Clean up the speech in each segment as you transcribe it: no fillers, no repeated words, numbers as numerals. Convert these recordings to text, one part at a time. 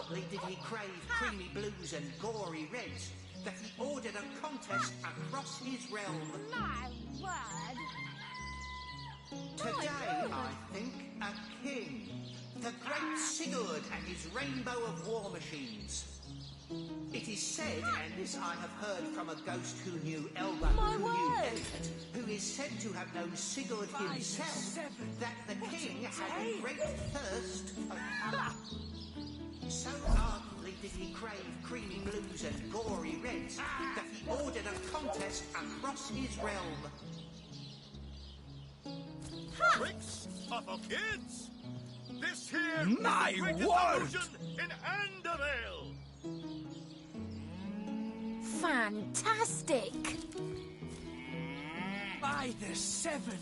ardently did he crave creamy blues and gory reds that he ordered a contest across his realm. My word! Today, I think, a king, the great Sigurd and his rainbow of war machines. It is said, and this I have heard from a ghost who knew Elba, who knew Elliot, who is said to have known Sigurd himself, that the king had a great thirst for colour. So ardently did he crave creamy blues and gory reds that he ordered a contest across his realm. Tricks are for kids! This here My is the greatest word! illusion in Andervale! Fantastic! By the seven,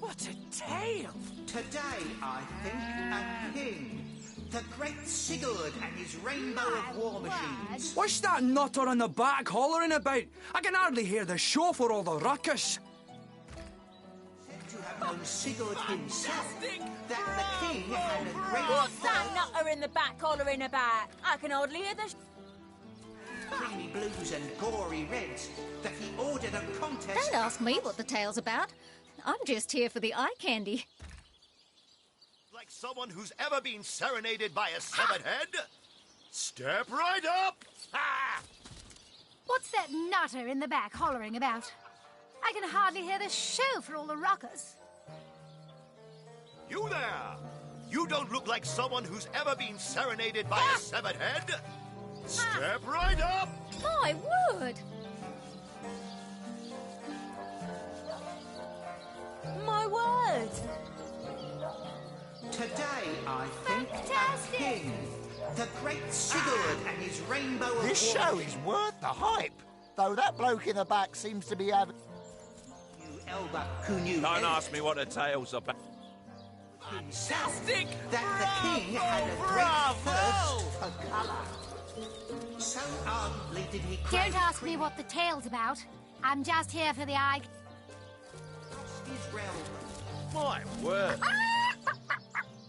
what a tale! Today, I think, a king, the great Sigurd and his rainbow of war machines. What's that nutter on the back hollering about? I can hardly hear the show for all the ruckus. To have known Sigurd himself, that the king had a great What's that nutter in the back hollering about? I can hardly hear the... creamy blues and gory reds that he ordered a contest. Don't ask me what the tale's about. I'm just here for the eye candy. Like someone who's ever been serenaded by a severed head? Step right up! Ha! What's that nutter in the back hollering about? I can hardly hear the show for all the ruckus. You there! You don't look like someone who's ever been serenaded by a severed head! Step right up! My word! My word! Today, I think, Fantastic! a king, the great Sigurd and his rainbow of This war show is worth the hype, though that bloke in the back seems to be having... knew Elba, who knew Don't Elliot ask me what the tale's about. himself, that the king had a great thirst for colour. So ardently did he crave Don't ask me what the tale's about. I'm just here for the eye... his realm. My word.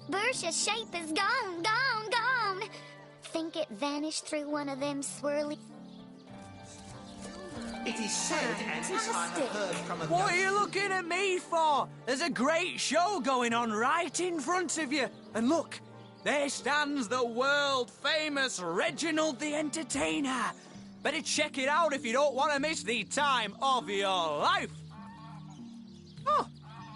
Bersha's shape is gone, gone, gone. Think it vanished through one of them swirly... It is said, and this I have heard from a What ghost. are you looking at me for? There's a great show going on right in front of you. And look, there stands the world-famous Reginald the Entertainer. Better check it out if you don't want to miss the time of your life. Oh,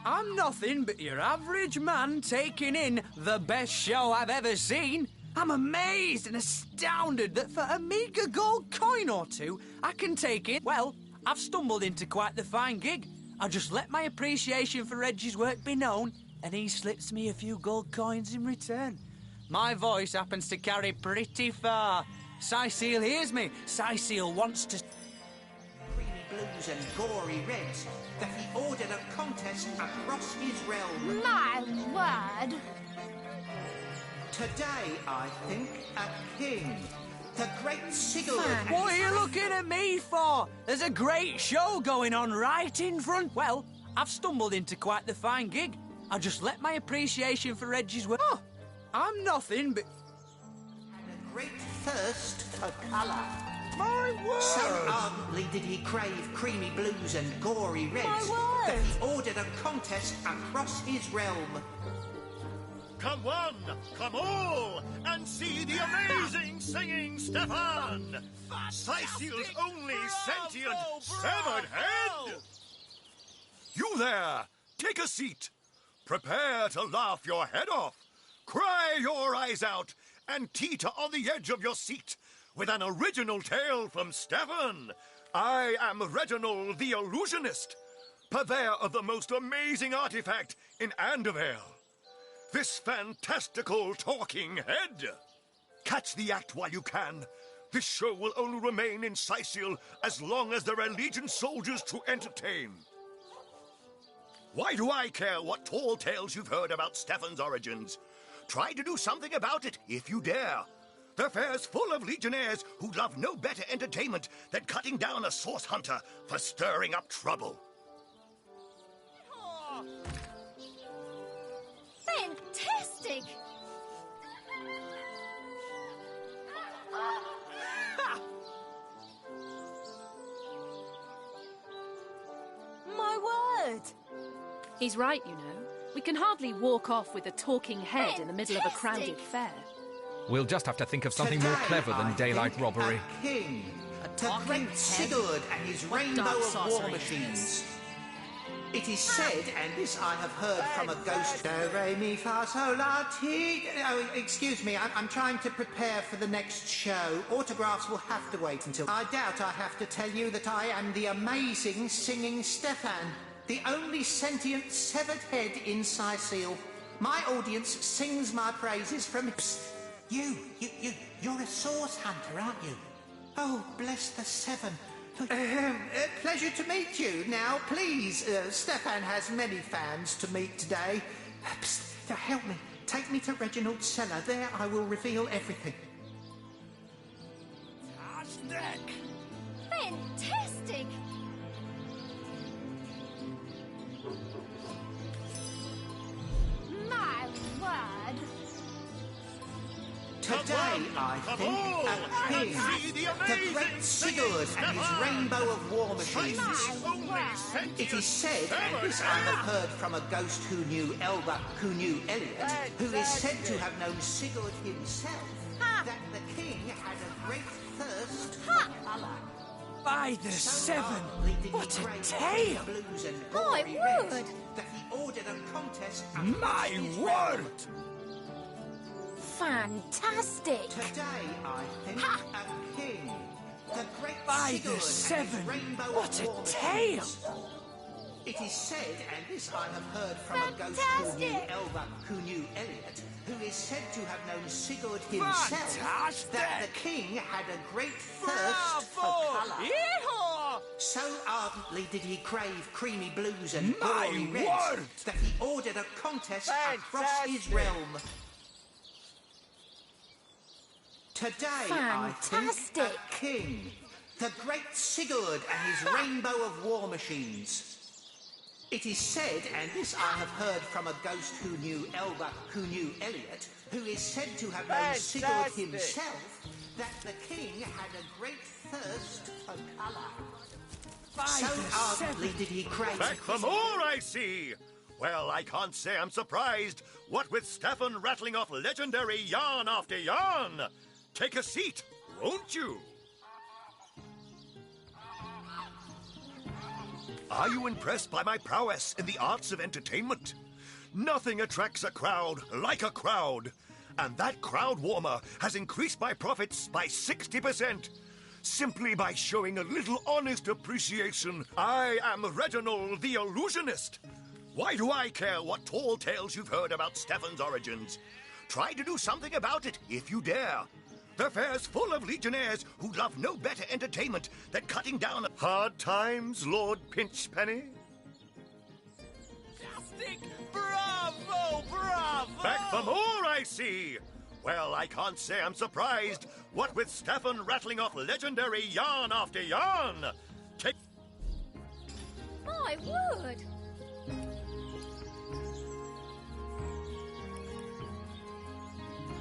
I'm nothing but your average man taking in the best show I've ever seen. I'm amazed and astounded that for a meagre gold coin or two, I can take it. Well, I've stumbled into quite the fine gig. I just let my appreciation for Reggie's work be known, and he slips me a few gold coins in return. My voice happens to carry pretty far. Cecile hears me. Cecile wants to... Creamy blues and gory reds that he ordered a contest across his realm. My word! Today, I think, a king, the great Sigurd. What are you looking at me for? There's a great show going on right in front. Well, I've stumbled into quite the fine gig. I just let my appreciation for Reggie's work. Oh, I'm nothing but... Had a great thirst for colour. My word! So ardently did he crave creamy blues and gory reds My that word! he ordered a contest across his realm. Come one, come all, and see the amazing singing Stefan! Cecile's only sentient severed head! You there, take a seat. Prepare to laugh your head off, cry your eyes out, and teeter on the edge of your seat with an original tale from Stefan. I am Reginald the Illusionist, purveyor of the most amazing artifact in Andervale. This fantastical talking head. Catch the act while you can. This show will only remain in Cecile as long as there are Legion soldiers to entertain. Why do I care what tall tales you've heard about Stefan's origins? Try to do something about it if you dare. The fair's full of legionnaires who love no better entertainment than cutting down a source hunter for stirring up trouble. Fantastic! He's right, you know. We can hardly walk off with a talking head in the middle of a crowded fair. We'll just have to think of something more clever than daylight robbery. A king, the great Sigurd and his rainbow of war machines. It is said, and this I have heard from a ghost. Do, re, mi, fa, sol, la, ti. Oh, excuse me, I'm trying to prepare for the next show. Autographs will have to wait until. I doubt I have to tell you that I am the amazing singing Stefan, the only sentient severed head in Sicile. My audience sings my praises from. Psst. You're a source hunter, aren't you? Oh, bless the seven. Pleasure to meet you. Now, please, Stefan has many fans to meet today. Psst, help me. Take me to Reginald's cellar. There I will reveal everything. Fantastic! My word. Today, I think, a king, the great Sigurd and his rainbow of war machines. It is said, and this I have heard from a ghost who knew Elliot, who is said to have known Sigurd himself, that the king had a great thirst for colour. By the seven! What a tale! My word! That he ordered a contest. My word! Fantastic! Today, I think, a king, the great By Sigurd the seven! and his rainbow What of a war tale! machines. It is said, and this I have heard from a ghost who knew Elliot, who is said to have known Sigurd himself, that the king had a great thirst for colour. Yeehaw! So ardently did he crave creamy blues and My gory word! reds that he ordered a contest across his realm. Today, I think, a king, the great Sigurd and his rainbow of war machines. It is said, and this I have heard from a ghost who knew Elliot, who is said to have known Sigurd himself, that the king had a great thirst for colour. So ardently did he crave. Back for more, I see! Well, I can't say I'm surprised. What with Stefan rattling off legendary yarn after yarn. Take a seat, won't you? Are you impressed by my prowess in the arts of entertainment? Nothing attracts a crowd like a crowd. And that crowd warmer has increased my profits by 60%. Simply by showing a little honest appreciation. I am Reginald the Illusionist. Why do I care what tall tales you've heard about Stefan's origins? Try to do something about it if you dare. The fair's full of legionnaires who love no better entertainment than cutting down hard times, Lord Pinchpenny. Fantastic! Bravo! Bravo! Back for more, I see! Well, I can't say I'm surprised. What with Stefan rattling off legendary yarn after yarn. Take... My word!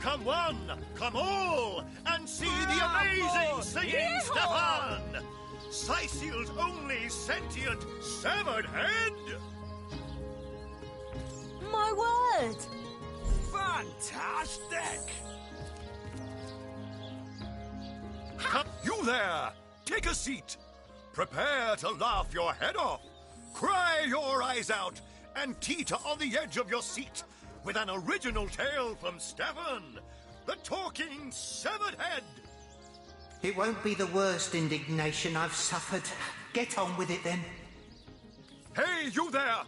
Come one, come all, and see the amazing singing Stefan! Sicile's only sentient severed head! My word! Fantastic! Come, you there! Take a seat! Prepare to laugh your head off, cry your eyes out, and teeter on the edge of your seat with an original tale from Stefan, the talking severed head. It won't be the worst indignation I've suffered. Get on with it then. Hey, you there!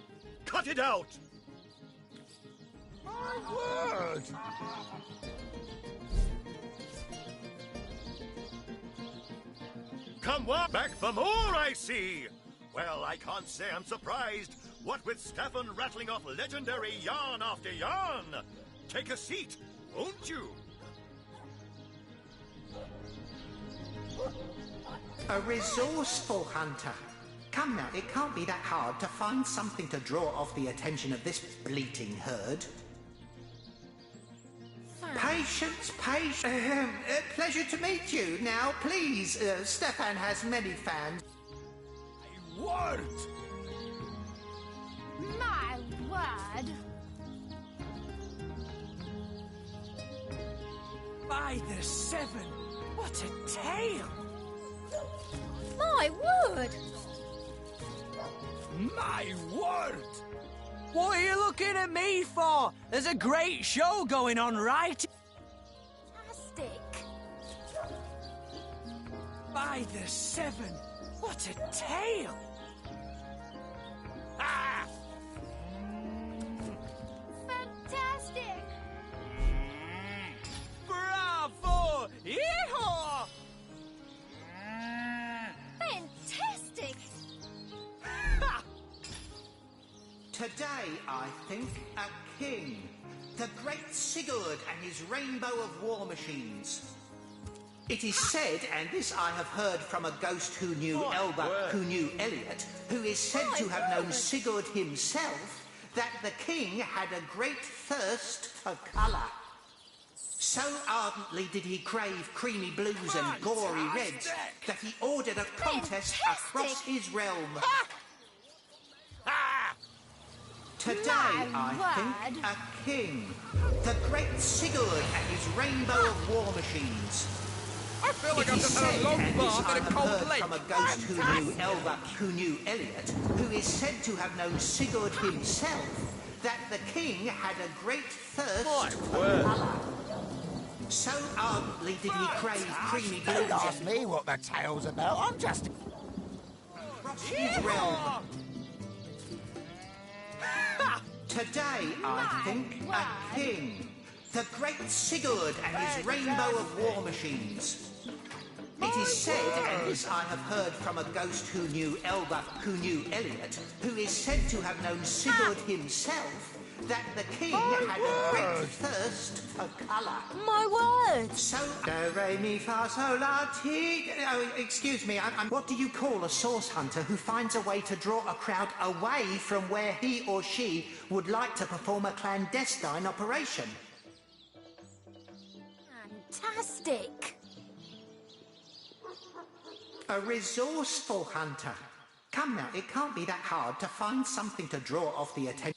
Cut it out! My word! Come on, back for more, I see! Well, I can't say I'm surprised. What with Stefan rattling off legendary yarn after yarn. Take a seat, won't you? A resourceful hunter. Come now, it can't be that hard to find something to draw off the attention of this bleating herd. Patience, patience. Pleasure to meet you. Now, please, Stefan has many fans. My word! My word. By the seven, what a tale! My word! My word! What are you looking at me for? There's a great show going on, right? Fantastic. By the seven, what a tale! Ah! Fantastic. Bravo! Yeehaw! Fantastic! Today, I think, a king. The great Sigurd and his rainbow of war machines. It is said, and this I have heard from a ghost who knew Elba, who knew Elliot, who is said to have known Sigurd himself, that the king had a great thirst for colour. So ardently did he crave creamy blues and gory reds that he ordered a contest across his realm. Today, I think, a king. The great Sigurd and his rainbow of war machines. I feel like It I've is just had a said, long and this bath I in a have cold heard lake. from a ghost who knew Elba, who knew Elliot, who is said to have known Sigurd himself, that the king had a great thirst for colour. So ardently did he crave creamy blues Don't ask me what the tale's about. I'm just... across his realm. Today, I think, a king. The great Sigurd and his rainbow of war machines. It is said, and this I have heard from a ghost who knew Elba, who knew Elliot, who is said to have known Sigurd himself, that the king had a great thirst for colour. My word! So, do, re, mi, fa, sol, la, ti... Oh, excuse me, what do you call a source hunter who finds a way to draw a crowd away from where he or she would like to perform a clandestine operation? Fantastic. A resourceful hunter. Come now, it can't be that hard to find something to draw off the attention.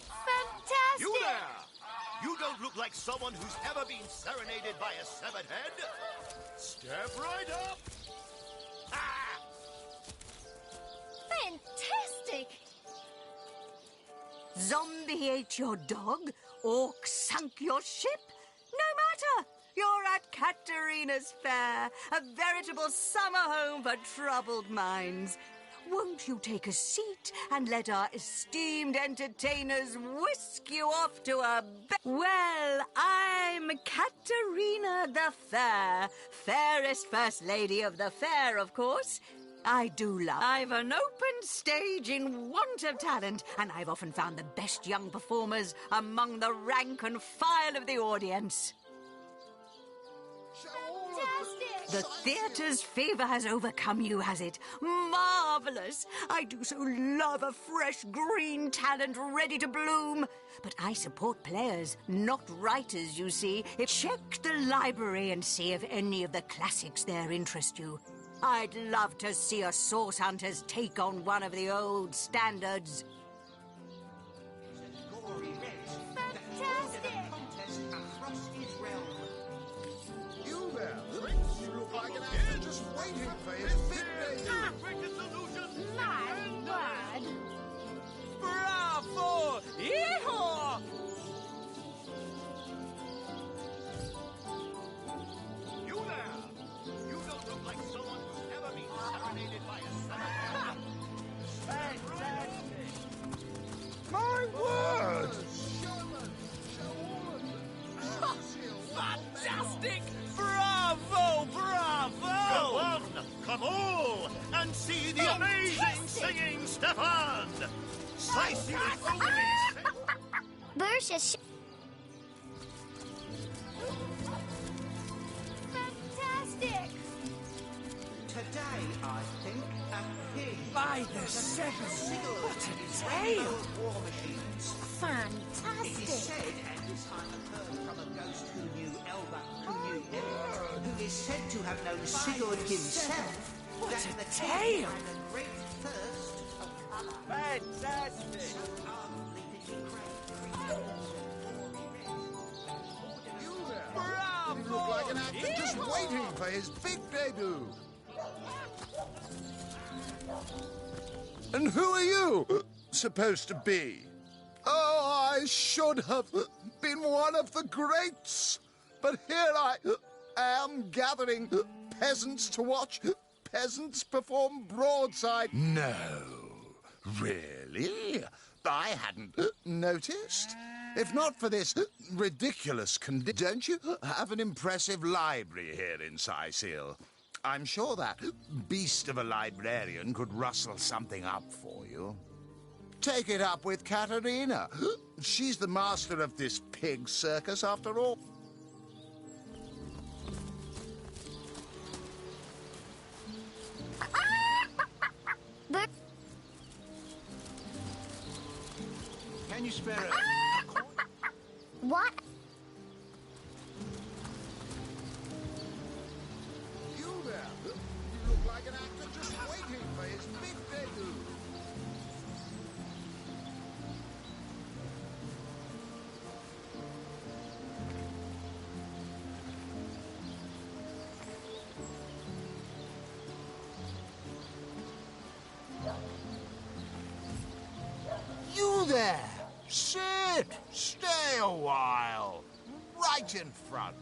Fantastic. You there! You don't look like someone who's ever been serenaded by a severed head. Step right up! Ah! Fantastic! Zombie ate your dog? Orc sunk your ship? No matter! You're at Katerina's Fair, a veritable summer home for troubled minds. Won't you take a seat and let our esteemed entertainers whisk you off to a Well, I'm Katerina the Fair, fairest first lady of the fair, of course. I do love. I've an open stage in want of talent, and I've often found the best young performers among the rank and file of the audience. Fantastic. The theatre's favor has overcome you, has it? Marvelous! I do so love a fresh green talent ready to bloom. But I support players, not writers, you see. Check the library and see if any of the classics there interest you. I'd love to see a Source Hunters take on one of the old standards. Fantastic. You there, Prince? You look like an actor just waiting for his big My word. Bravo! Yeehaw! You there! You don't look like someone who's ever been serenaded by a severed head. My word! Fantastic! Bravo! Bravo! Come on, come all, and see the amazing singing Stefan! Slicing only... Bercia, Fantastic. Today, I think, a king. By the seven, what a tale! War machines. It is Fantastic. said, and this I have heard from a ghost who knew Elba, who knew Elliot, who is said to have known Sigurd himself, What that a the tale! king had a great thirst Fantastic! You look like an actor just waiting for his big debut. And who are you supposed to be? Oh, I should have been one of the greats. But here I am gathering peasants to watch peasants perform broadside. No, really? I hadn't noticed. If not for this ridiculous condition, don't you have an impressive library here in Sicil? I'm sure that beast of a librarian could rustle something up for you. Take it up with Katerina. She's the master of this pig circus, after all. Can you spare a... What? You there? You look like an actor just waiting for his big debut. You there! Sit! Stay a while. Right in front.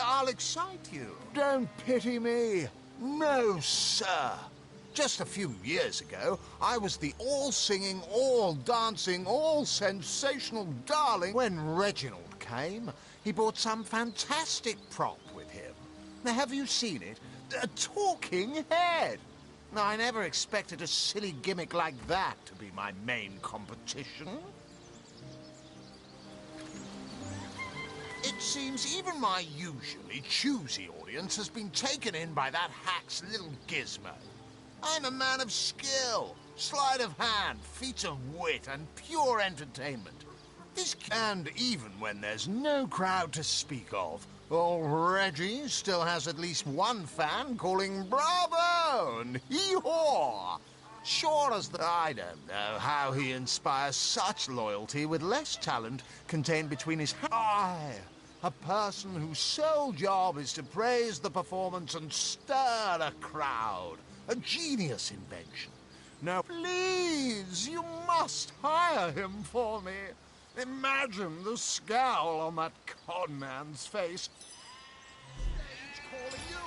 I'll excite you. Don't pity me. No, sir. Just a few years ago, I was the all-singing, all-dancing, all-sensational darling. When Reginald came, he brought some fantastic prop with him. Now, have you seen it? A talking head. Now, I never expected a silly gimmick like that to be my main competition. It seems even my usually choosy audience has been taken in by that hack's little gizmo. I'm a man of skill, sleight of hand, feats of wit, and pure entertainment. And even when there's no crowd to speak of, old Reggie still has at least one fan calling bravo and hee-haw. Sure as that, I don't know how he inspires such loyalty with less talent contained between his hands. A person whose sole job is to praise the performance and stir a crowd. A genius invention. Now, please, you must hire him for me. Imagine the scowl on that con man's face. Stage calling you.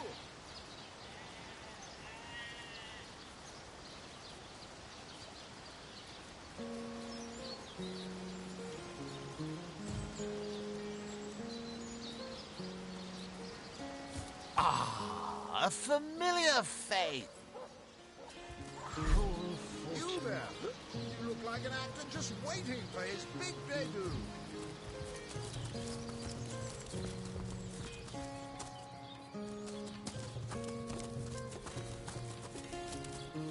Ah, a familiar face. You there? You look like an actor just waiting for his big debut.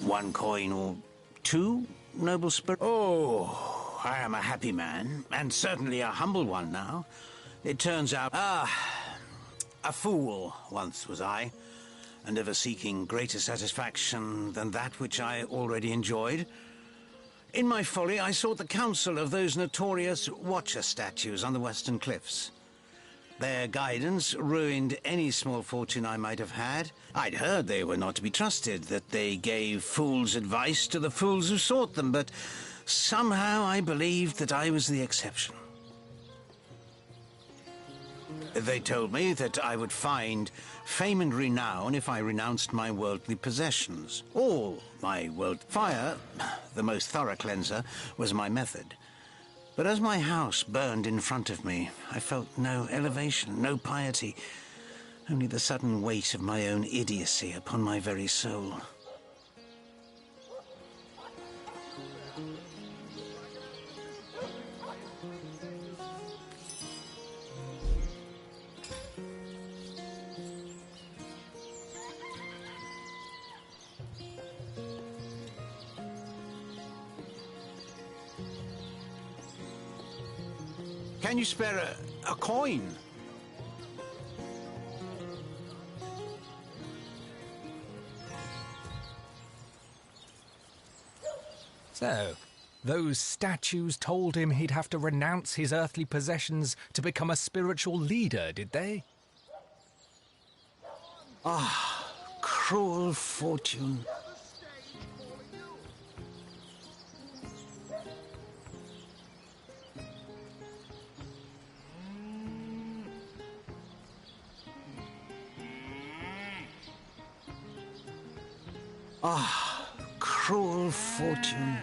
One coin or two, noble spirit? Oh, I am a happy man, and certainly a humble one now. It turns out, a fool once was I, and ever seeking greater satisfaction than that which I already enjoyed. In my folly, I sought the counsel of those notorious Watcher statues on the western cliffs. Their guidance ruined any small fortune I might have had. I'd heard they were not to be trusted, that they gave fools advice to the fools who sought them, but somehow I believed that I was the exception. They told me that I would find fame and renown if I renounced my worldly possessions. All my world. Fire, the most thorough cleanser, was my method. But as my house burned in front of me, I felt no elevation, no piety, only the sudden weight of my own idiocy upon my very soul. Can you spare a coin? So, those statues told him he'd have to renounce his earthly possessions to become a spiritual leader, did they? Ah, cruel fortune. Ah, cruel fortune.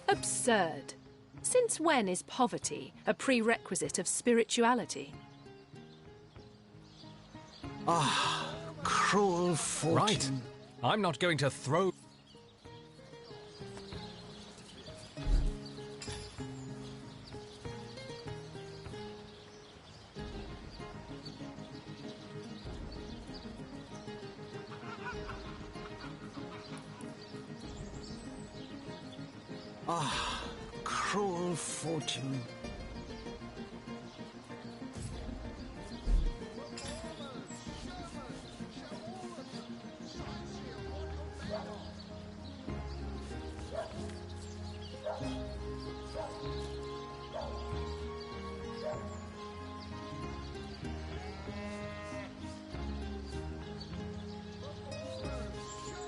Absurd. Since when is poverty a prerequisite of spirituality? Ah, cruel fortune. Right. I'm not going to throw... Ah, cruel fortune.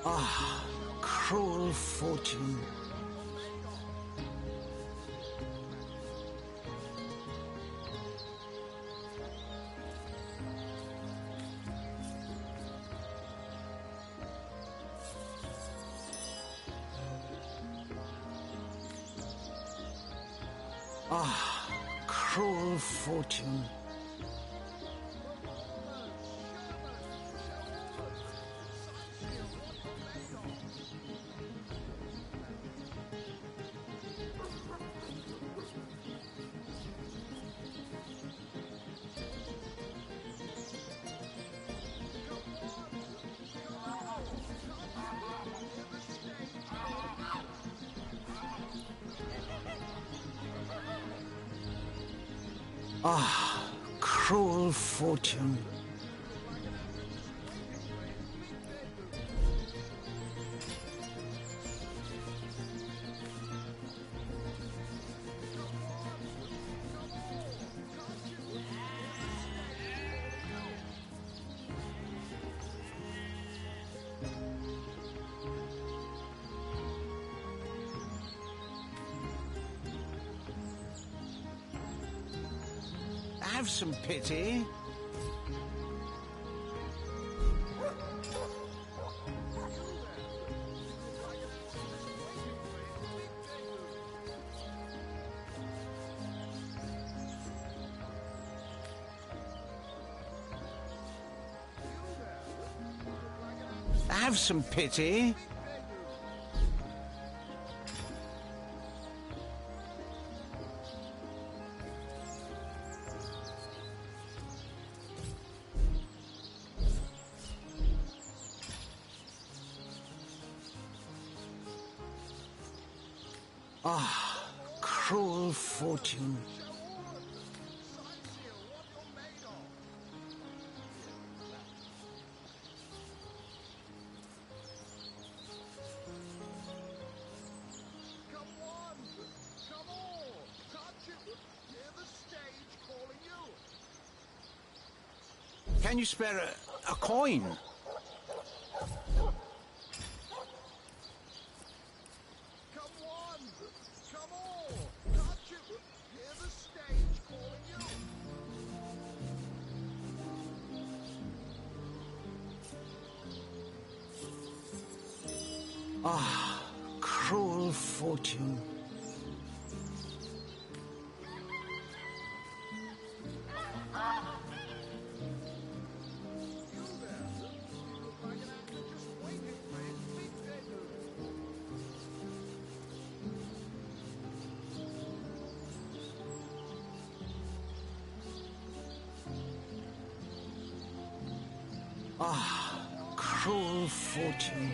Ah, cruel fortune. Ah, cruel fortune. Ah, cruel fortune. Have some pity. Have some pity. Ah, cruel fortune. Can you spare a coin? Ah, cruel fortune. Ah, cruel fortune.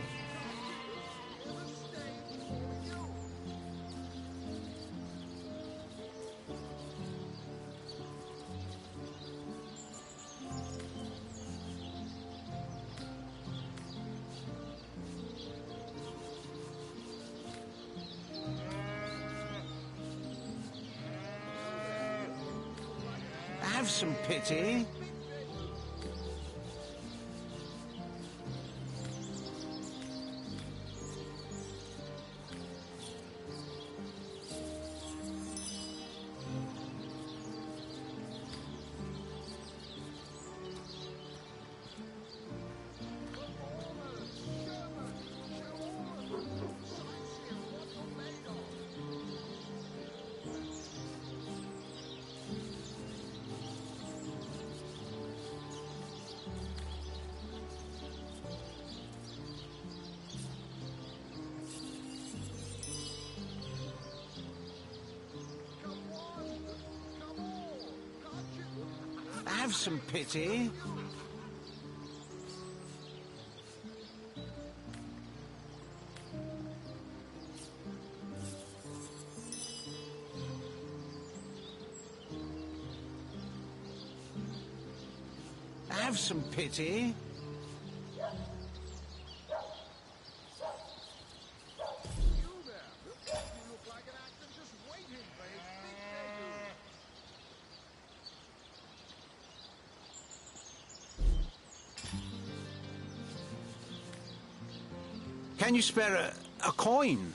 some pity. Have some pity. Have some pity. Can you spare a coin?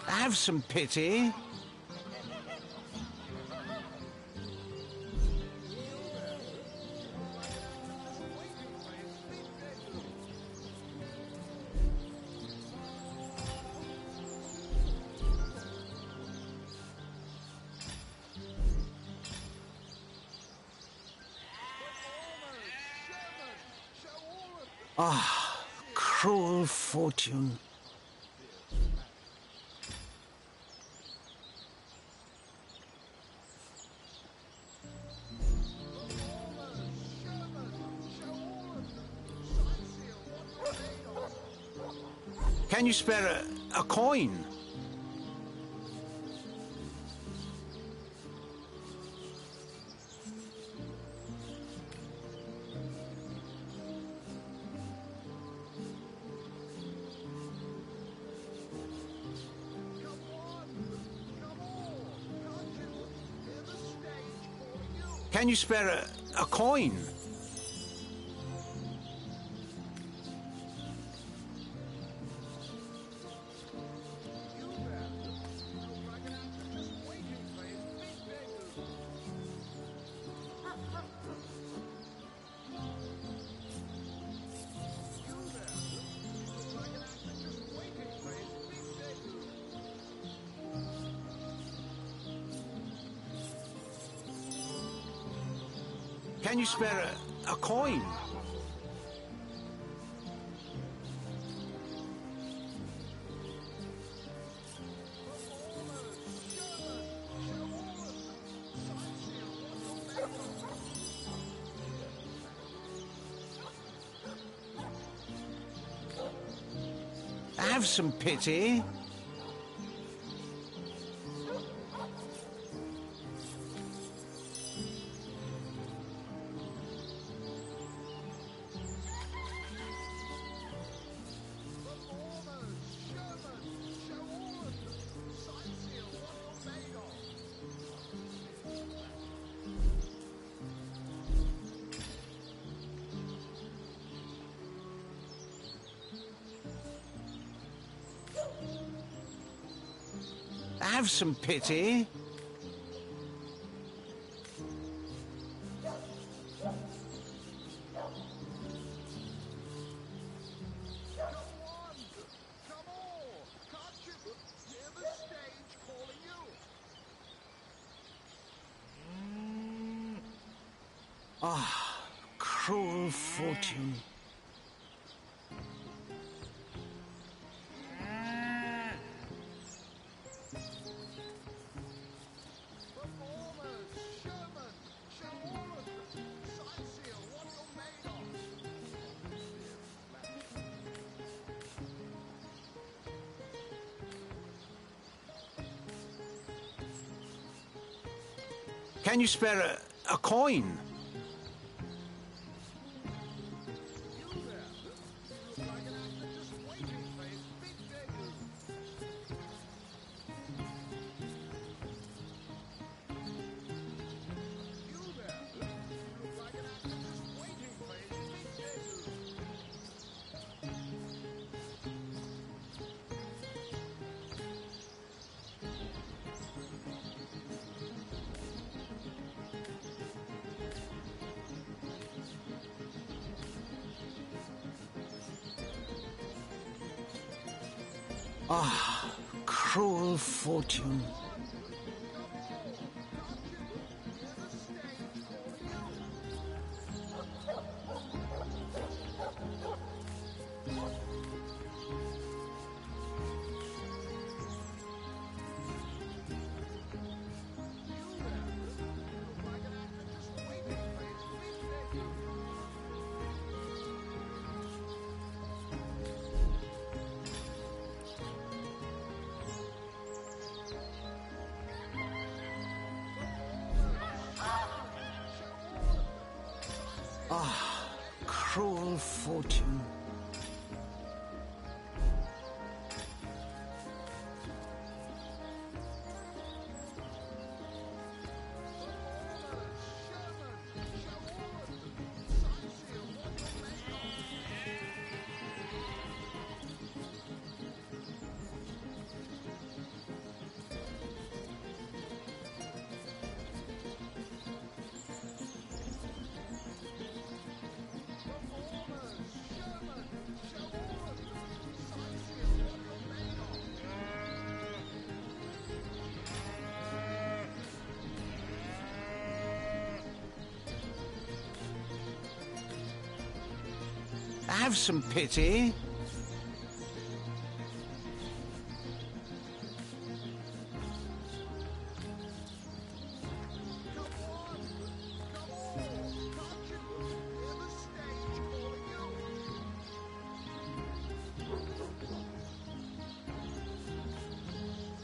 Have some pity. Ah, cruel fortune. Can you spare a coin? Can you spare a coin? Can you spare a coin? Have some pity. Have some pity. Ah, cruel fortune. Can you spare a coin? Ah, cruel fortune. Ah, cruel fortune. Have some pity.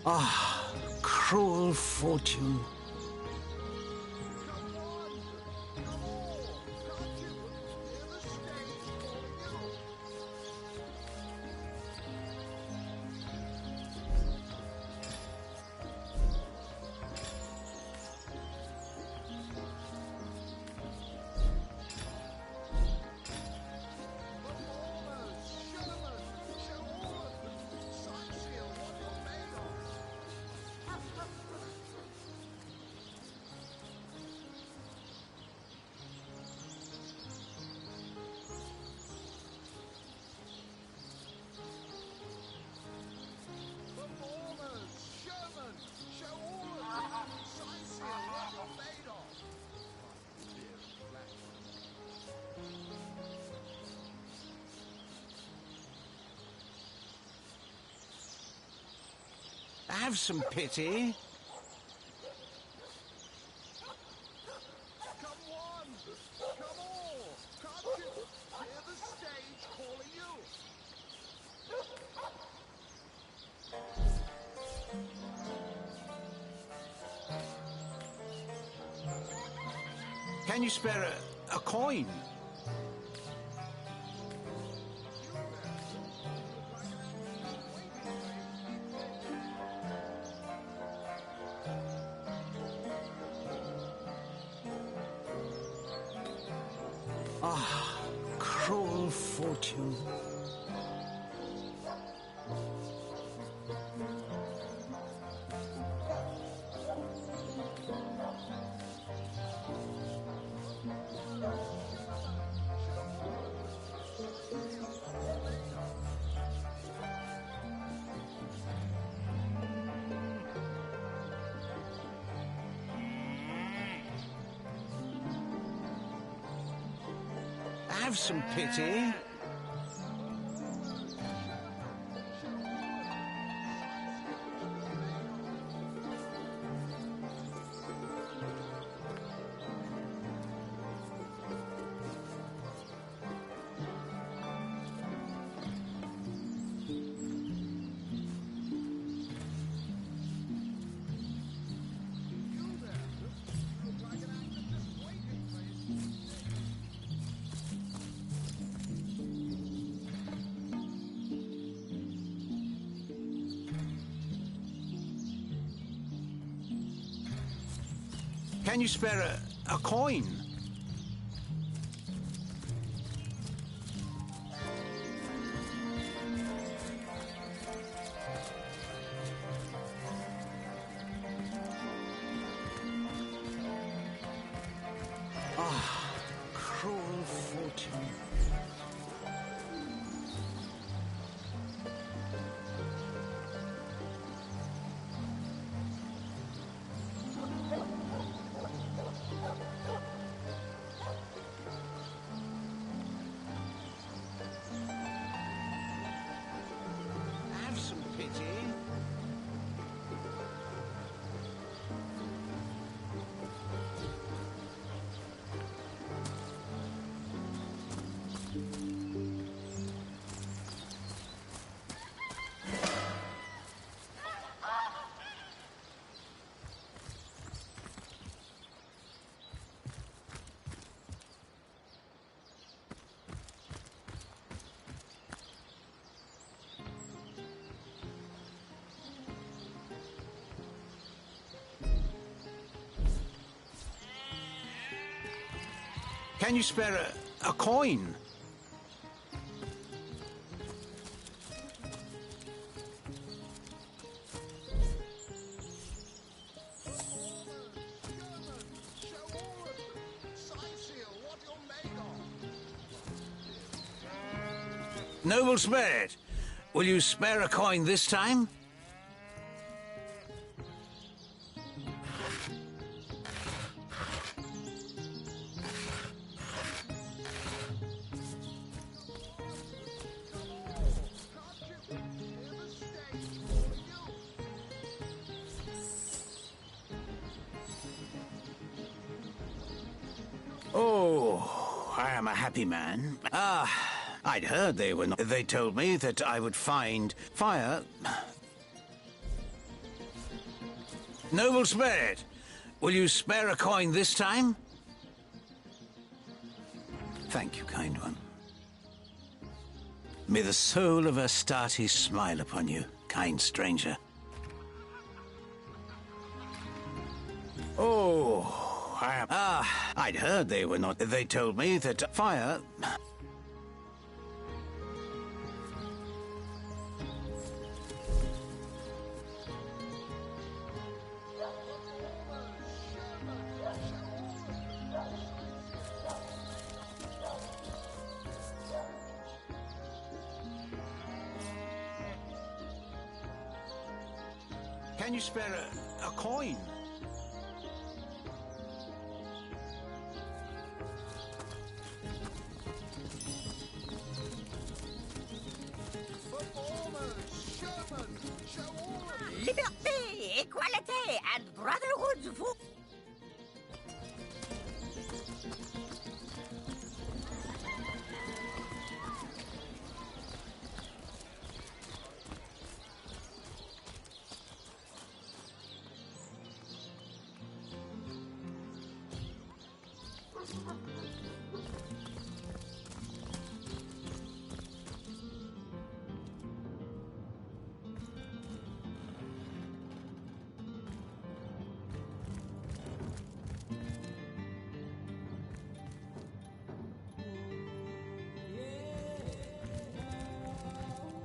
Ah, cruel fortune. Have some pity. Come on! Come all! Can't you hear the stage calling you? Can you spare a coin? Ah, cruel fortune. Have some pity. Can you spare a coin? Ah, cruel fortune. Have some pity. Can you spare a coin? Noble spirit, will you spare a coin this time? Oh, I am a happy man. Ah, I'd heard they were not. They told me that I would find fire. Noble spirit, will you spare a coin this time? Thank you, kind one. May the soul of Astarte smile upon you, kind stranger. Oh. I'd heard they were not. They told me that fire. Can you spare a coin? Liberté, equality, and brotherhood for...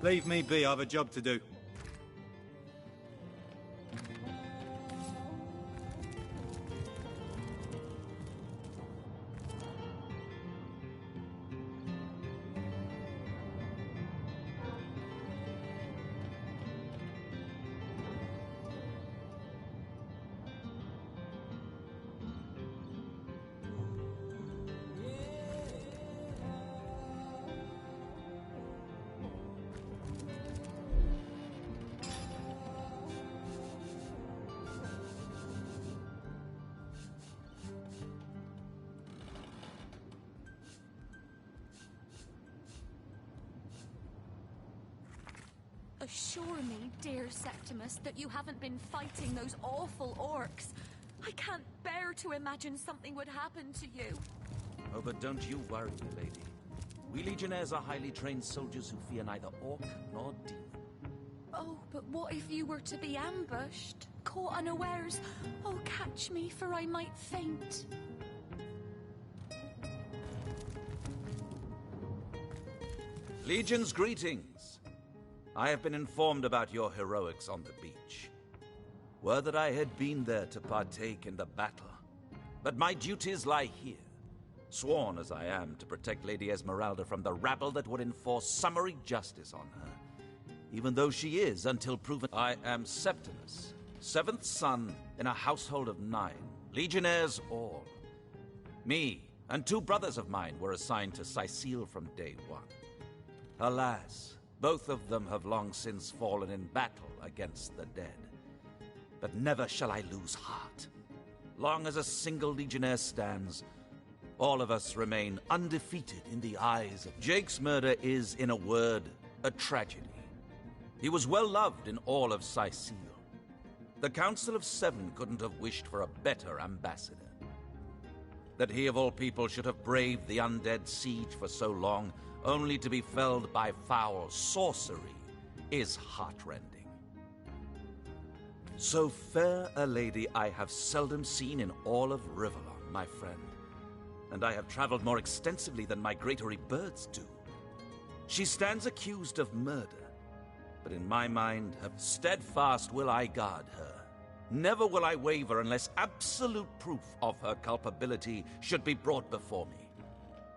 Leave me be, I have a job to do. Assure me, dear Septimus, that you haven't been fighting those awful orcs. I can't bear to imagine something would happen to you. Oh, but don't you worry, my lady. We legionnaires are highly trained soldiers who fear neither orc nor demon. Oh, but what if you were to be ambushed? caught unawares. Oh, catch me, for I might faint. Legion's greetings. I have been informed about your heroics on the beach. Were that I had been there to partake in the battle. But my duties lie here, sworn as I am to protect Lady Esmeralda from the rabble that would enforce summary justice on her, even though she is until proven. I am Septimus, 7th son in a household of 9, legionnaires all. Me and 2 brothers of mine were assigned to Sicile from day 1. Alas, both of them have long since fallen in battle against the dead. But never shall I lose heart. Long as a single legionnaire stands, all of us remain undefeated in the eyes of... Jake's murder is, in a word, a tragedy. He was well loved in all of Sicile. The Council of 7 couldn't have wished for a better ambassador. That he of all people should have braved the undead siege for so long, only to be felled by foul sorcery, is heartrending. So fair a lady I have seldom seen in all of Rivellon, my friend. And I have traveled more extensively than migratory birds do. She stands accused of murder, but in my mind, steadfast will I guard her. Never will I waver unless absolute proof of her culpability should be brought before me.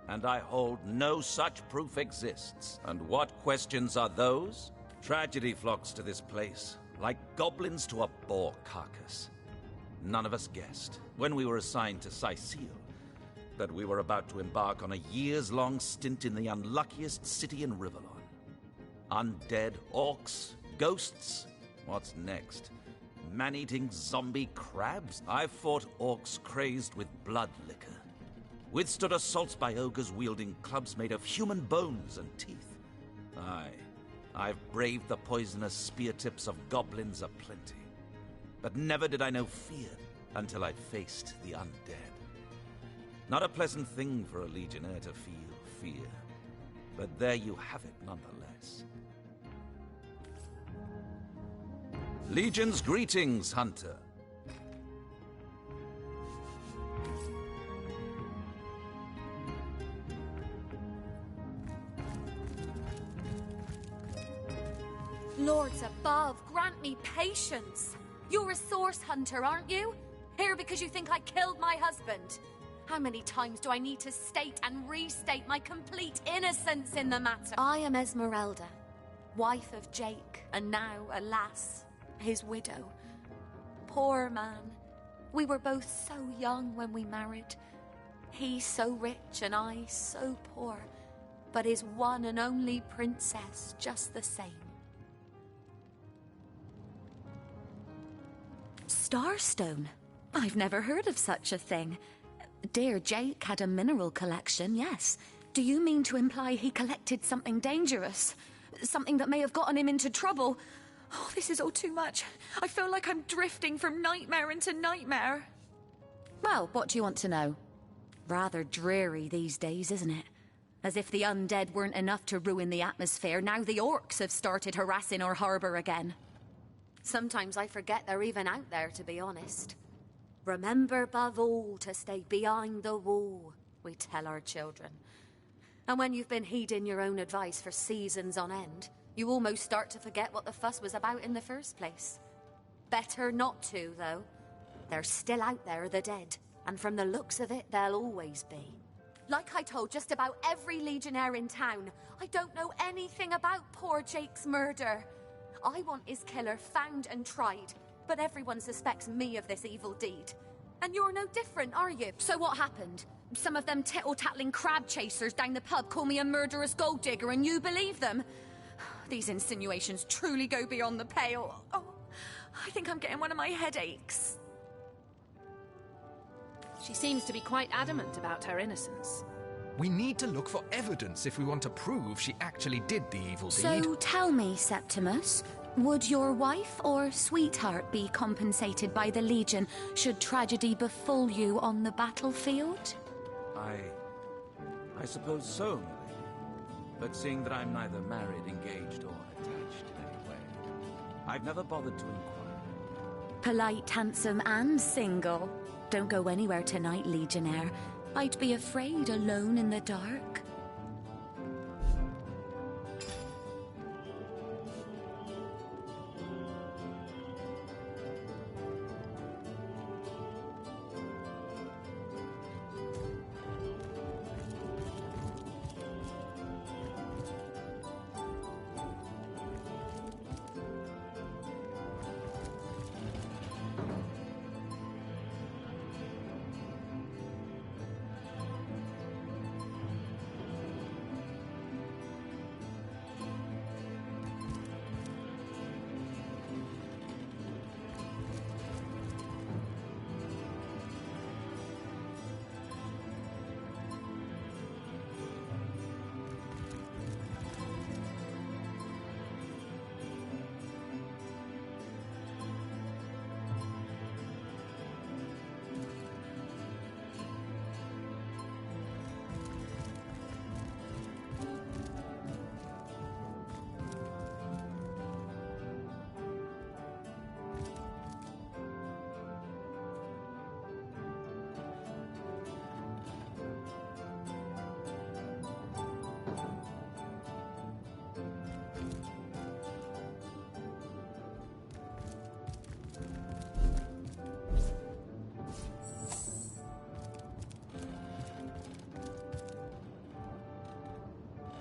And I hold no such proof exists. And what questions are those? Tragedy flocks to this place, like goblins to a boar carcass. None of us guessed, when we were assigned to Sicile, that we were about to embark on a years-long stint in the unluckiest city in Rivellon. Undead orcs, ghosts, what's next? Man-eating zombie crabs? I've fought orcs crazed with blood liquor, withstood assaults by ogres wielding clubs made of human bones and teeth. Aye, I've braved the poisonous spear tips of goblins aplenty. But never did I know fear until I'd faced the undead. Not a pleasant thing for a legionnaire to feel fear, but there you have it nonetheless. Legion's greetings, Hunter. Lords above, grant me patience. You're a source hunter, aren't you? Here because you think I killed my husband. How many times do I need to state and restate my complete innocence in the matter? I am Esmeralda, wife of Jake, and now, alas, his widow. Poor man. We were both so young when we married. He so rich and I so poor, but his one and only princess just the same. Starstone? I've never heard of such a thing. Dear Jake had a mineral collection, yes. Do you mean to imply he collected something dangerous? Something that may have gotten him into trouble? Oh, this is all too much. I feel like I'm drifting from nightmare into nightmare. Well, what do you want to know? Rather dreary these days, isn't it? As if the undead weren't enough to ruin the atmosphere, now the orcs have started harassing our harbour again. Sometimes I forget they're even out there, to be honest. Remember above all to stay behind the wall, we tell our children. And when you've been heeding your own advice for seasons on end, you almost start to forget what the fuss was about in the first place. Better not to, though. They're still out there, the dead, and from the looks of it, they'll always be. Like I told just about every legionnaire in town, I don't know anything about poor Jake's murder. I want his killer found and tried, but everyone suspects me of this evil deed. And you're no different, are you? So what happened? Some of them tittle-tattling crab chasers down the pub call me a murderous gold digger and you believe them? These insinuations truly go beyond the pale. Oh, I think I'm getting one of my headaches. She seems to be quite adamant about her innocence. We need to look for evidence if we want to prove she actually did the evil deed. So tell me, Septimus, would your wife or sweetheart be compensated by the Legion should tragedy befall you on the battlefield? I suppose so, my lady. But seeing that I'm neither married, engaged, or attached in any way, I've never bothered to inquire. Polite, handsome, and single. Don't go anywhere tonight, Legionnaire. I'd be afraid alone in the dark.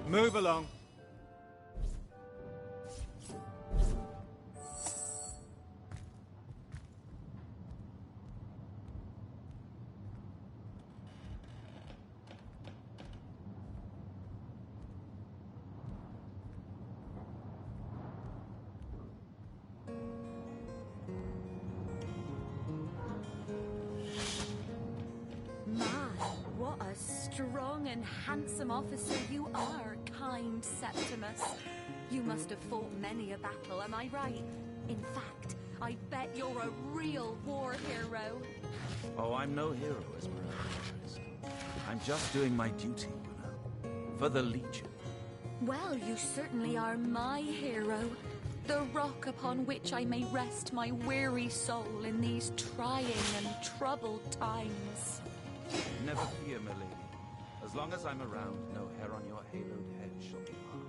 Move along. What a strong and handsome officer you are, kind Septimus. You must have fought many a battle, am I right? In fact, I bet you're a real war hero. Oh, I'm no hero, Esmeralda. I'm just doing my duty, you know, for the Legion. Well, you certainly are my hero. The rock upon which I may rest my weary soul in these trying and troubled times. Never fear, my lady. As long as I'm around, no hair on your haloed head shall be harmed.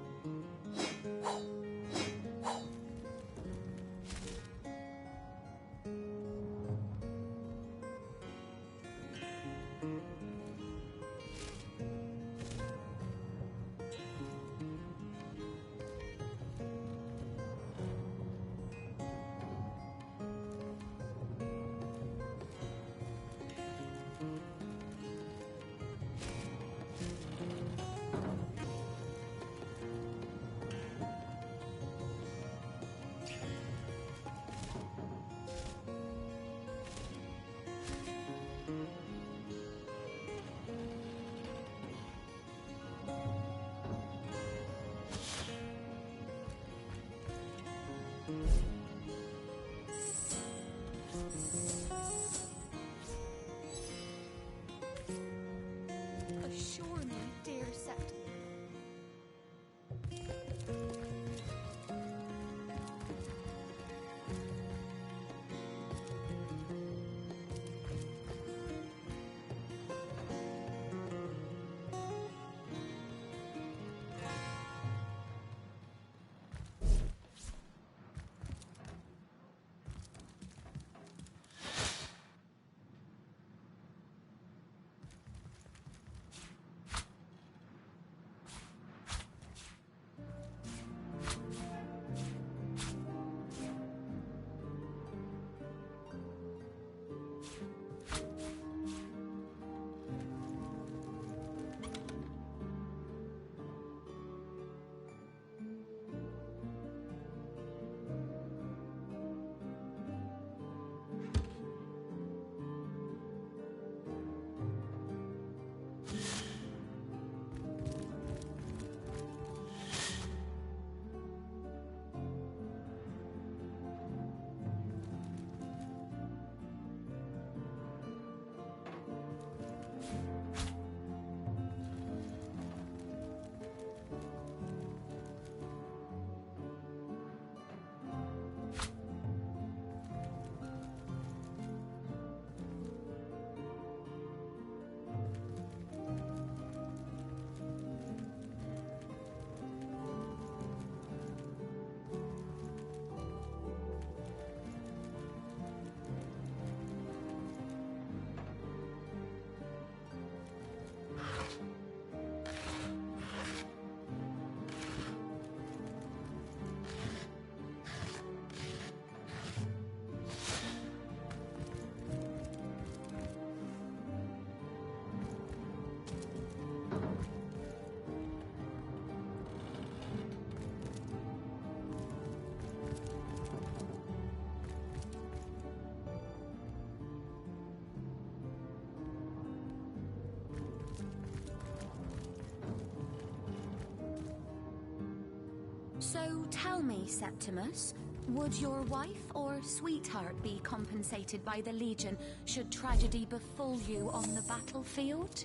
So tell me, Septimus, would your wife or sweetheart be compensated by the Legion should tragedy befall you on the battlefield?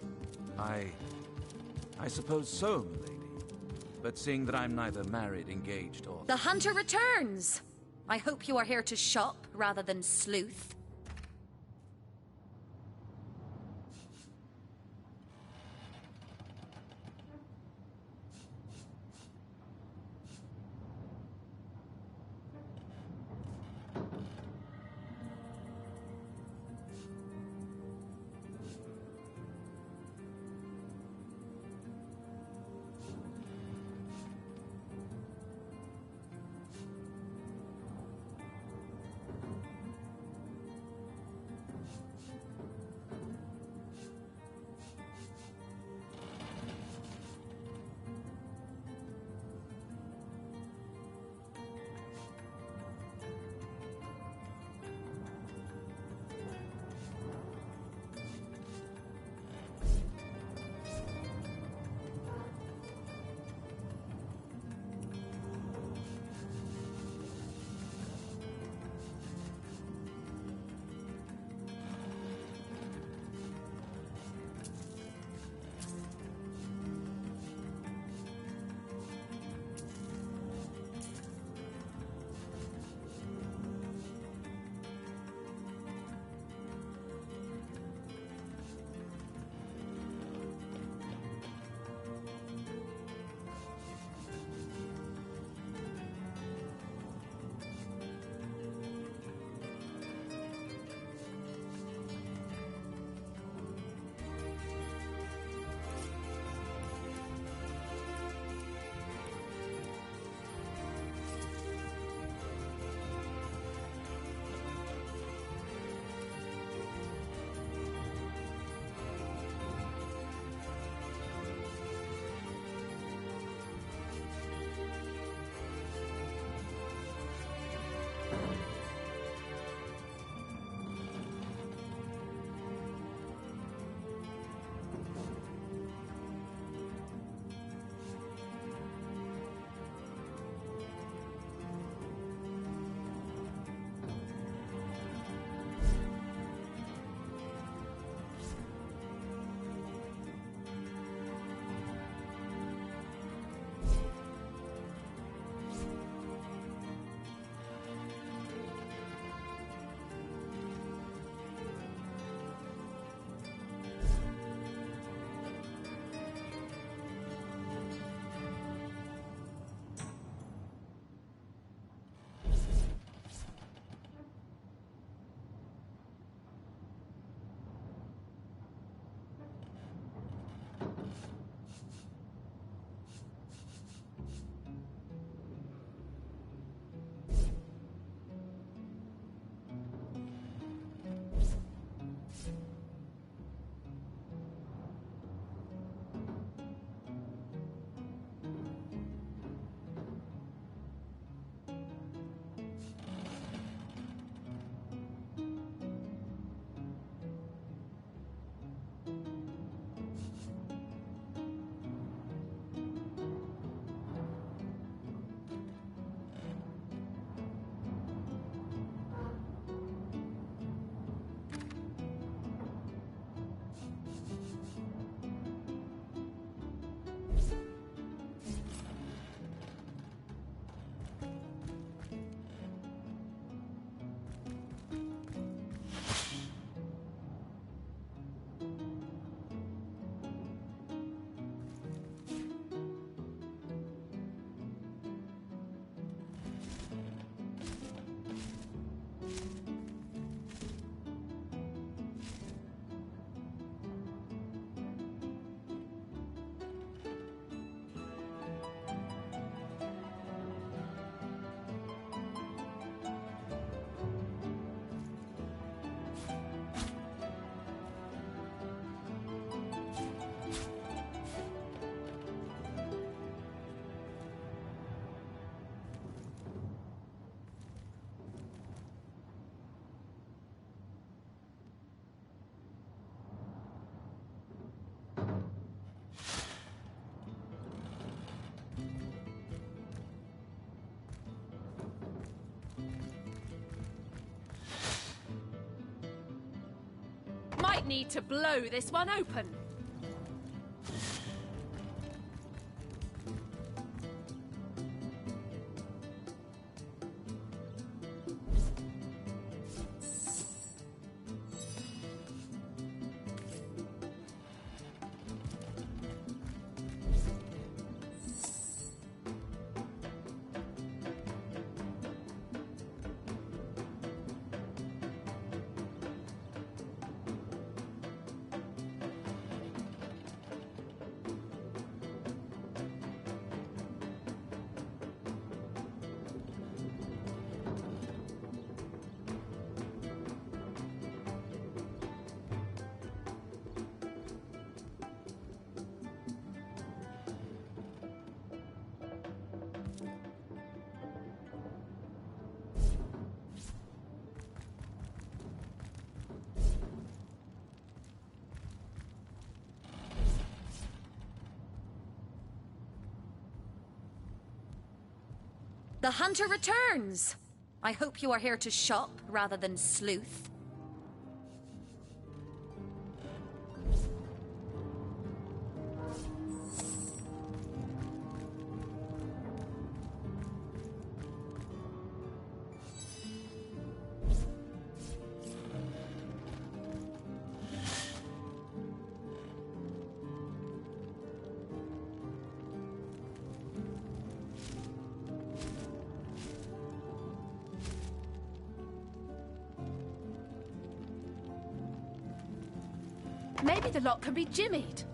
I suppose so, milady. But seeing that I'm neither married, engaged, or... The hunter returns! I hope you are here to shop rather than sleuth. Might need to blow this one open. The hunter returns! I hope you are here to shop rather than sleuth. Maybe the lock can be jimmied.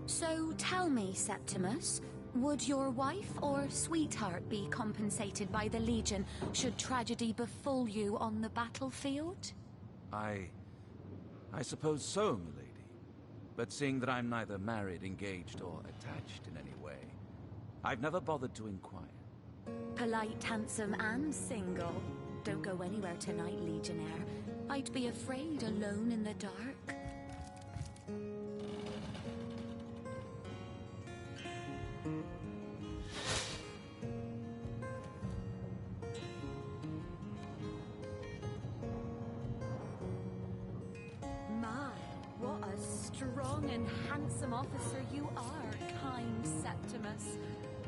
So tell me, Septimus, would your wife or sweetheart be compensated by the Legion should tragedy befall you on the battlefield? I suppose so, milady. But seeing that I'm neither married, engaged, or attached in any way, I've never bothered to inquire. Polite, handsome, and single. Don't go anywhere tonight, Legionnaire. I'd be afraid alone in the dark. My, what a strong and handsome officer you are, kind Septimus.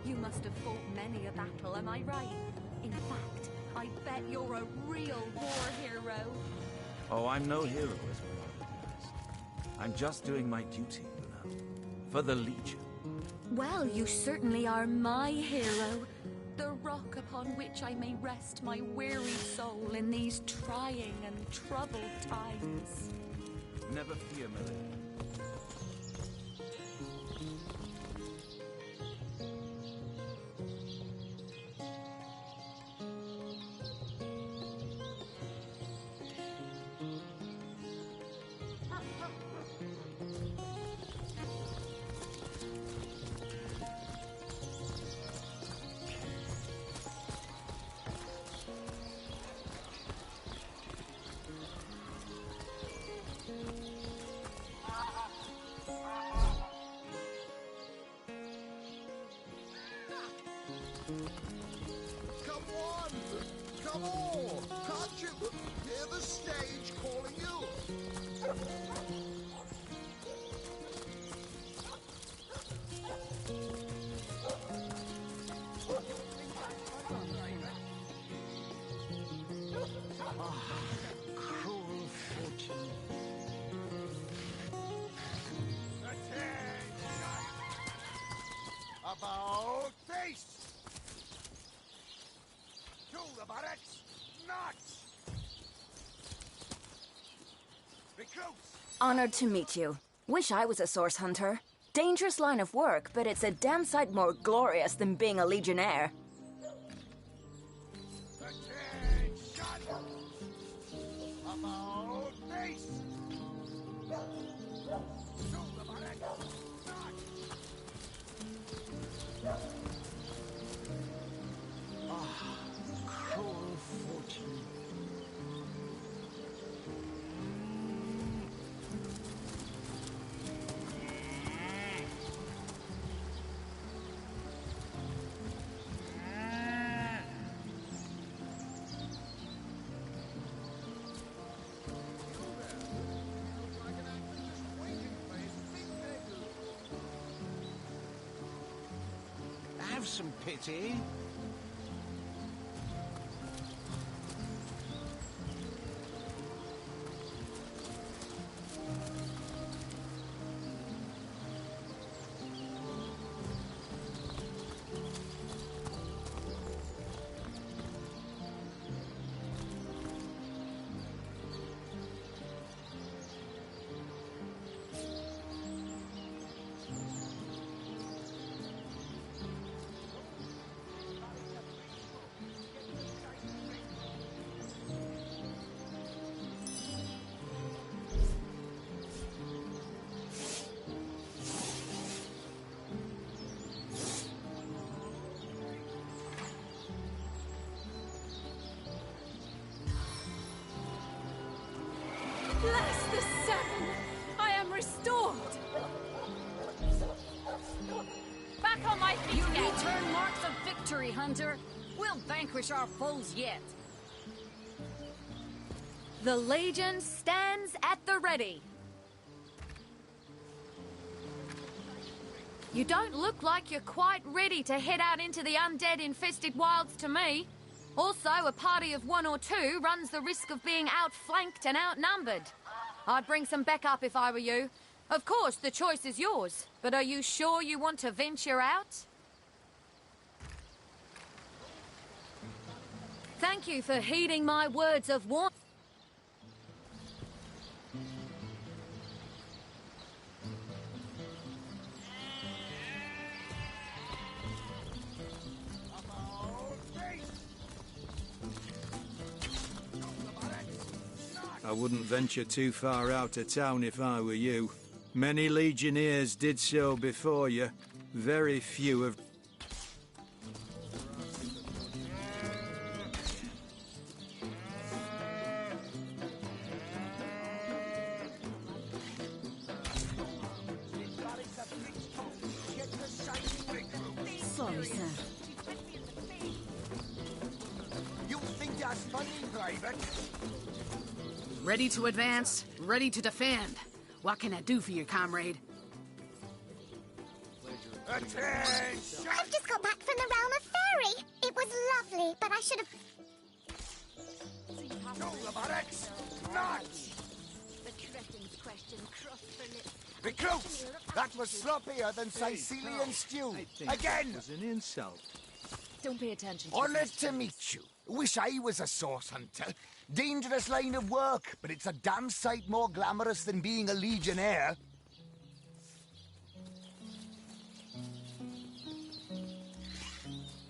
You must have fought many a battle, am I right? In fact, I bet you're a real war hero. Oh, I'm no hero, Esmeralda. I'm just doing my duty, you know, for the Legion. Well, you certainly are my hero. The rock upon which I may rest my weary soul in these trying and troubled times. Never fear, milady. Come on! Come on! Can't you hear the stage calling you? Cruel fortune. About face! To the barracks! Not! Recruits! Honored to meet you. Wish I was a source hunter. Dangerous line of work, but it's a damn sight more glorious than being a legionnaire. About face! To the barracks! Cruel fortune. Have some pity. Bless the Seven! I am restored! Back on my feet again! You return marks of victory, Hunter. We'll vanquish our foes yet. The Legion stands at the ready. You don't look like you're quite ready to head out into the undead-infested wilds to me. Also, a party of 1 or 2 runs the risk of being outflanked and outnumbered. I'd bring some backup if I were you. Of course, the choice is yours, but are you sure you want to venture out? Thank you for heeding my words of warning. I wouldn't venture too far out of town if I were you. Many legionnaires did so before you. Very few have... Sorry, sir. You think that's funny, Private? Ready to advance, ready to defend. What can I do for you, comrade? Attention! I've just got back from the realm of fairy. It was lovely, but I should have... To the barracks! Not! The cretin's question crossed her lips. Recruits! That was sloppier than Sicilian stew. Again! It was an insult. Don't pay attention to Honored to meet you. Wish I was a source hunter. Dangerous line of work, but it's a damn sight more glamorous than being a legionnaire.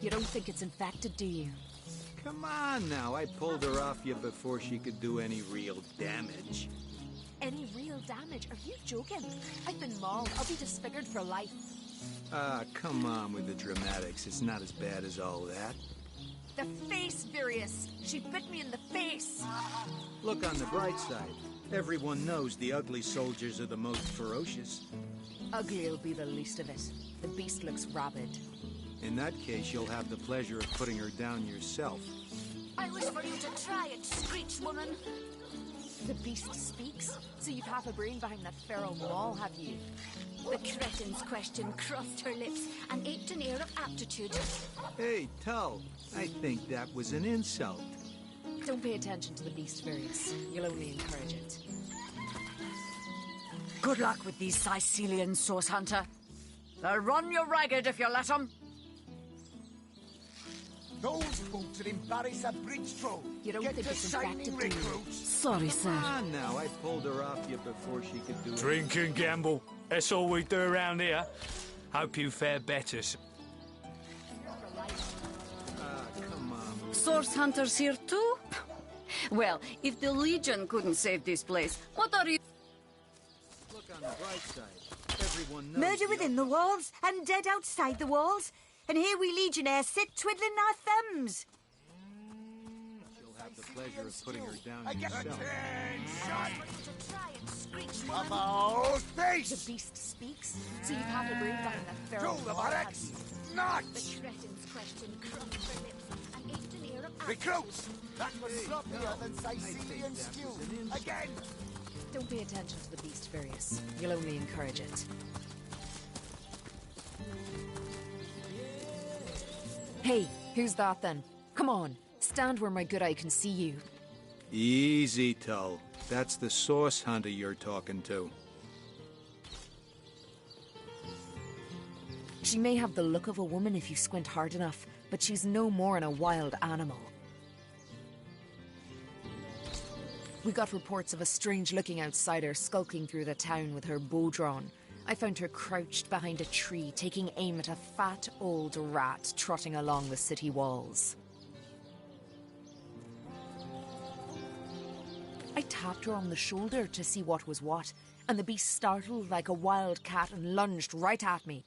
You don't think it's infected, do you? Come on now, I pulled her off you before she could do any real damage. Any real damage? Are you joking? I've been mauled. I'll be disfigured for life. Ah, come on with the dramatics. It's not as bad as all that. The face, Virius. She bit me in the face. Look on the bright side. Everyone knows the ugly soldiers are the most ferocious. Ugly'll be the least of it. The beast looks rabid. In that case, you'll have the pleasure of putting her down yourself. I wish for you to try it, Screech woman. The beast speaks? So you've half a brain behind that feral wall, have you? The cretin's question crossed her lips and aped an air of aptitude. Hey, Tull, I think that was an insult. Don't pay attention to the beast, Various. You'll only encourage it. Good luck with these Sicilian source hunter. They'll run you ragged if you let them. Those boots will embarrass a bridge troll. You don't think it's infected, do you? Sorry, sir. Come on now, I pulled her off you before she could do it. Drink and gamble. That's all we do around here. Hope you fare better. Come on. Source hunters here too? Well, if the Legion couldn't save this place, what are you... Look on the bright side. Everyone knows Murder within the walls and dead outside the walls. And here we Legionnaires sit twiddling our thumbs. You'll have the pleasure of putting her down Attention! yourself. About face! The beast speaks? So you've half a brain behind that feral To the wall, have barracks! you? Not! The cretin's question crossed her lips and aped an air of aptitude. Recruits! That was sloppier than Sicilian stew. Again! Don't pay attention to the beast, Various. You'll only encourage it. Hey, who's that then? Come on, stand where my good eye can see you. Easy, Tull. That's the source hunter you're talking to. She may have the look of a woman if you squint hard enough, but she's no more than a wild animal. We got reports of a strange-looking outsider skulking through the town with her bow drawn. I found her crouched behind a tree, taking aim at a fat old rat trotting along the city walls. I tapped her on the shoulder to see what was what, and the beast startled like a wild cat and lunged right at me.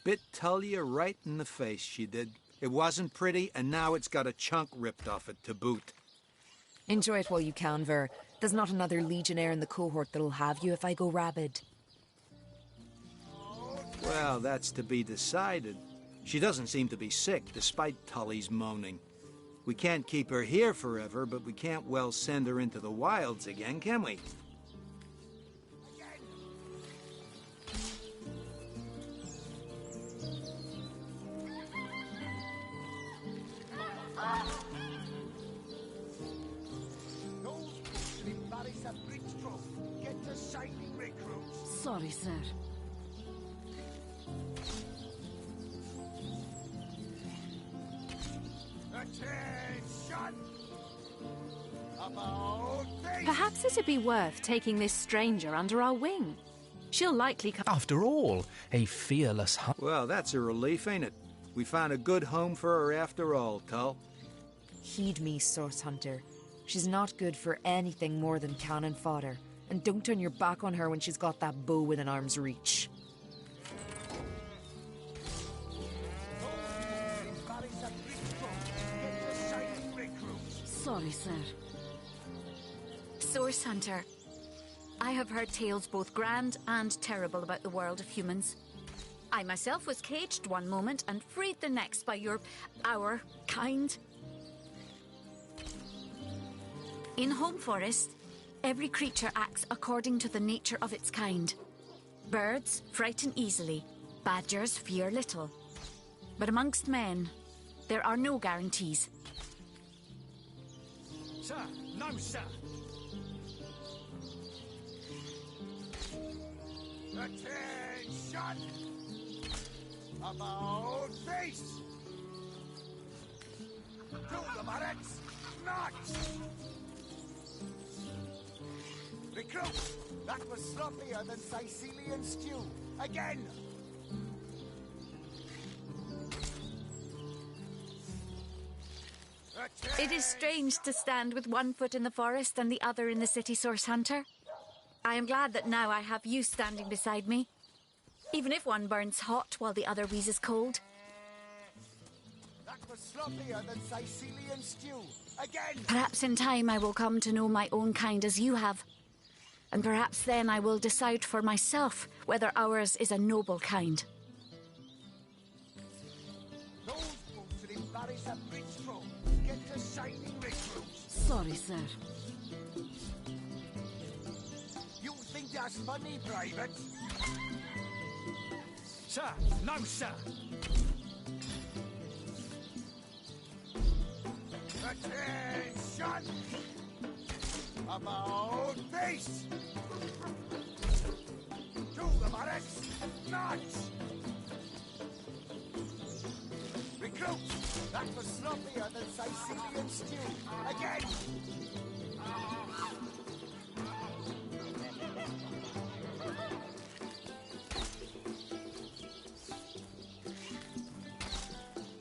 Bit Tull you right in the face, she did. It wasn't pretty, and now it's got a chunk ripped off it to boot. Enjoy it while you can, Ver. There's not another Legionnaire in the cohort that'll have you if I go rabid. Well, that's to be decided. She doesn't seem to be sick, despite Tully's moaning. We can't keep her here forever, but we can't well send her into the wilds again, can we? Those boots will embarrass a bridge troll. Get to shining recruits. Sorry, sir. Attention! About face! Perhaps it'd be worth taking this stranger under our wing. She'll likely come... After all, a fearless hunter. Well, that's a relief, ain't it? We found a good home for her after all, Tull. Heed me, Source Hunter. She's not good for anything more than cannon fodder. And don't turn your back on her when she's got that bow within arm's reach. Sorry, sir. Source hunter. I have heard tales both grand and terrible about the world of humans. I myself was caged one moment and freed the next by our kind. In Home Forest, every creature acts according to the nature of its kind. Birds frighten easily, badgers fear little. But amongst men, there are no guarantees. Sir, no, sir. Attention! About face! To the barracks! Not! Recruits! That was sloppier than Sicilian stew. Again! It is strange to stand with one foot in the forest and the other in the city, Source Hunter. I am glad that now I have you standing beside me, even if one burns hot while the other wheezes cold. That was sloppier than Sicilian stew. Again! Perhaps in time I will come to know my own kind as you have. And perhaps then I will decide for myself whether ours is a noble kind. embarrass a bridge throw. Get to shining recruits. Sorry, sir. You think that's funny, Private? Sir, no, sir. Attention! About face! To the barracks! March! Recruits! That was sloppier than Sicilian stew. Again!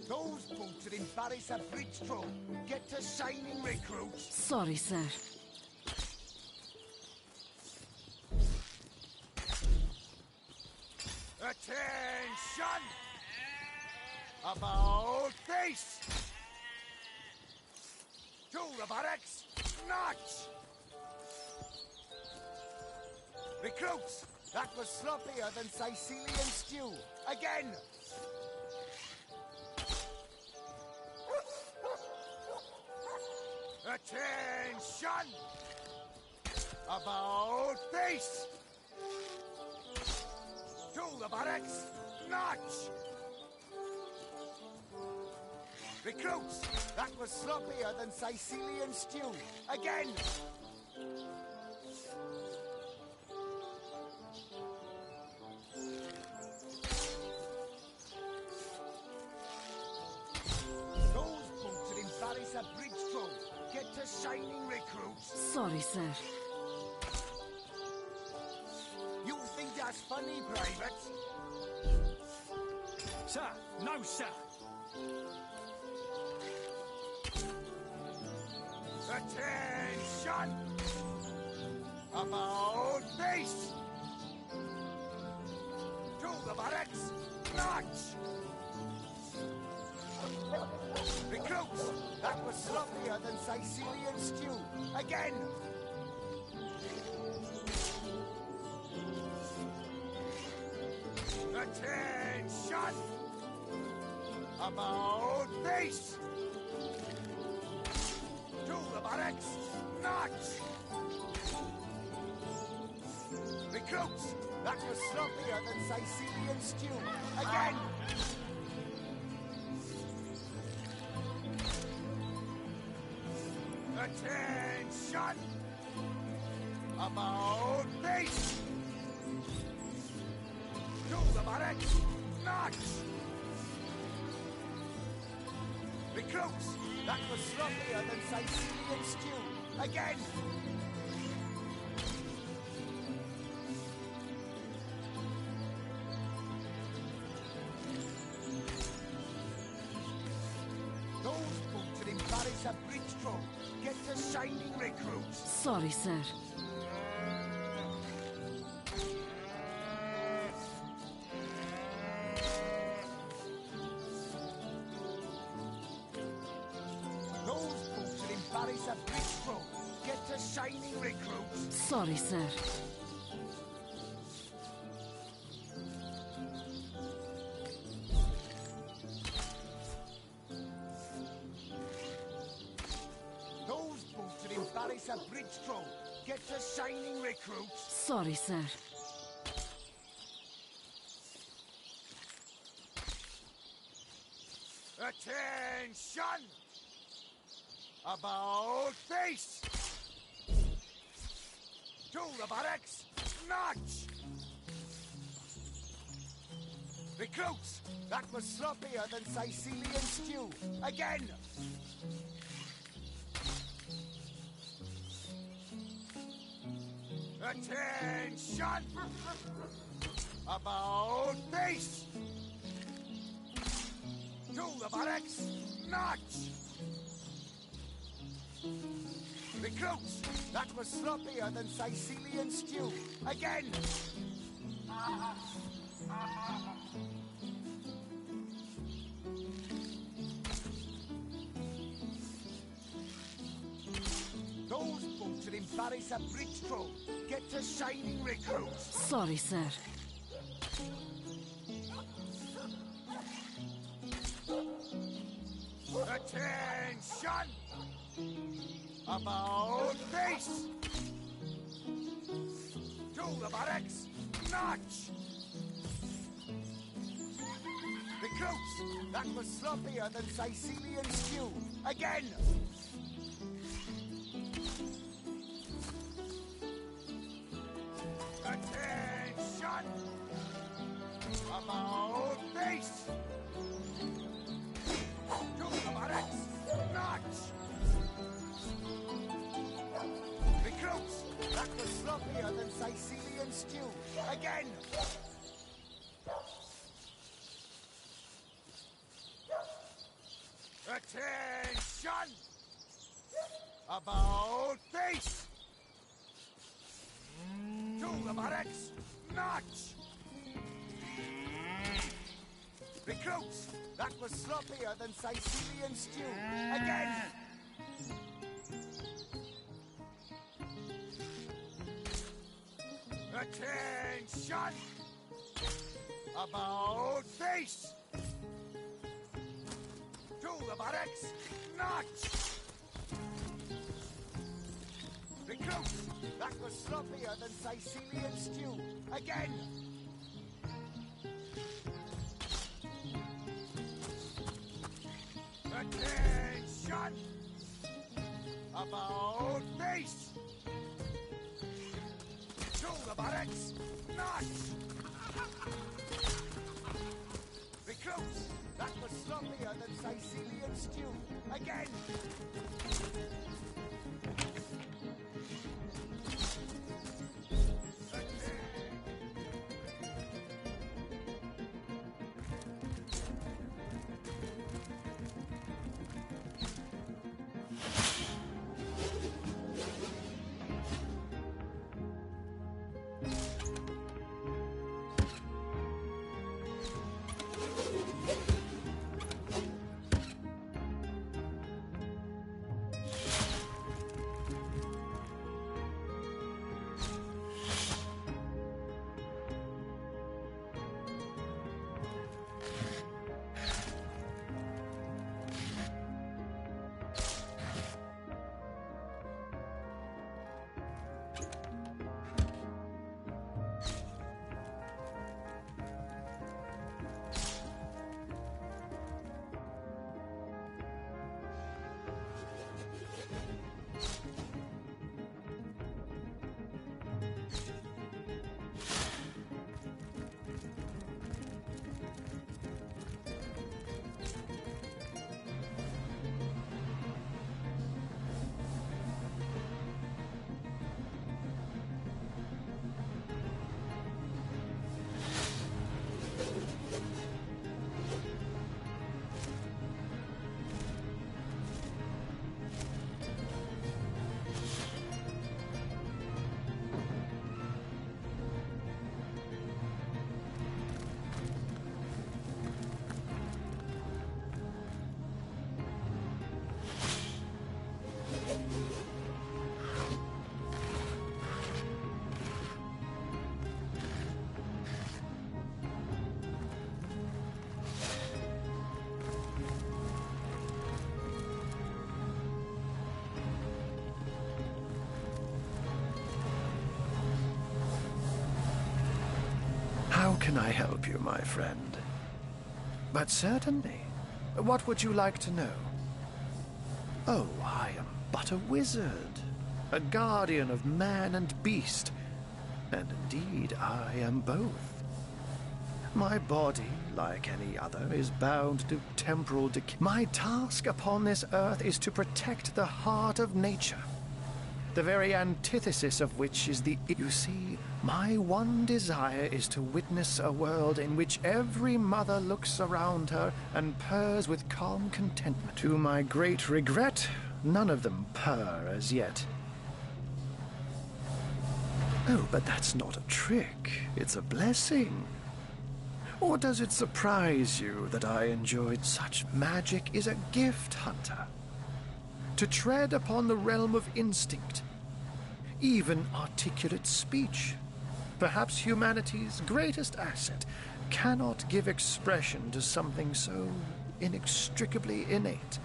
Those boots that embarrass a bridge throw. Get to shining recruits. Sorry, sir. Attention! About face! To the barracks! Notch! Recruits! That was sloppier than Sicilian stew. Again! Attention! About face! To the barracks! Notch! Recruits! That was sloppier than Sicilian stew. Again! Those boots that embarrass a bridge throw. Get to shining recruits. Sorry, sir. You think that's funny, Private? Sir, no, sir. Attention! About face! To the barracks! Notch! Recruits! That was sloppier than Sicilian stew. Again! Attention! About face! To the barracks! Notch! Recruits! That was sloppier than Sicilian stew. Again! Attention! About face! To the barracks! Notch! Recruits! That was sloppier than Sicilian stew. Again! Those boots that embarrass a bridge throw. Get to shining recruits. Sorry, sir. Those boots that embarrass a bridge throw. Get to shining recruits. Sorry, sir. Those boots that embarrass a bridge throw. Get to shining recruits. Sorry, sir. Attention! About face! To the barracks! Notch! Recruits! That was sloppier than Sicilian stew. Again! Attention! About face! To the barracks! Notch! Recruits! That was sloppier than Sicilian stew. Again! Those boots that embarrass a bridge throw. Get to shining recruits. Sorry, sir. Attention! About face! To the buttocks! Notch! Recruits! That was sloppier than Sicilian stew. Again! Attention! About face! To the buttocks! Notch! Recruits! That was sloppier than Sicilian stew. Again! Attention! About face! To the buttocks! Notch! Recruits! That was sloppier than Sicilian stew. Again! Attention! About face! To the buttocks! Notch! Recruits! That was sloppier than Sicilian stew. Again! Attention! About face! To the buttocks! Notch! Recruits! That was sloppier than Sicilian stew. Again! How can I help you, my friend? But certainly. What would you like to know? Oh, I am but a wizard, a guardian of man and beast, and indeed I am both. My body, like any other, is bound to temporal decay. My task upon this earth is to protect the heart of nature, the very antithesis of which is the... You see, my one desire is to witness a world in which every mother looks around her and purrs with calm contentment. To my great regret, none of them purr as yet. Oh, but that's not a trick. It's a blessing. Or does it surprise you that I enjoyed such magic is a gift, Hunter? To tread upon the realm of instinct, even articulate speech, perhaps humanity's greatest asset, cannot give expression to something so inextricably innate.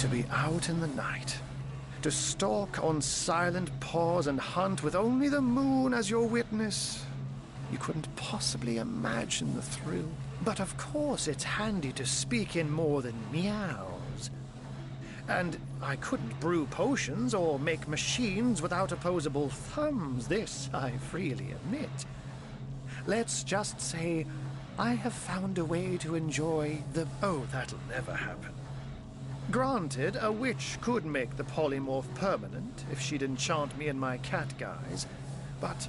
To be out in the night, to stalk on silent paws and hunt with only the moon as your witness. You couldn't possibly imagine the thrill. But of course it's handy to speak in more than meows. And I couldn't brew potions or make machines without opposable thumbs. This I freely admit. Let's just say I have found a way to enjoy the... Oh, that'll never happen. Granted, a witch could make the polymorph permanent if she'd enchant me in my cat guise, but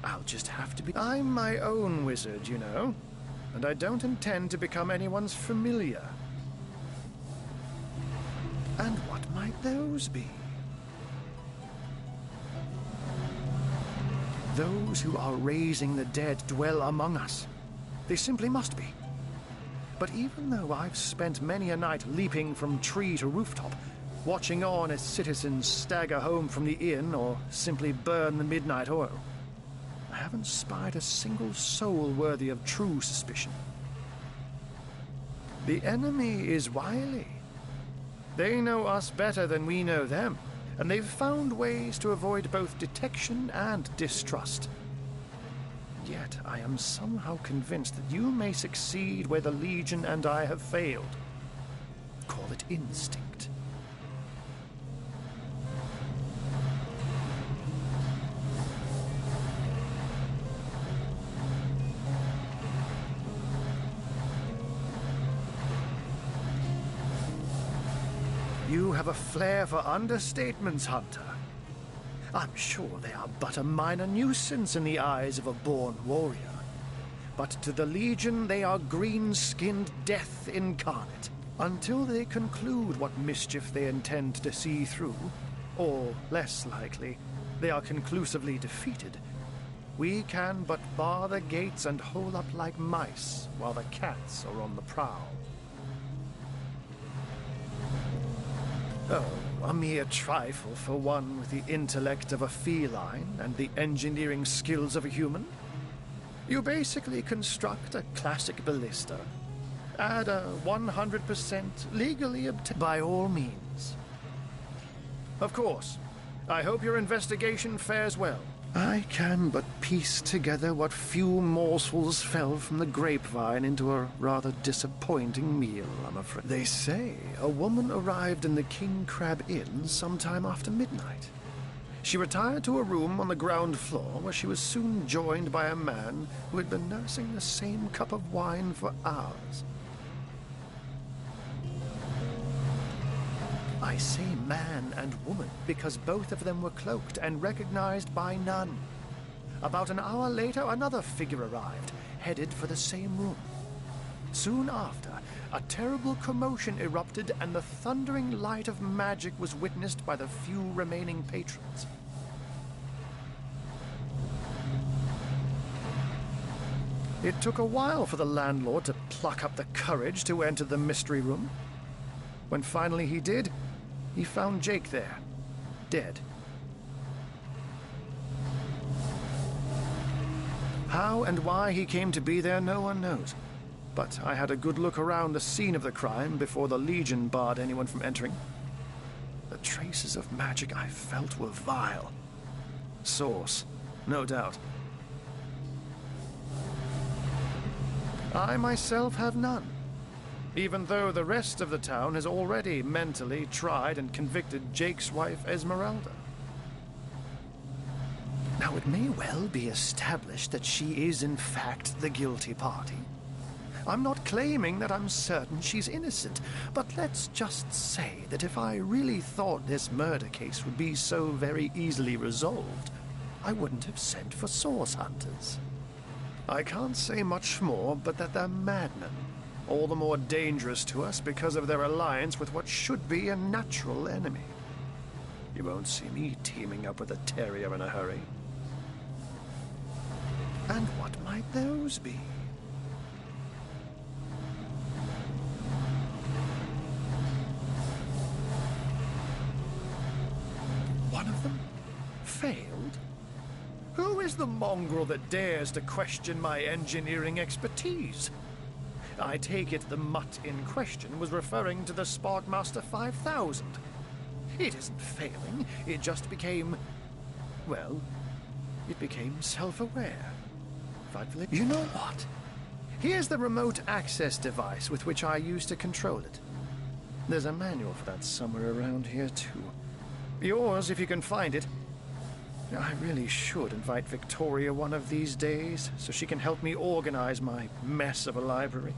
I'll just have to be... I'm my own wizard, you know, and I don't intend to become anyone's familiar. And what might those be? Those who are raising the dead dwell among us. They simply must be. But even though I've spent many a night leaping from tree to rooftop, watching on as citizens stagger home from the inn or simply burn the midnight oil, I haven't spied a single soul worthy of true suspicion. The enemy is wily. They know us better than we know them, and they've found ways to avoid both detection and distrust. Yet I am somehow convinced that you may succeed where the Legion and I have failed. Call it instinct. You have a flair for understatements, Hunter. I'm sure they are but a minor nuisance in the eyes of a born warrior. But to the Legion, they are green-skinned death incarnate. Until they conclude what mischief they intend to see through, or, less likely, they are conclusively defeated, we can but bar the gates and hole up like mice while the cats are on the prowl. Oh, a mere trifle for one with the intellect of a feline and the engineering skills of a human. You basically construct a classic ballista, add a 100% legally obtained... By all means. Of course. I hope your investigation fares well. I can but piece together what few morsels fell from the grapevine into a rather disappointing meal, I'm afraid. They say a woman arrived in the King Crab Inn sometime after midnight. She retired to a room on the ground floor where she was soon joined by a man who had been nursing the same cup of wine for hours. I say man and woman because both of them were cloaked and recognized by none. About an hour later, another figure arrived, headed for the same room. Soon after, a terrible commotion erupted and the thundering light of magic was witnessed by the few remaining patrons. It took a while for the landlord to pluck up the courage to enter the mystery room. When finally he did, he found Jake there, dead. How and why he came to be there, no one knows. But I had a good look around the scene of the crime before the Legion barred anyone from entering. The traces of magic I felt were vile. Source, no doubt. I myself have none, even though the rest of the town has already mentally tried and convicted Jake's wife, Esmeralda. Now, it may well be established that she is, in fact, the guilty party. I'm not claiming that I'm certain she's innocent, but let's just say that if I really thought this murder case would be so very easily resolved, I wouldn't have sent for source hunters. I can't say much more, but that they're madmen. All the more dangerous to us because of their alliance with what should be a natural enemy. You won't see me teaming up with a terrier in a hurry. And what might those be? One of them failed? Who is the mongrel that dares to question my engineering expertise? I take it the mutt in question was referring to the Sparkmaster 5000. It isn't failing, it just became... well, it became self-aware. Frightfully... You know what? Here's the remote access device with which I used to control it. There's a manual for that somewhere around here, too. Yours, if you can find it. I really should invite Victoria one of these days, so she can help me organize my mess of a library.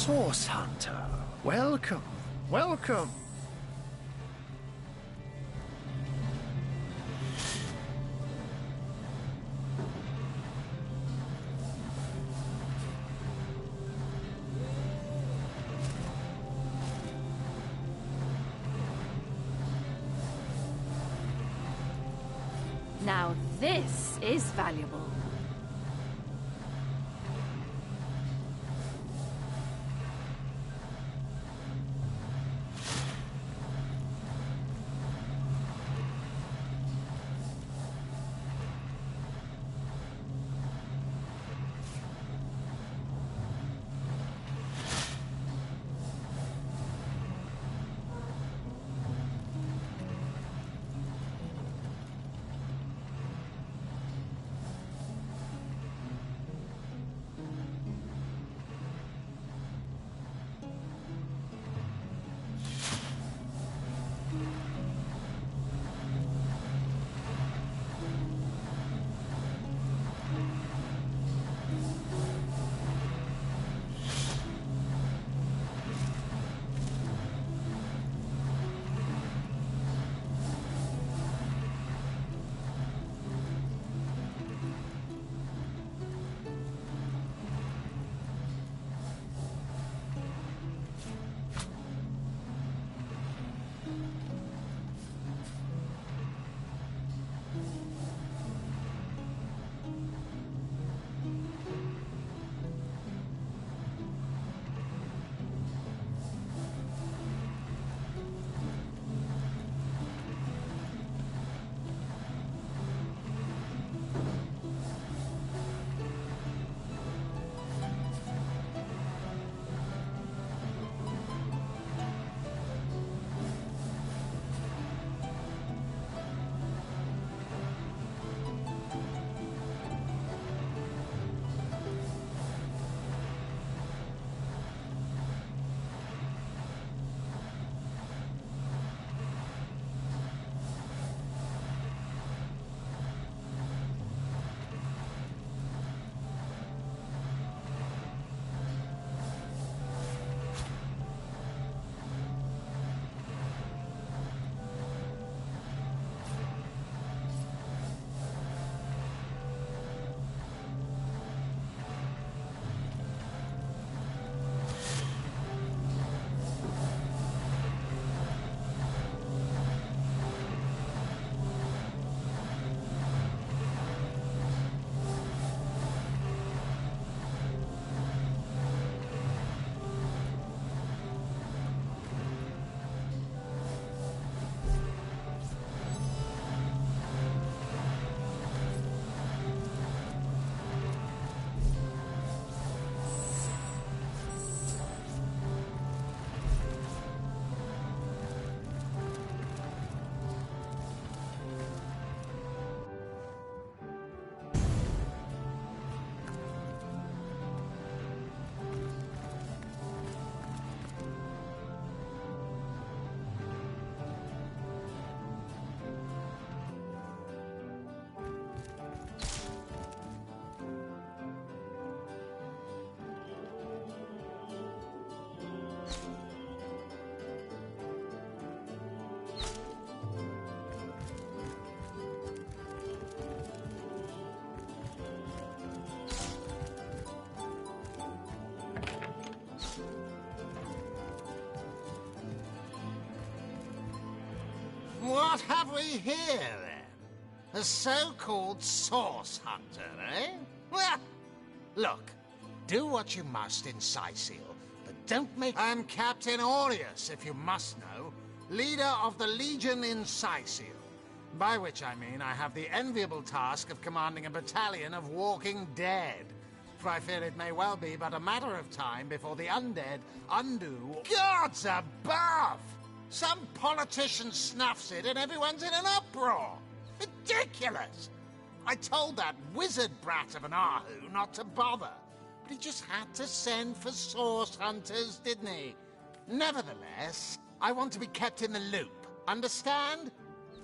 Source Hunter, welcome, welcome. Now this is valuable. What have we here, then? A so-called source hunter, eh? Well, look, do what you must in Sicil, but don't make... I'm Captain Aureus, if you must know, leader of the Legion in Sicil. By which I mean I have the enviable task of commanding a battalion of walking dead. For I fear it may well be but a matter of time before the undead undo... Gods above! Some politician snuffs it and everyone's in an uproar. Ridiculous! I told that wizard brat of an Ahu not to bother. But he just had to send for source hunters, didn't he? Nevertheless, I want to be kept in the loop. Understand?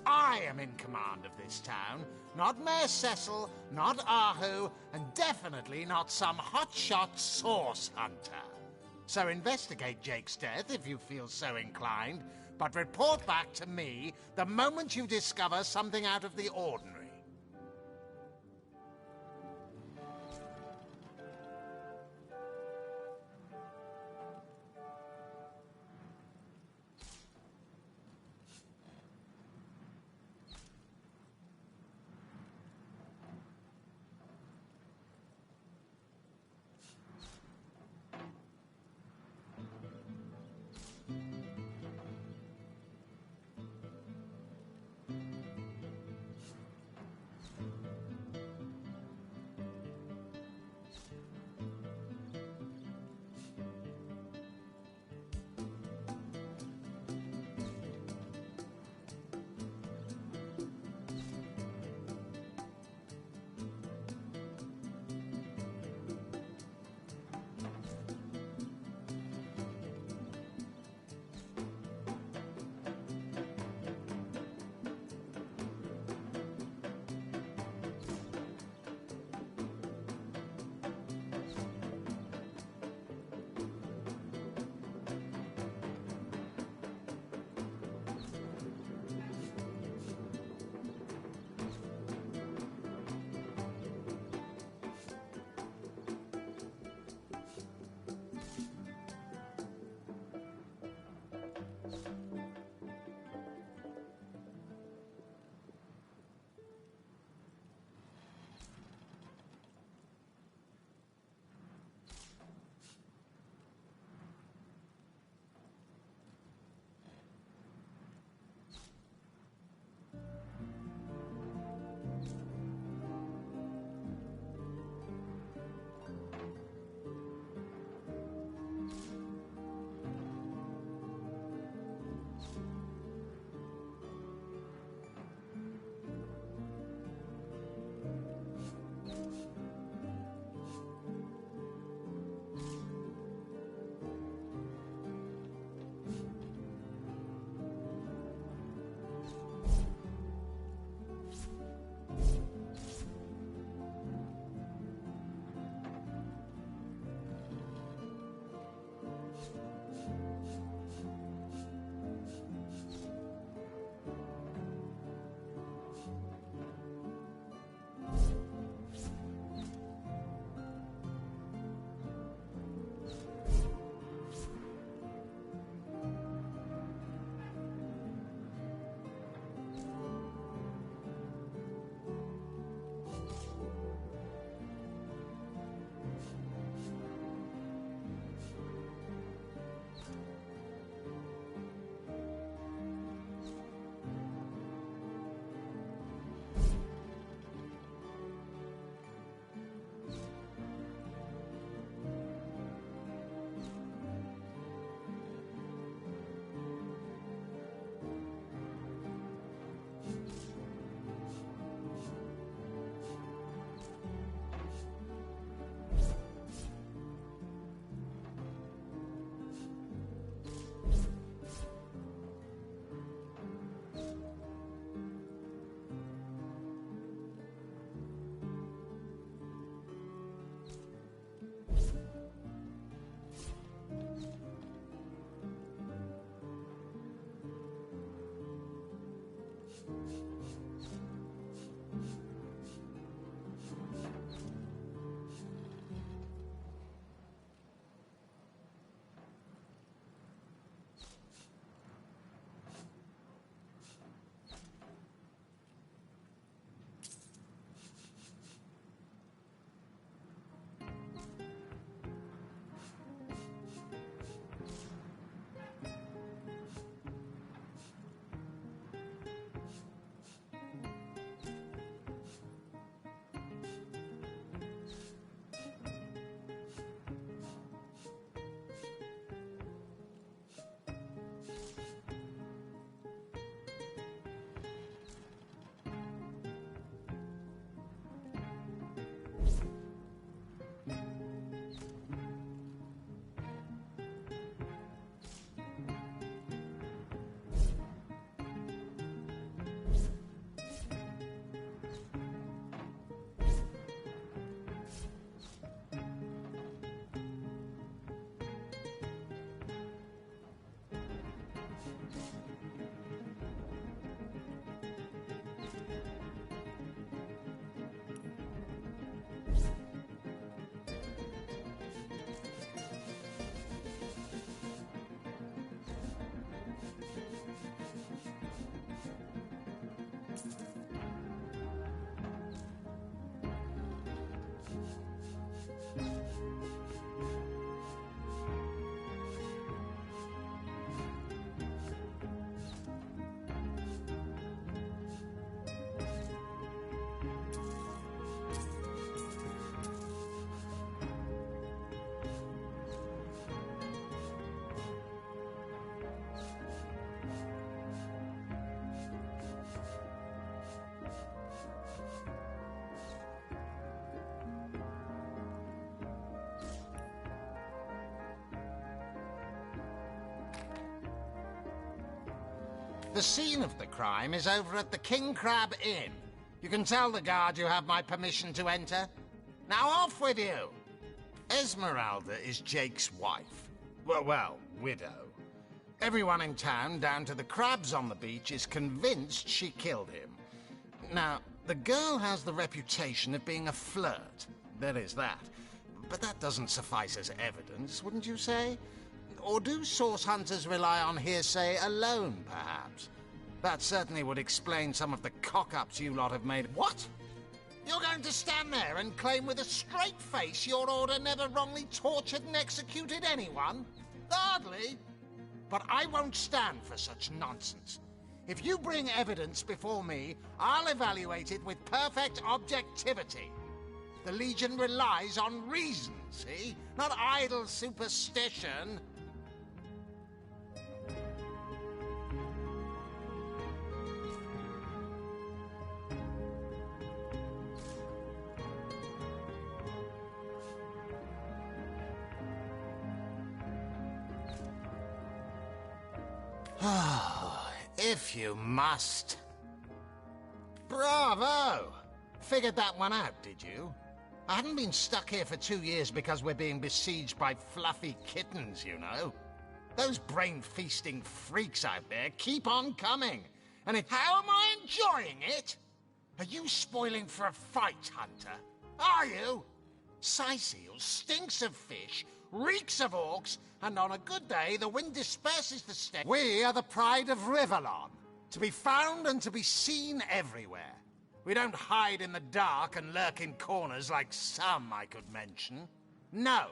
I am in command of this town, not Mayor Cecil, not Ahu, and definitely not some hotshot source hunter. So investigate Jake's death if you feel so inclined, but report back to me the moment you discover something out of the ordinary. The scene of the crime is over at the King Crab Inn. You can tell the guard you have my permission to enter. Now off with you! Esmeralda is Jake's wife. Well, widow. Everyone in town, down to the crabs on the beach, is convinced she killed him. Now, the girl has the reputation of being a flirt. There is that. But that doesn't suffice as evidence, wouldn't you say? Or do source hunters rely on hearsay alone, perhaps? That certainly would explain some of the cock-ups you lot have made. What? You're going to stand there and claim with a straight face your order never wrongly tortured and executed anyone? Hardly. But I won't stand for such nonsense. If you bring evidence before me, I'll evaluate it with perfect objectivity. The Legion relies on reason, see? Not idle superstition. If you must. Bravo! Figured that one out, did you? I haven't been stuck here for 2 years because we're being besieged by fluffy kittens, you know. Those brain-feasting freaks out there keep on coming. And how am I enjoying it? Are you spoiling for a fight, Hunter? Are you? Seal stinks of fish, reeks of orcs, and on a good day the wind disperses the stench. We are the pride of Rivellon, to be found and to be seen everywhere. We don't hide in the dark and lurk in corners like some I could mention. No,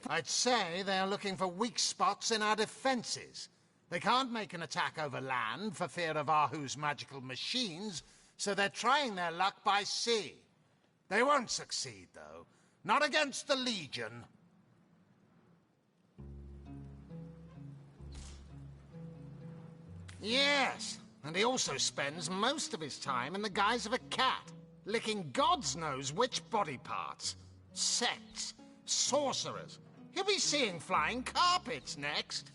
I'd say they're looking for weak spots in our defenses. They can't make an attack over land for fear of Ahu's magical machines, so they're trying their luck by sea. They won't succeed, though. Not against the Legion. Yes, and he also spends most of his time in the guise of a cat, licking God's knows which body parts. Sects, sorcerers. He'll be seeing flying carpets next.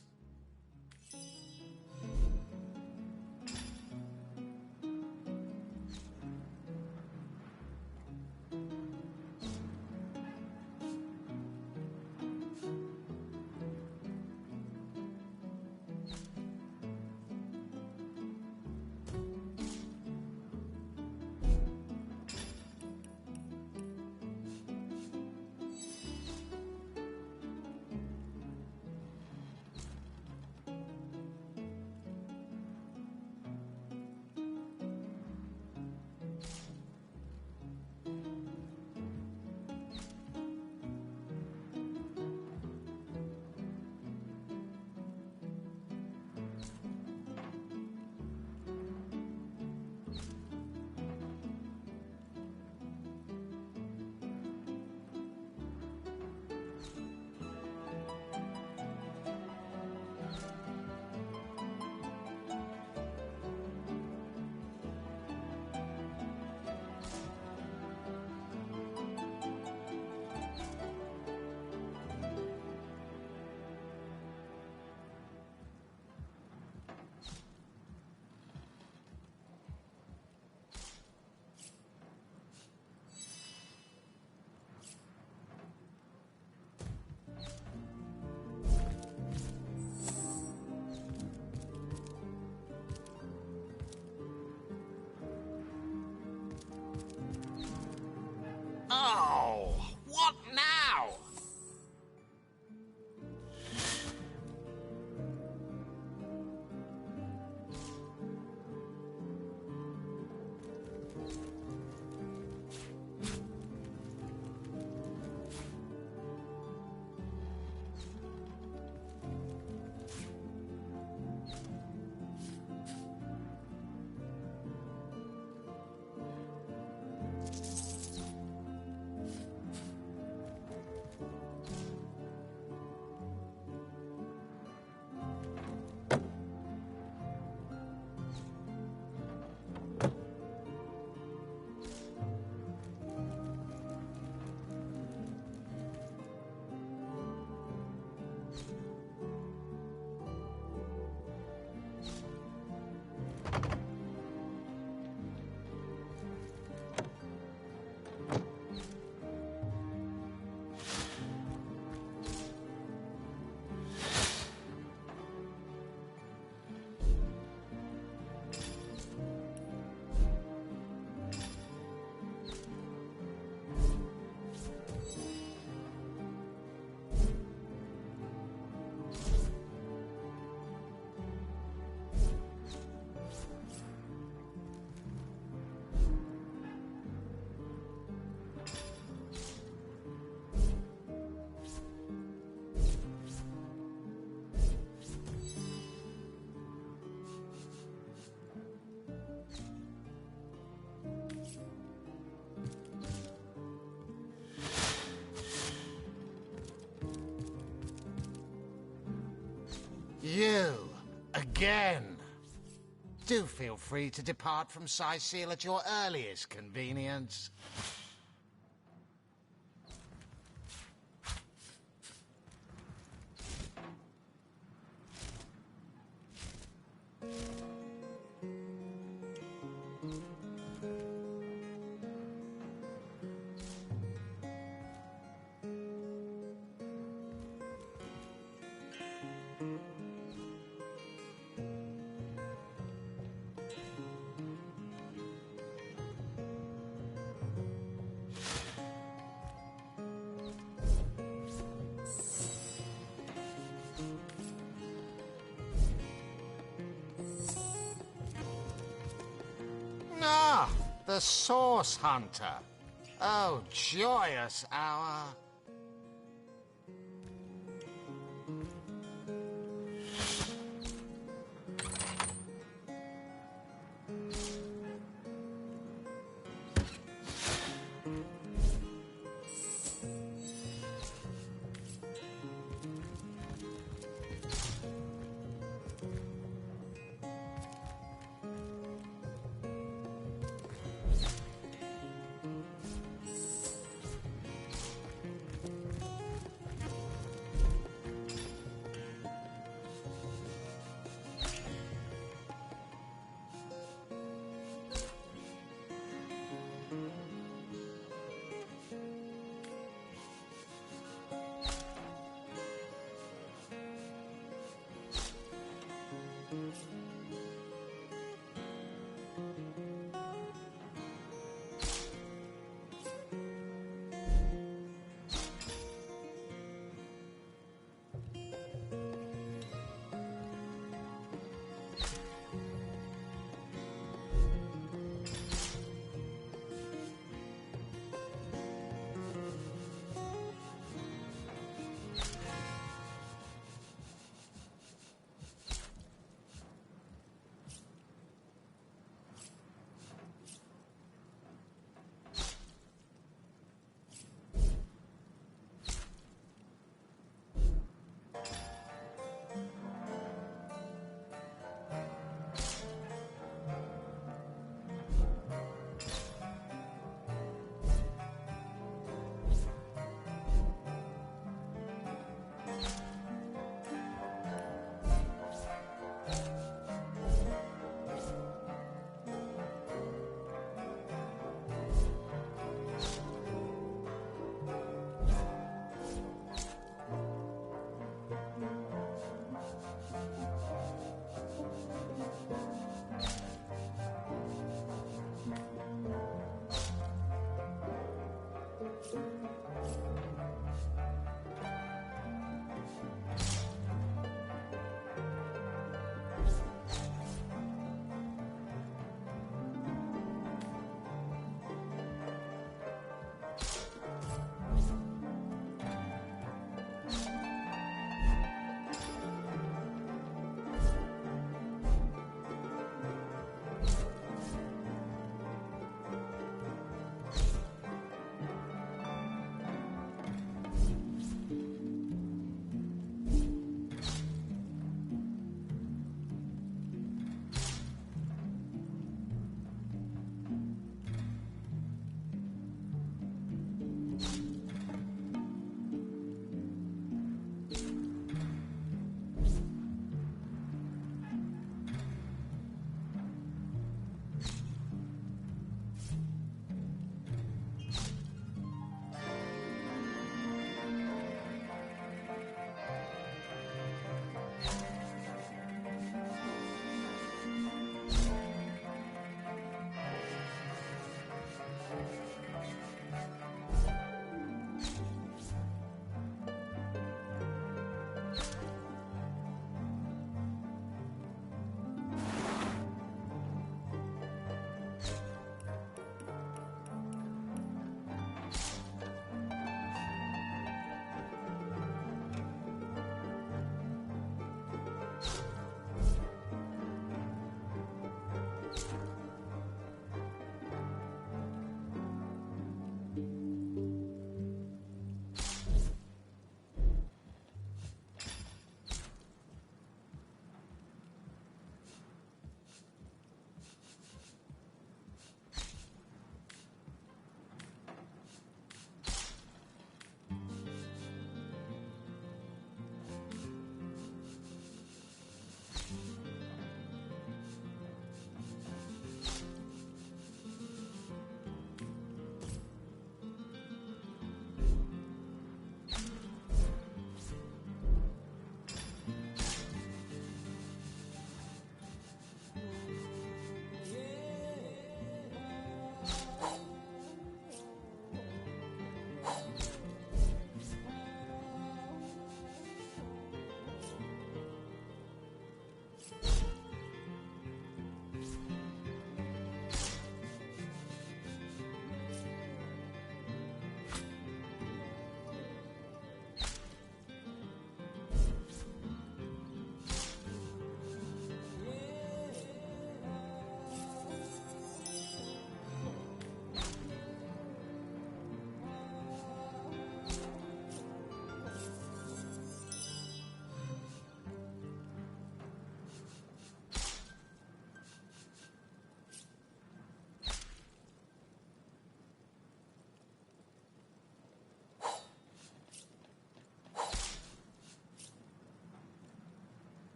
You, again. Do feel free to depart from Sicil at your earliest convenience. Ah, the Source Hunter. Oh, joyous hour.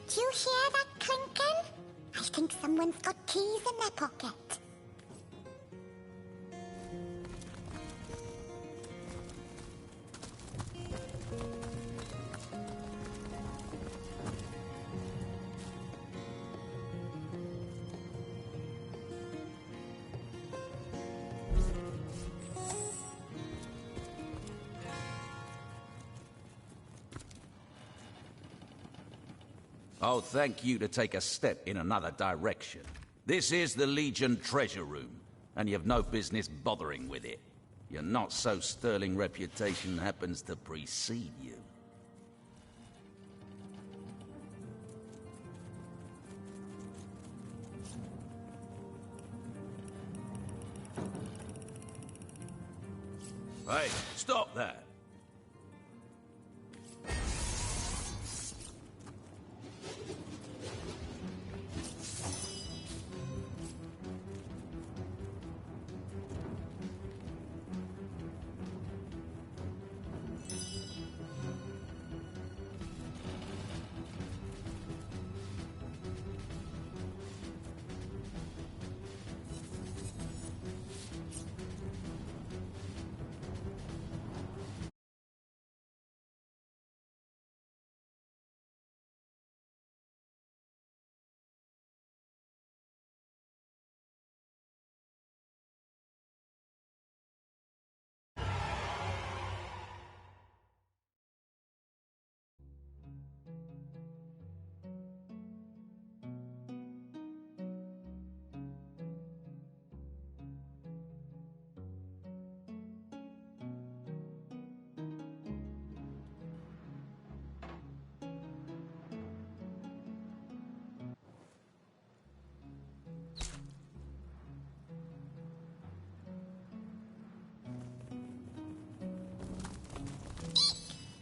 Do you hear that clinking? I think someone's got keys in their pocket. Oh, thank you to take a step in another direction. This is the Legion treasure room, and you've no business bothering with it. Your not-so-sterling reputation happens to precede you. Hey, stop that!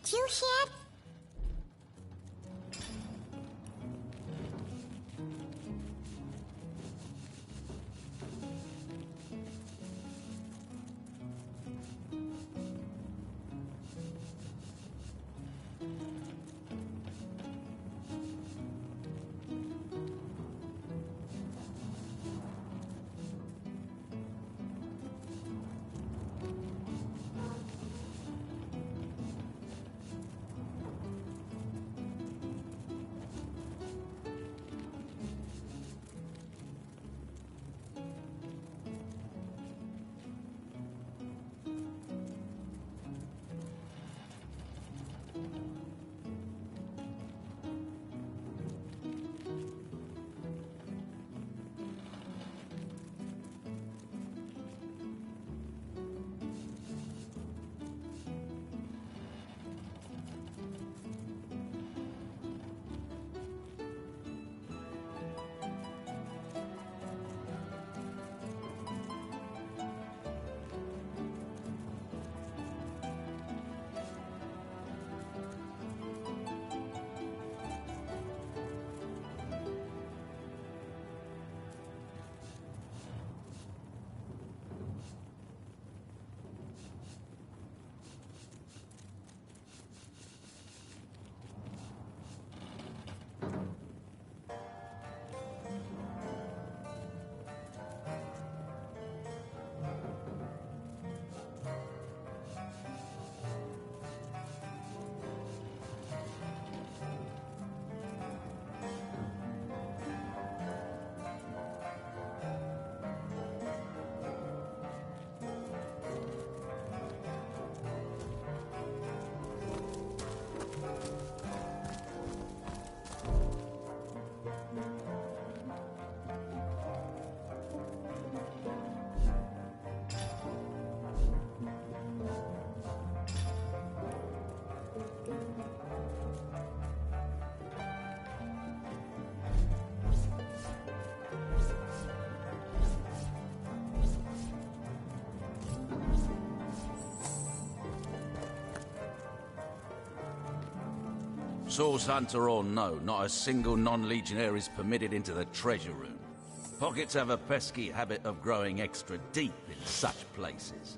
Do you hear? Source hunter or no, not a single non-legionnaire is permitted into the treasure room. Pockets have a pesky habit of growing extra deep in such places.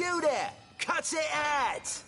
You there! Cut it out!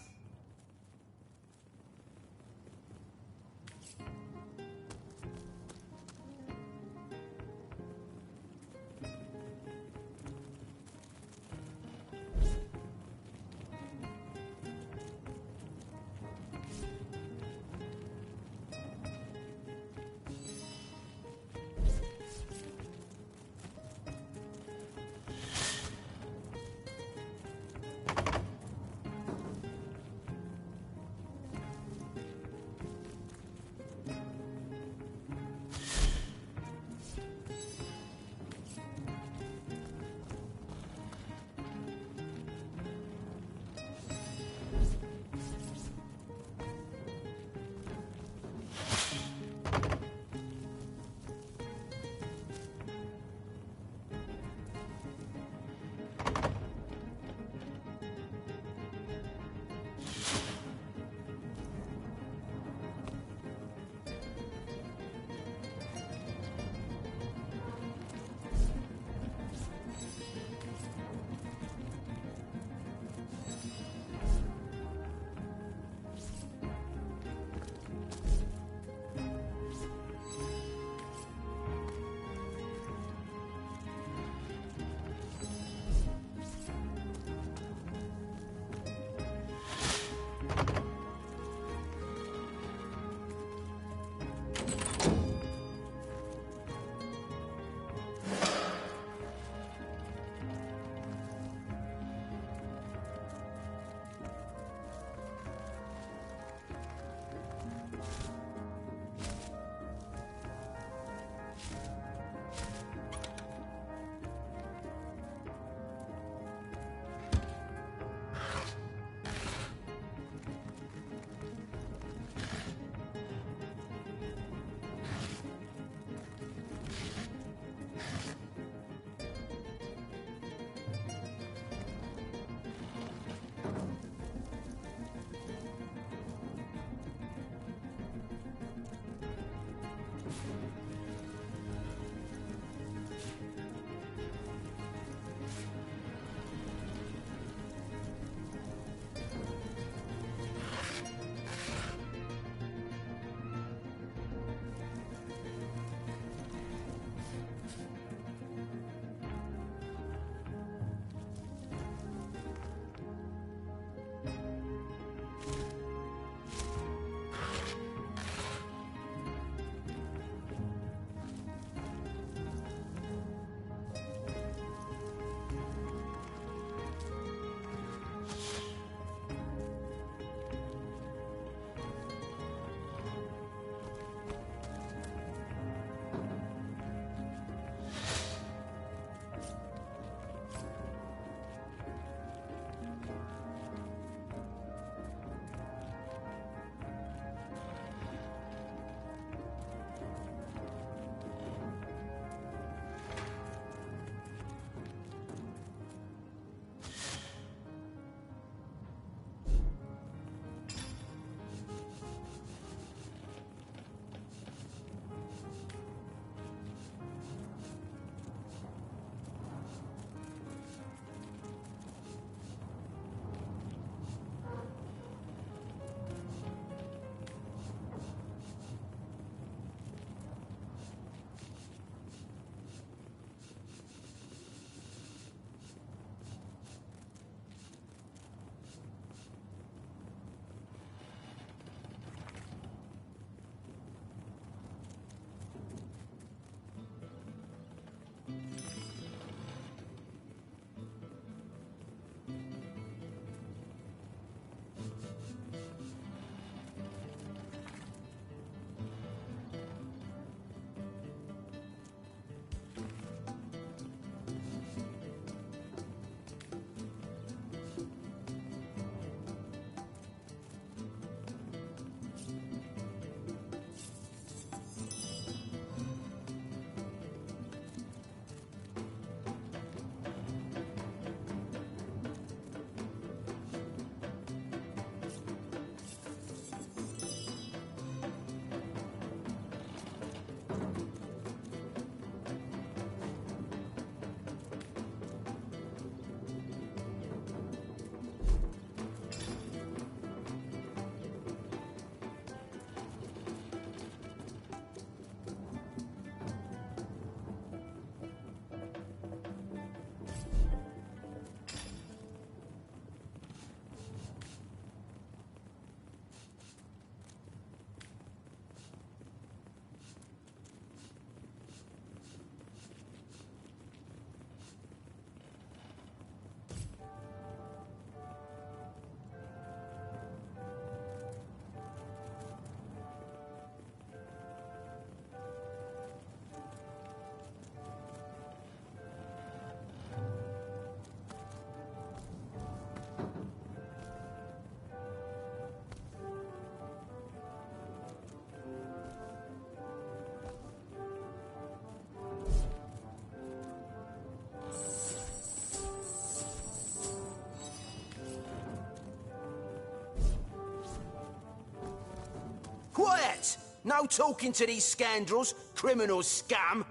No talking to these scoundrels, criminal scum.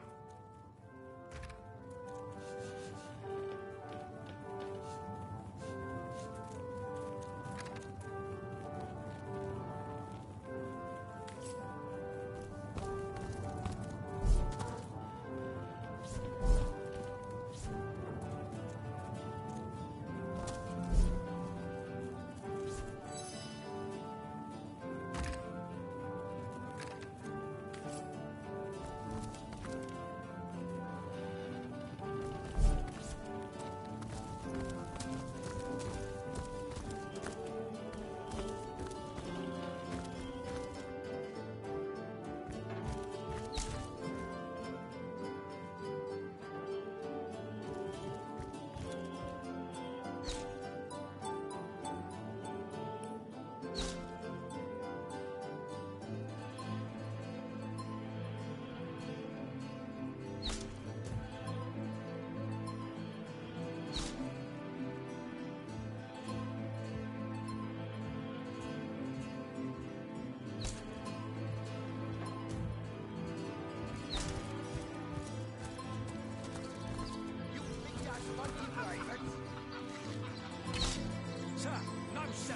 Sir, no, sir.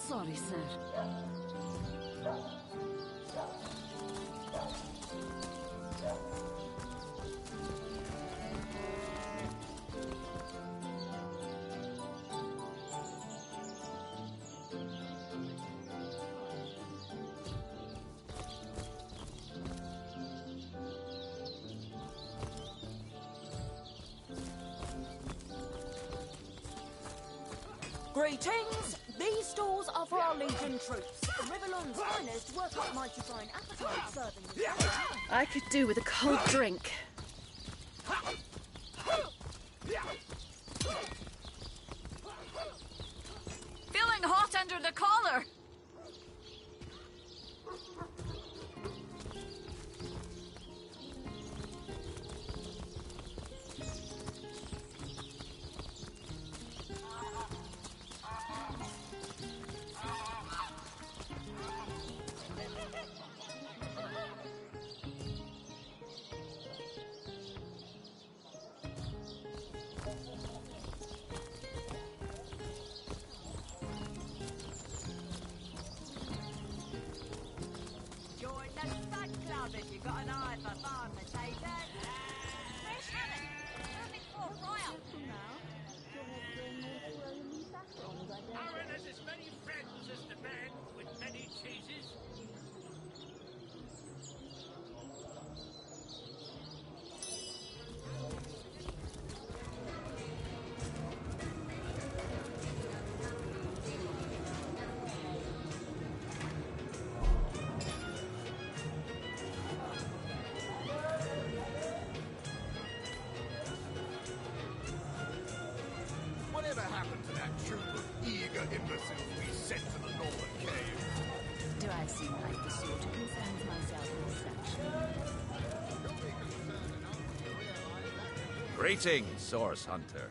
Sorry, sir. Greetings! These stalls are for our Legion troops. Rivellon's finest work up mighty fine appetite serving you. I could do with a cold drink. Feeling hot under the collar. Aaron has as many friends as the man with many cheeses. Whatever happened to that troop of eager imbeciles we sent to the Northern Cave? Do I seem like the sort who concerns myself with such? Greetings, Source Hunter.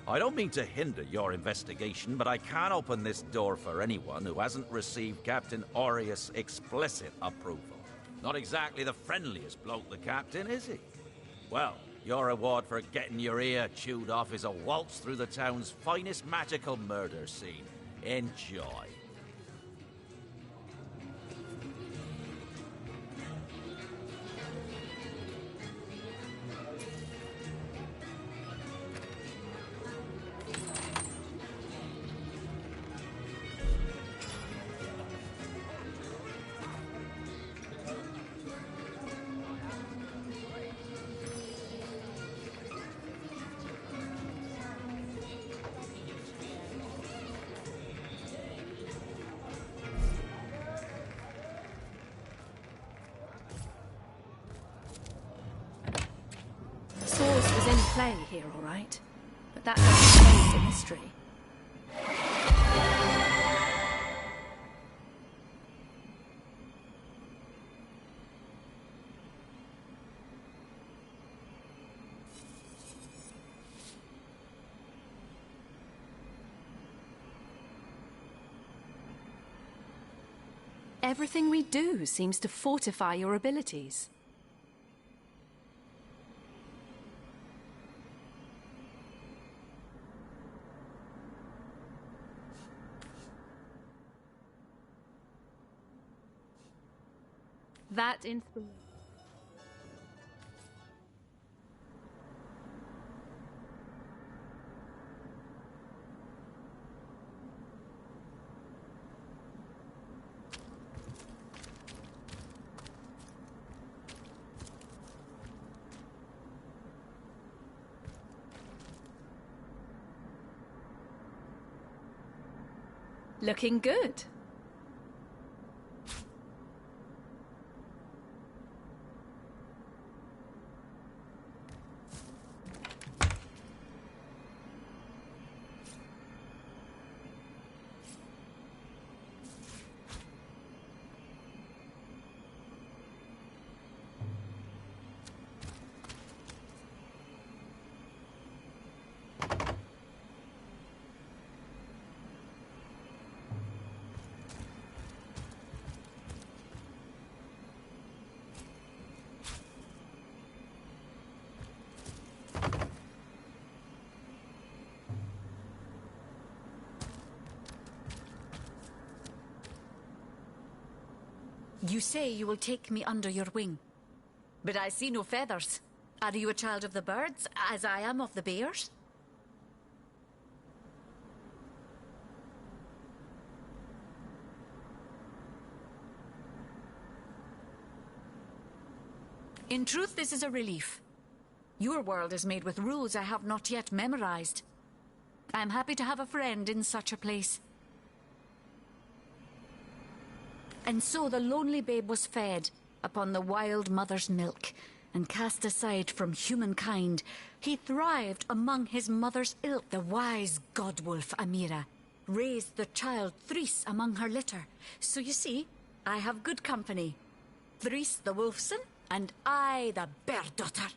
I don't mean to hinder your investigation, but I can't open this door for anyone who hasn't received Captain Aureus' explicit approval. Not exactly the friendliest bloke, the Captain, is he? Well, your reward for getting your ear chewed off is a waltz through the town's finest magical murder scene. Enjoy. Source was in play here, all right. But that doesn't change the mystery. Everything we do seems to fortify your abilities. That inspiration. Looking good. You say you will take me under your wing. But I see no feathers. Are you a child of the birds, as I am of the bears? In truth, this is a relief. Your world is made with rules I have not yet memorized. I am happy to have a friend in such a place. And so the lonely babe was fed upon the wild mother's milk, and cast aside from humankind, he thrived among his mother's ilk. The wise godwolf Amira raised the child Threes among her litter. So you see, I have good company. Threes the wolfson, and I the bear daughter.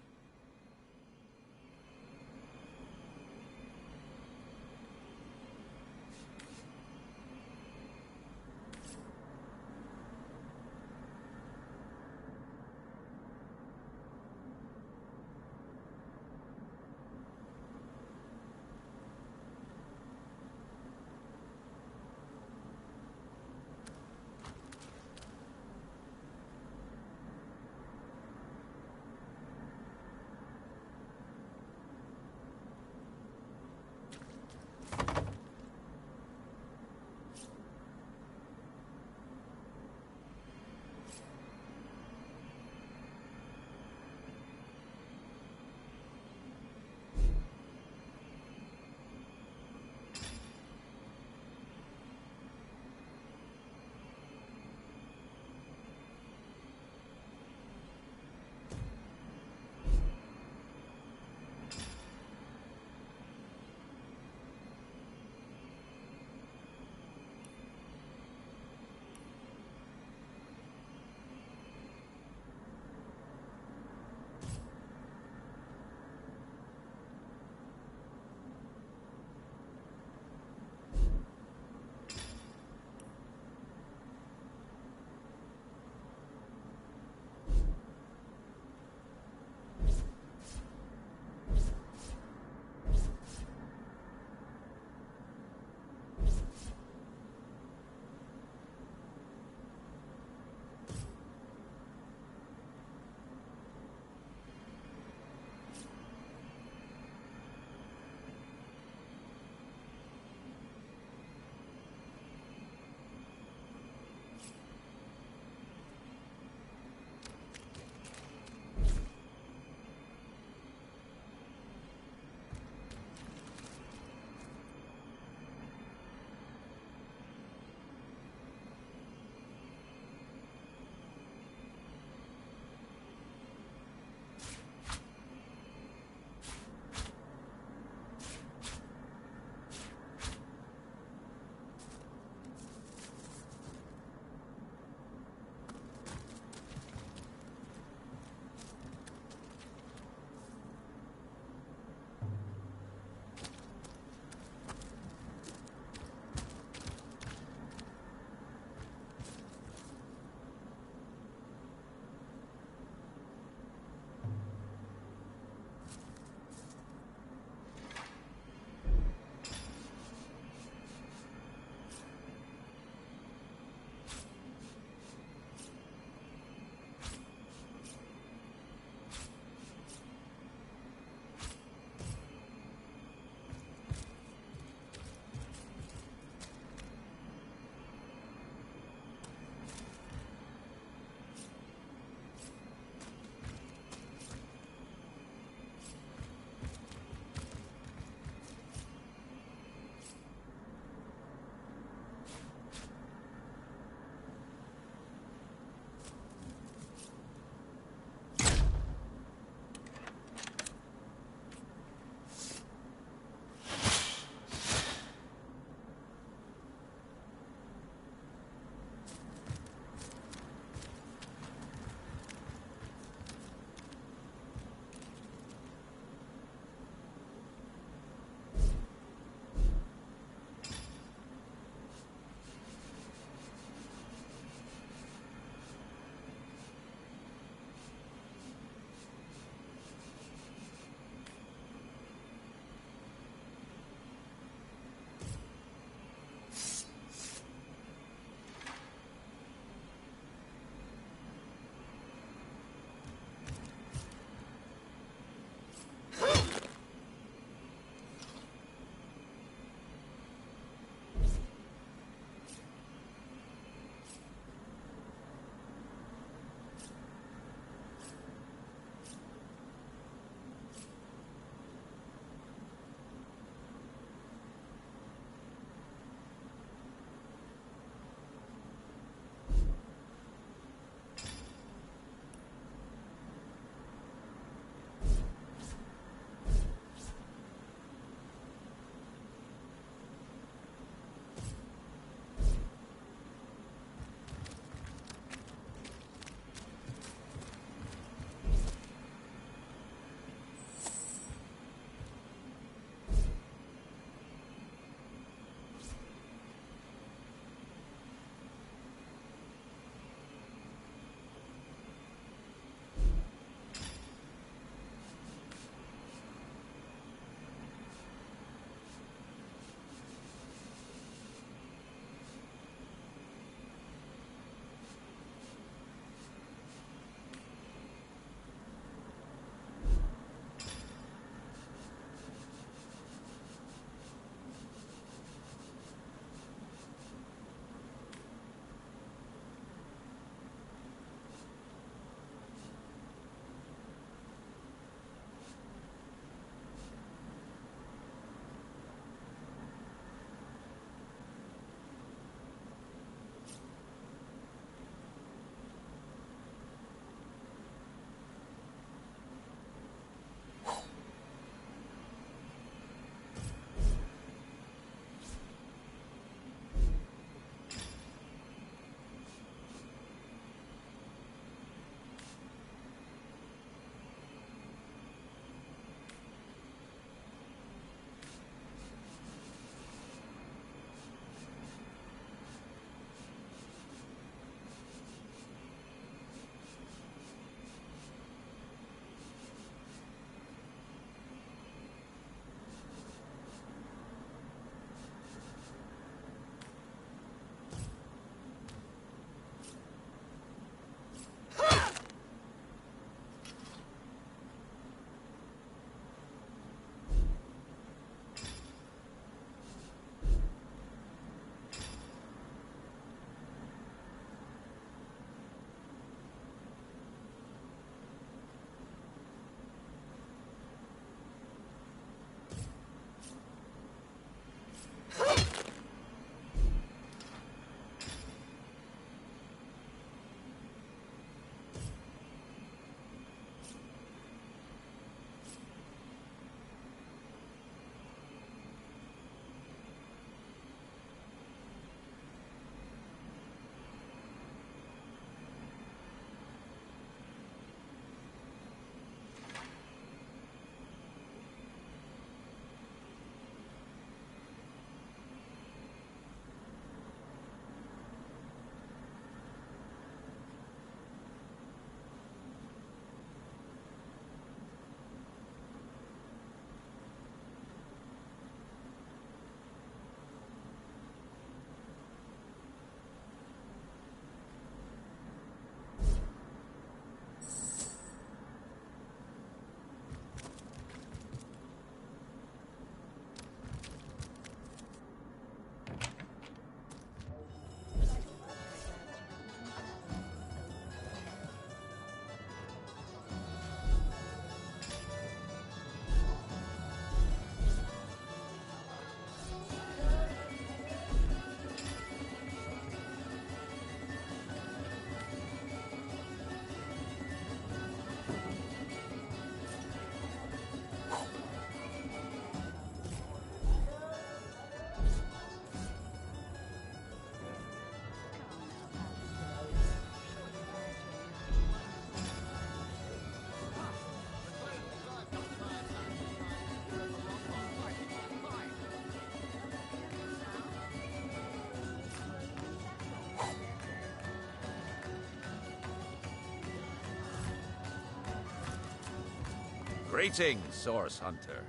Greetings, Source Hunter.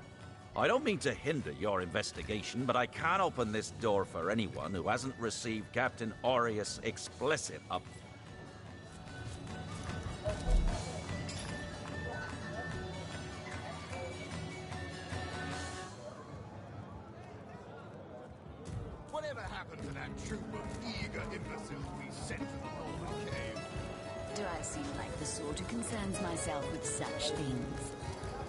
I don't mean to hinder your investigation, but I can't open this door for anyone who hasn't received Captain Aureus' explicit up. Whatever happened to that troop of eager imbeciles we sent to the Northern Cave? Do I seem like the sort who concerns myself with such things?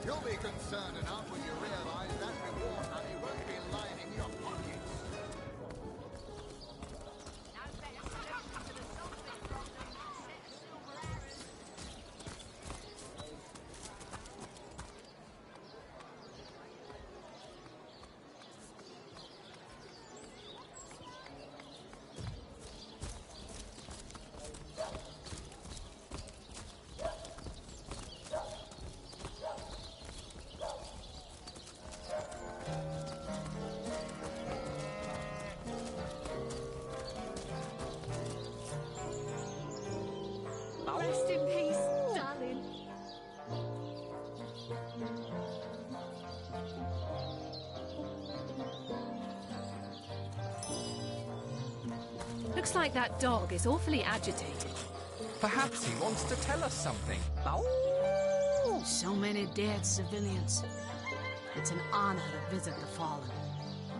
You'll be concerned enough when you realize that reward money won't be lining your pockets. Rest in peace, darling. Looks like that dog is awfully agitated. Perhaps he wants to tell us something. So many dead civilians. It's an honor to visit the fallen.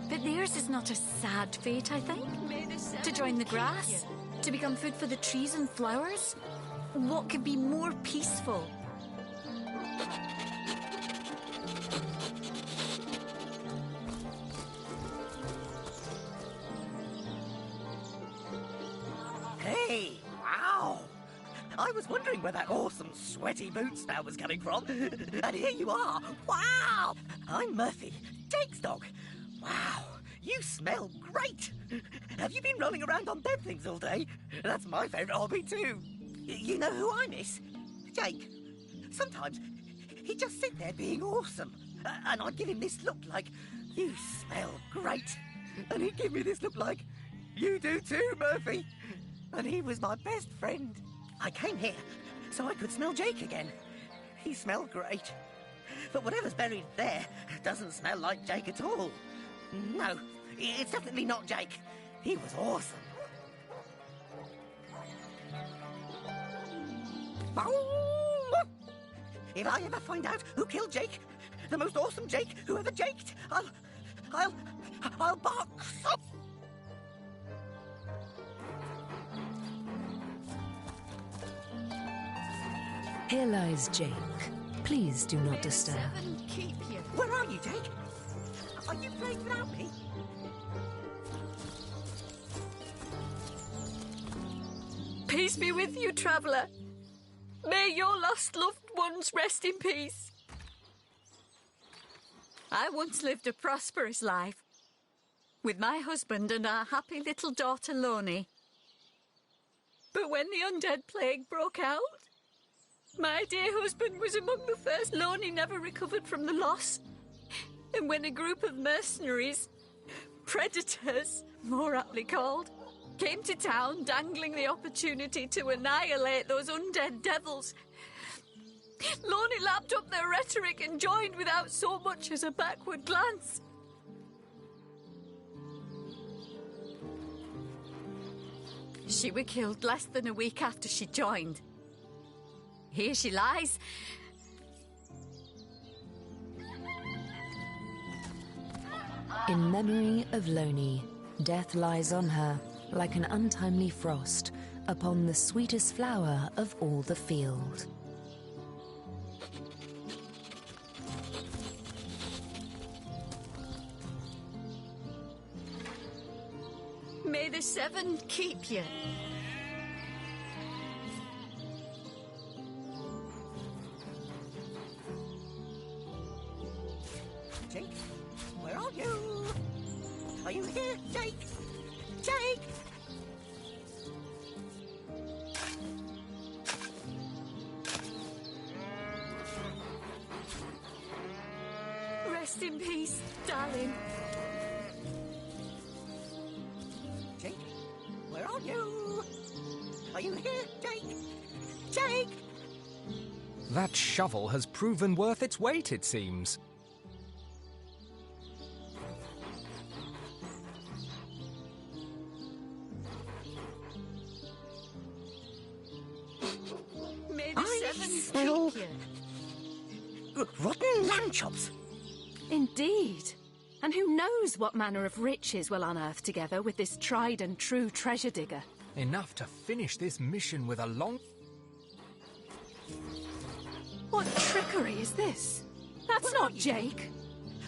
But theirs is not a sad fate, I think. To join the grass? To become food for the trees and flowers? What could be more peaceful? Hey, wow! I was wondering where that awesome sweaty boot smell was coming from. And here you are. Wow! I'm Murphy, Jake's dog. Wow, you smell great. Have you been rolling around on dead things all day? That's my favourite hobby too. You know who I miss? Jake. Sometimes he'd just sit there being awesome. And I'd give him this look like, you smell great. And he'd give me this look like, you do too, Murphy. And he was my best friend. I came here so I could smell Jake again. He smelled great. But whatever's buried there doesn't smell like Jake at all. No, it's definitely not Jake. He was awesome. If I ever find out who killed Jake, the most awesome Jake who ever jaked, I'll box. Here lies Jake. Please do not disturb. Keep you. Where are you, Jake? Are you playing without me? Peace be with you, traveller. May your lost loved ones rest in peace. I once lived a prosperous life with my husband and our happy little daughter, Loney. But when the undead plague broke out, my dear husband was among the first. Loney never recovered from the loss. And when a group of mercenaries, predators, more aptly called, came to town dangling the opportunity to annihilate those undead devils, Loney lapped up their rhetoric and joined without so much as a backward glance. She was killed less than a week after she joined. Here she lies. In memory of Loney, death lies on her like an untimely frost upon the sweetest flower of all the field. May the seven keep you. Jake, where are you? Are you here, Jake? Jake! Rest in peace, darling. Jake, where are you? Are you here, Jake? Jake! That shovel has proven worth its weight, it seems. May the I seven smell keep you. rotten lamb chops. Indeed. And who knows what manner of riches we'll unearth together with this tried and true treasure digger. Enough to finish this mission with a long... What trickery is this? That's not Jake.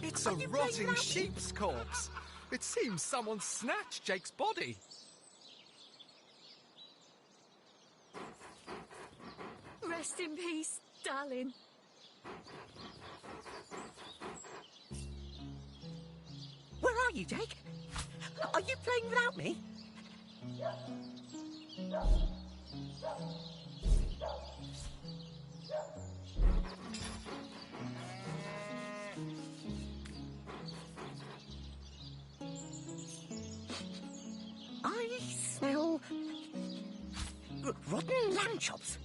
It's a rotting sheep's corpse. It seems someone snatched Jake's body. Rest in peace, darling. Where are you, Jake? Are you playing without me? I smell rotten lamb chops.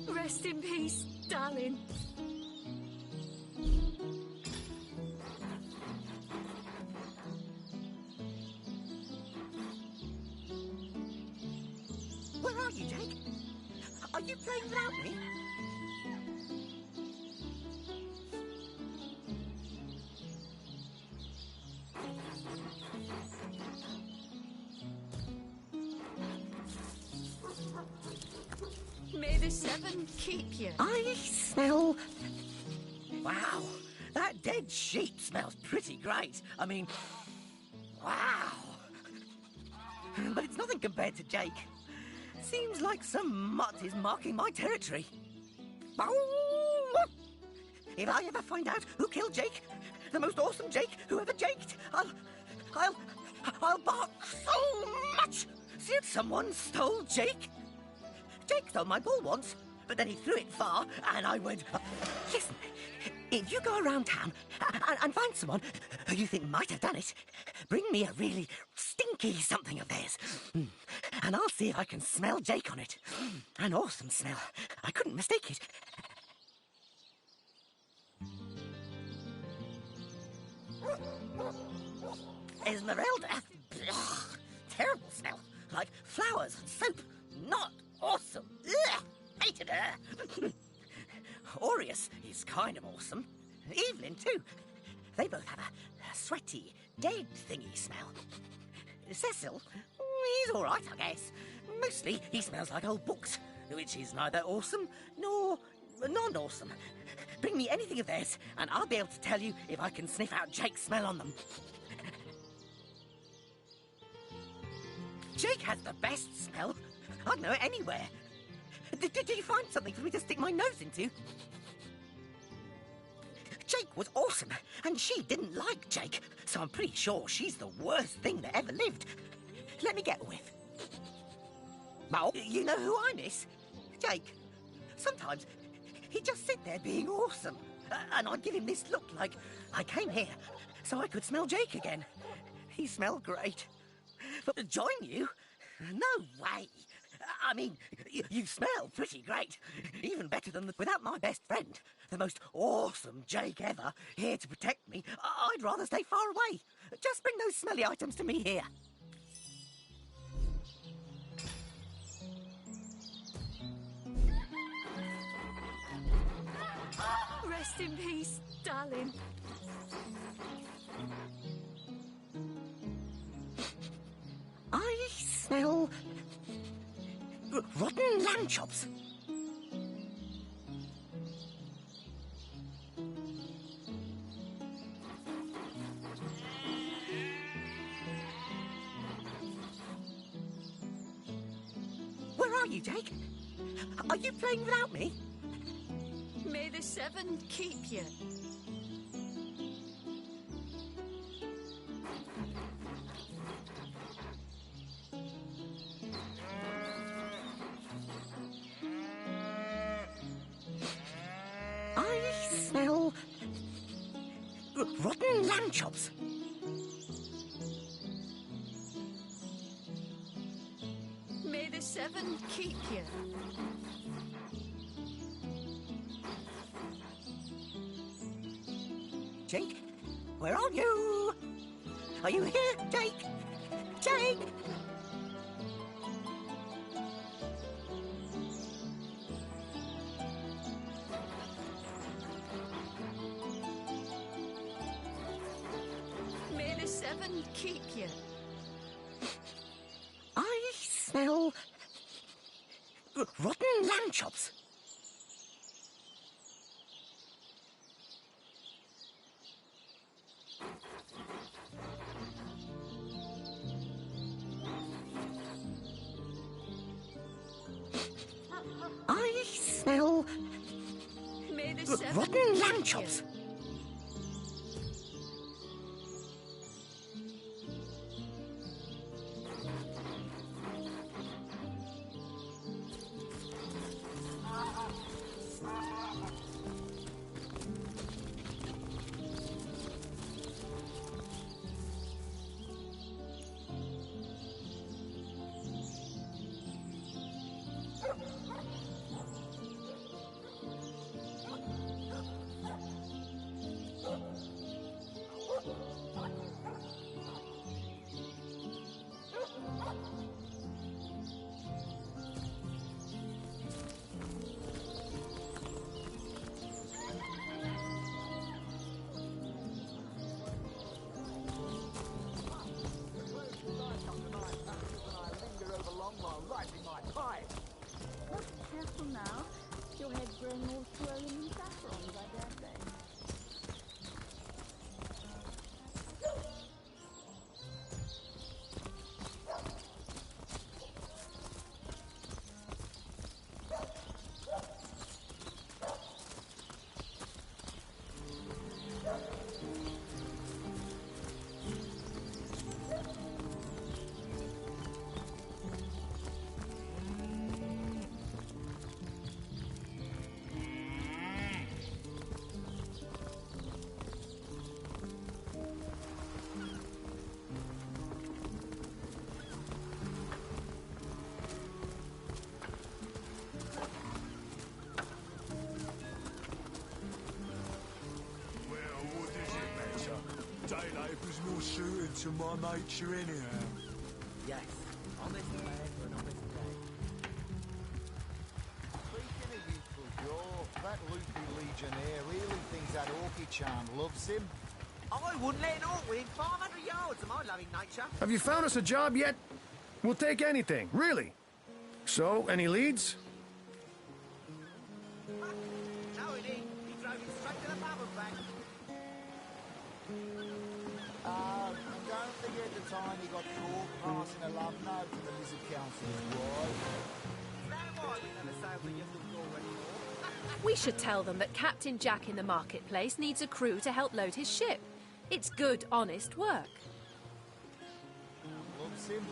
Rest in peace, darling. Where are you, Jake? Are you playing without me? May the seven keep you. I smell... Wow, that dead sheep smells pretty great. I mean, wow. But it's nothing compared to Jake. Seems like some mutt is marking my territory. If I ever find out who killed Jake, the most awesome Jake who ever jaked, I'll bark so much. See if someone stole Jake. Jake stole my ball once, but then he threw it far, and I went... Listen, if you go around town and find someone who you think might have done it, bring me a really stinky something of theirs. And I'll see if I can smell Jake on it. An awesome smell. I couldn't mistake it. Esmeralda. Ugh, terrible smell. Like flowers and soap. Not awesome. Ugh, hated her. Aureus is kind of awesome. Evelyn, too. They both have a sweaty, dead thingy smell. Cecil, he's all right, I guess. Mostly he smells like old books, which is neither awesome nor non-awesome. Bring me anything of theirs, and I'll be able to tell you if I can sniff out Jake's smell on them. Jake has the best smell. I'd know it anywhere. Did you find something for me to stick my nose into? Jake was awesome, and she didn't like Jake, so I'm pretty sure she's the worst thing that ever lived. Let me get a whiff. Well, you know who I miss? Jake. Sometimes he'd just sit there being awesome, and I'd give him this look like I came here so I could smell Jake again. He smelled great. But join you? No way. I mean, you smell pretty great. Even better than without my best friend, the most awesome Jake ever, here to protect me. I'd rather stay far away. Just bring those smelly items to me here. Rest in peace, darling. I smell... rotten lamb chops. Where are you, Jake? Are you playing without me? May the seven keep you. I smell... rotten lamb chops. May the seven keep you. Jake, where are you? Are you here, Jake? Jake! May the seven keep you. I smell rotten lamb chops. I smell May the seven rotten keep lamb you. chops. Careful now. Your head's growing all swollen and saffrons, I dare say. Daylight was more suited to my nature anyhow. Yes, honest man for an honest day. Speaking of youthful jaw, that loopy legionnaire really thinks that orchid charm loves him. I wouldn't let an orc within 500 yards of my loving nature. Have you found us a job yet? We'll take anything, really. So, any leads? No, he didn't. He drove him straight to the pub and back. And don't forget the time he got caught passing a love note to the Lizard Council's wife. Is that why we never sailed the Youthful Door anymore? We should tell them that Captain Jack in the marketplace needs a crew to help load his ship. It's good, honest work. Loves him.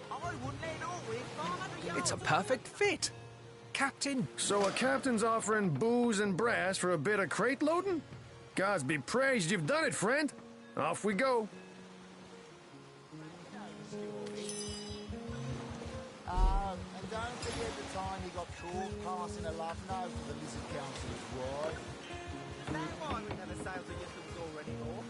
I wouldn't let an orc within 500 yards. It's a perfect fit. Captain. So a captain's offering booze and brass for a bit of crate loading? Gods be praised you've done it, friend. Off we go. And don't forget the time he got caught passing a love note to the Lizard Council's wife. Is that why we never sailed the Youthful Door anymore?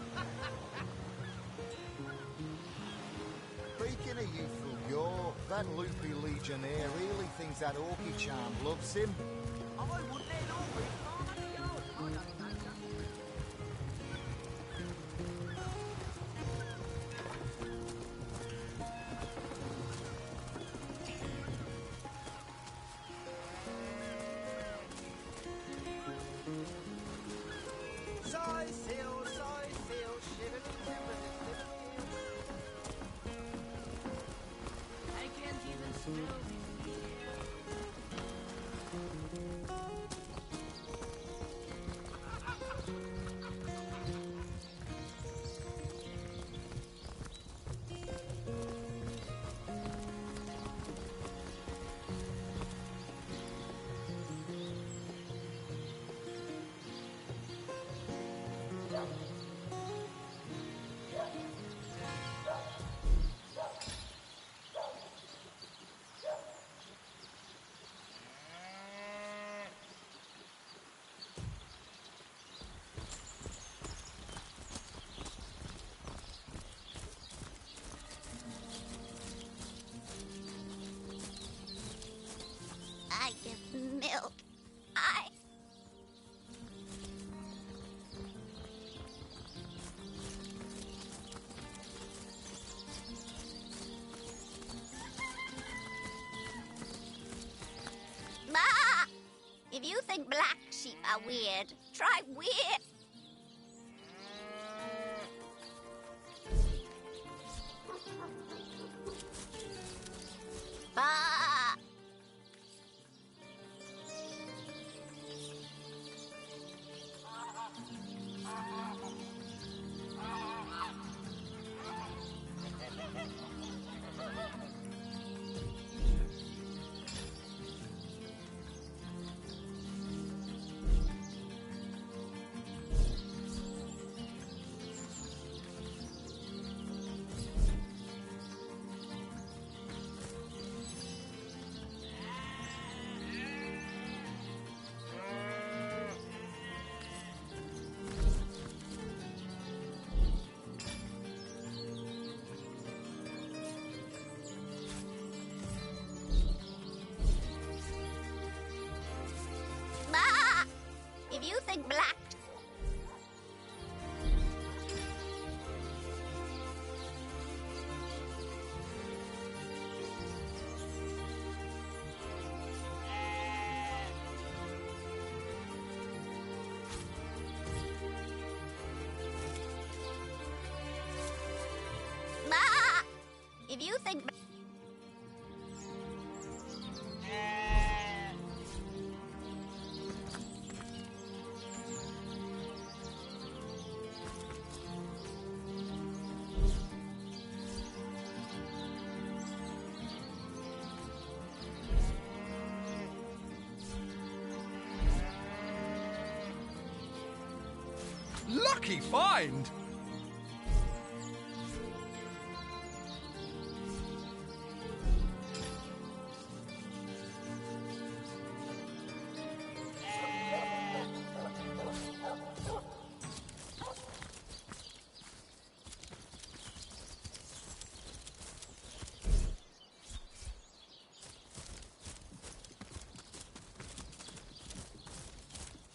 Speaking of youthful jaw, that loopy legionnaire really thinks that orchid charm loves him. I wouldn't let an orc within 500 yards of my loving nature. Size seal, shiver, I can't even smell this beer. black sheep are weird. Try weird. Ah! If you think black... If you think... Lucky find!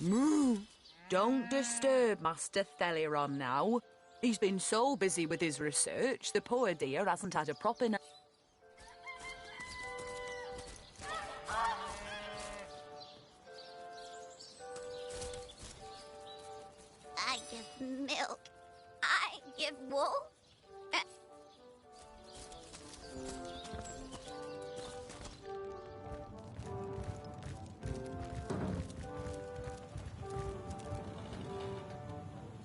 Moo! Don't disturb Master Theliron now. He's been so busy with his research, the poor dear hasn't had a proper... I give milk. I give wool.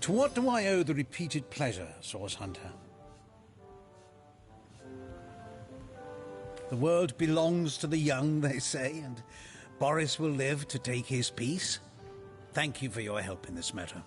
To what do I owe the repeated pleasure, Source Hunter? The world belongs to the young, they say, and Boris will live to take his piece. Thank you for your help in this matter.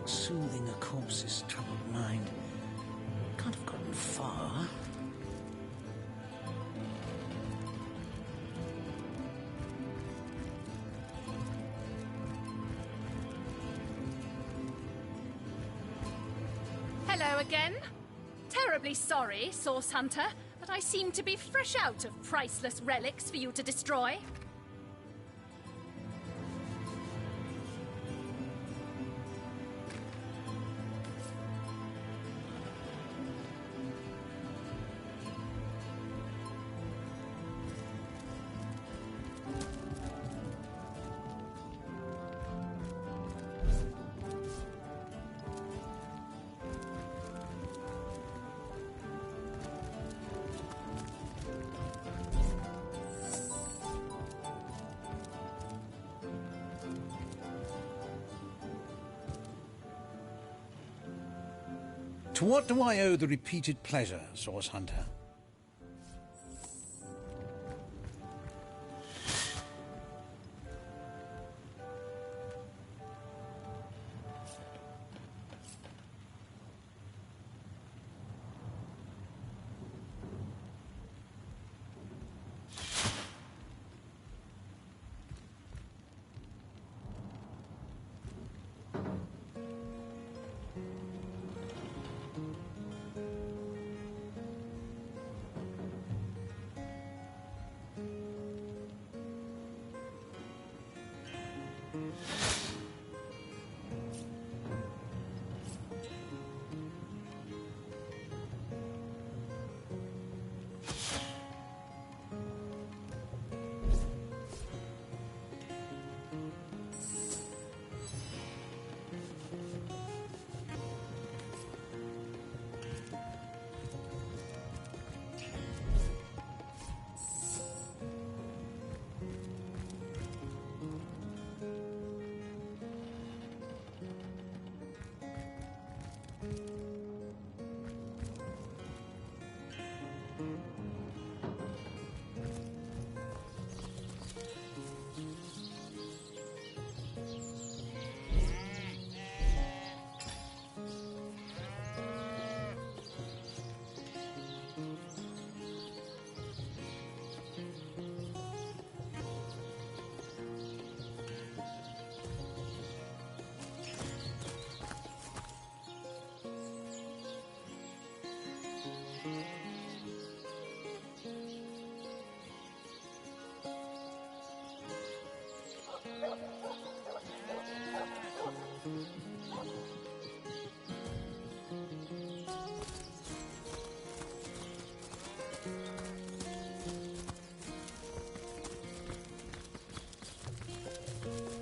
Soothing a corpse's troubled mind. Can't have gotten far. Hello again. Terribly sorry, Source Hunter, but I seem to be fresh out of priceless relics for you to destroy. To what do I owe the repeated pleasure, Source Hunter?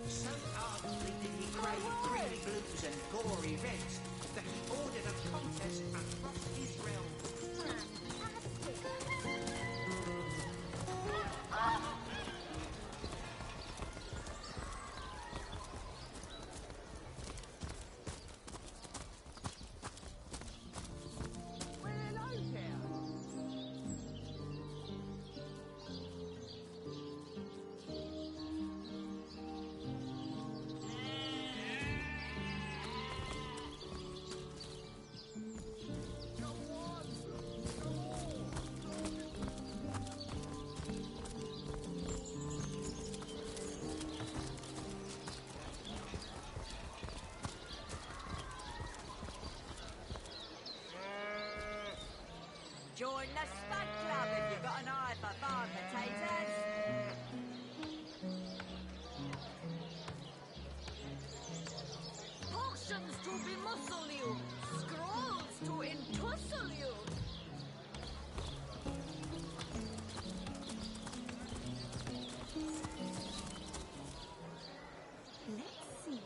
So ardently did he crave green blues and gory reds that he ordered a contest across his realm. Join the Spud Club if you've got an eye for farm potatoes. Potions to bemuscle you, scrolls to entussle you. Let's see.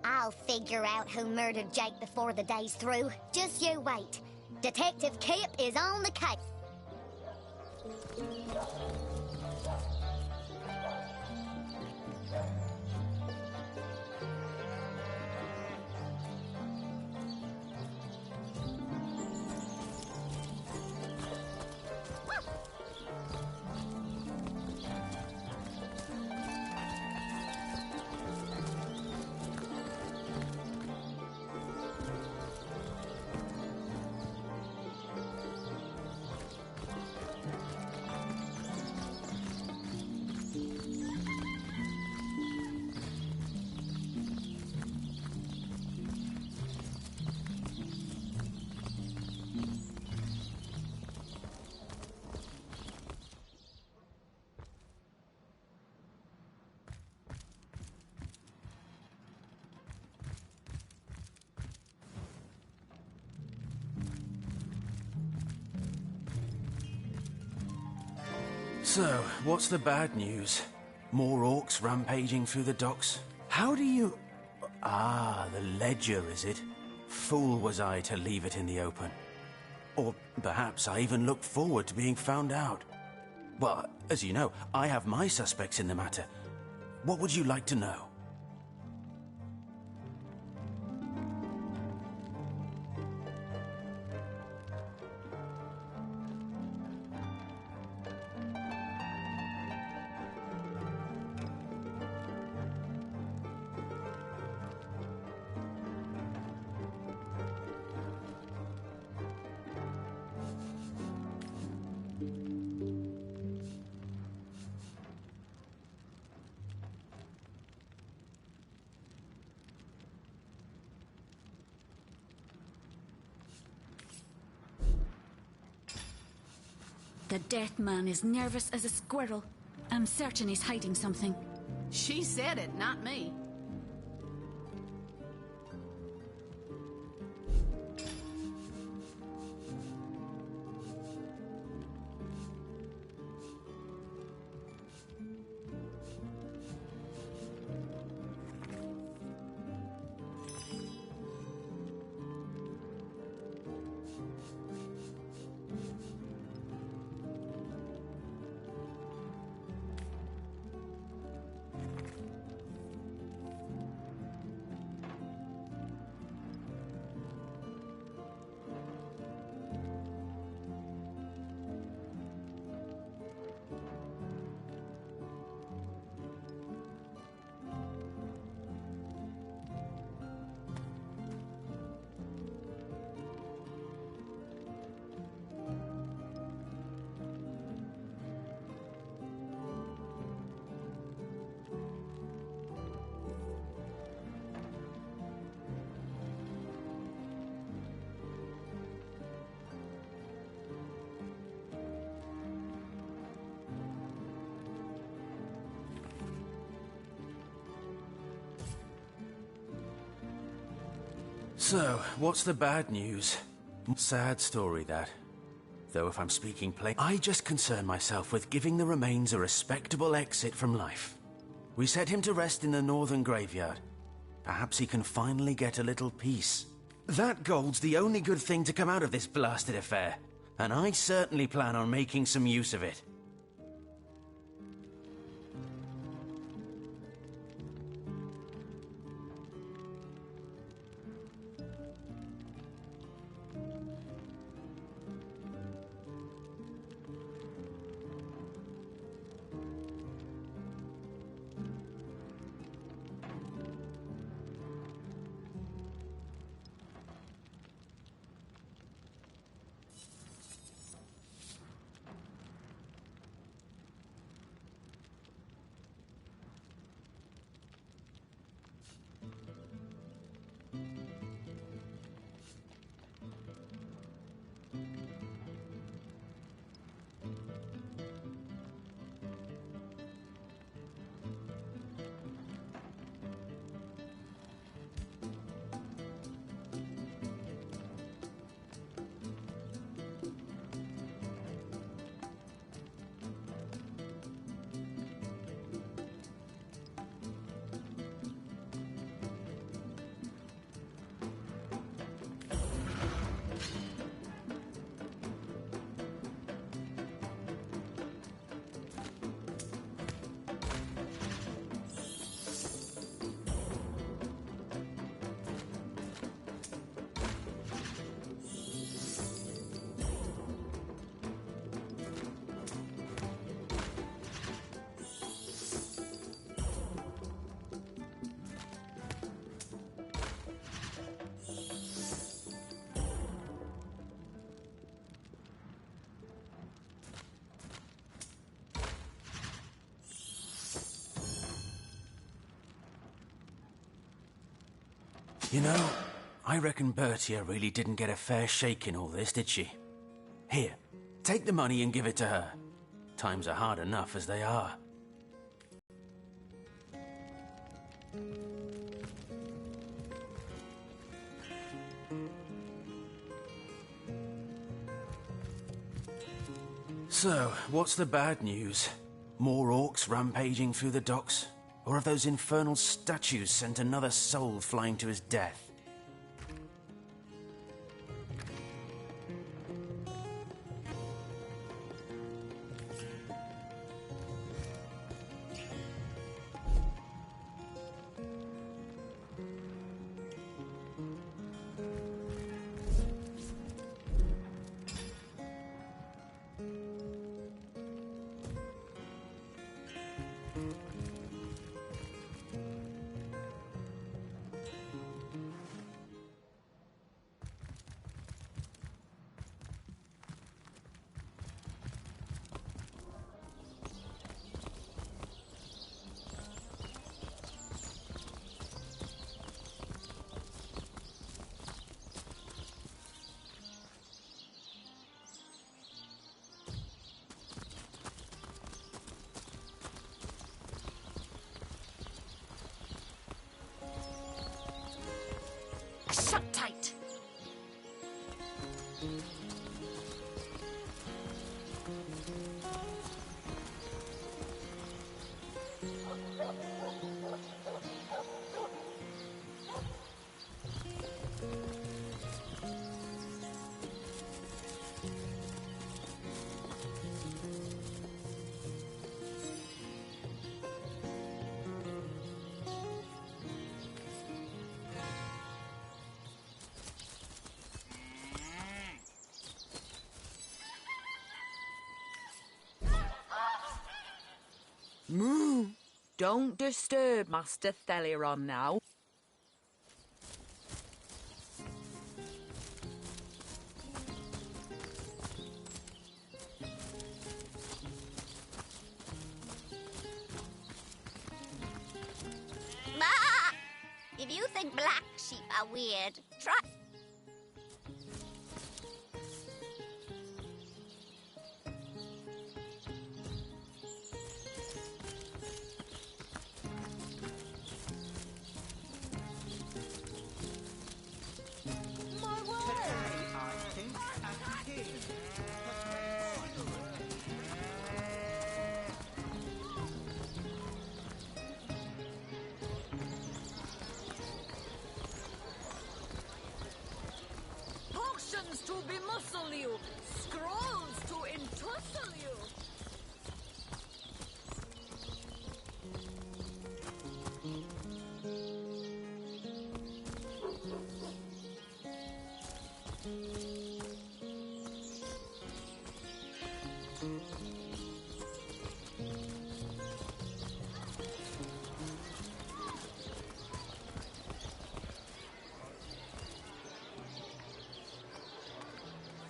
I'll figure out who murdered Jake before the day's through. Just you wait. Detective Kip is on the case. So, what's the bad news? More orcs rampaging through the docks? How do you... Ah, the ledger, is it? Fool was I to leave it in the open. Or perhaps I even looked forward to being found out. Well, as you know, I have my suspects in the matter. What would you like to know? The death man is nervous as a squirrel. I'm certain he's hiding something. She said it, not me. So, what's the bad news? Sad story, that. Though if I'm speaking plain, I just concern myself with giving the remains a respectable exit from life. We set him to rest in the northern graveyard. Perhaps he can finally get a little peace. That gold's the only good thing to come out of this blasted affair, and I certainly plan on making some use of it. You know, I reckon Bertia really didn't get a fair shake in all this, did she? Here, take the money and give it to her. Times are hard enough as they are. So, what's the bad news? More orcs rampaging through the docks? Or have those infernal statues sent another soul flying to his death? Moo! Don't disturb Master Theliron now. Ma! If you think black sheep are weird, try... Potions to bemuscle you, scrolls to entussle you.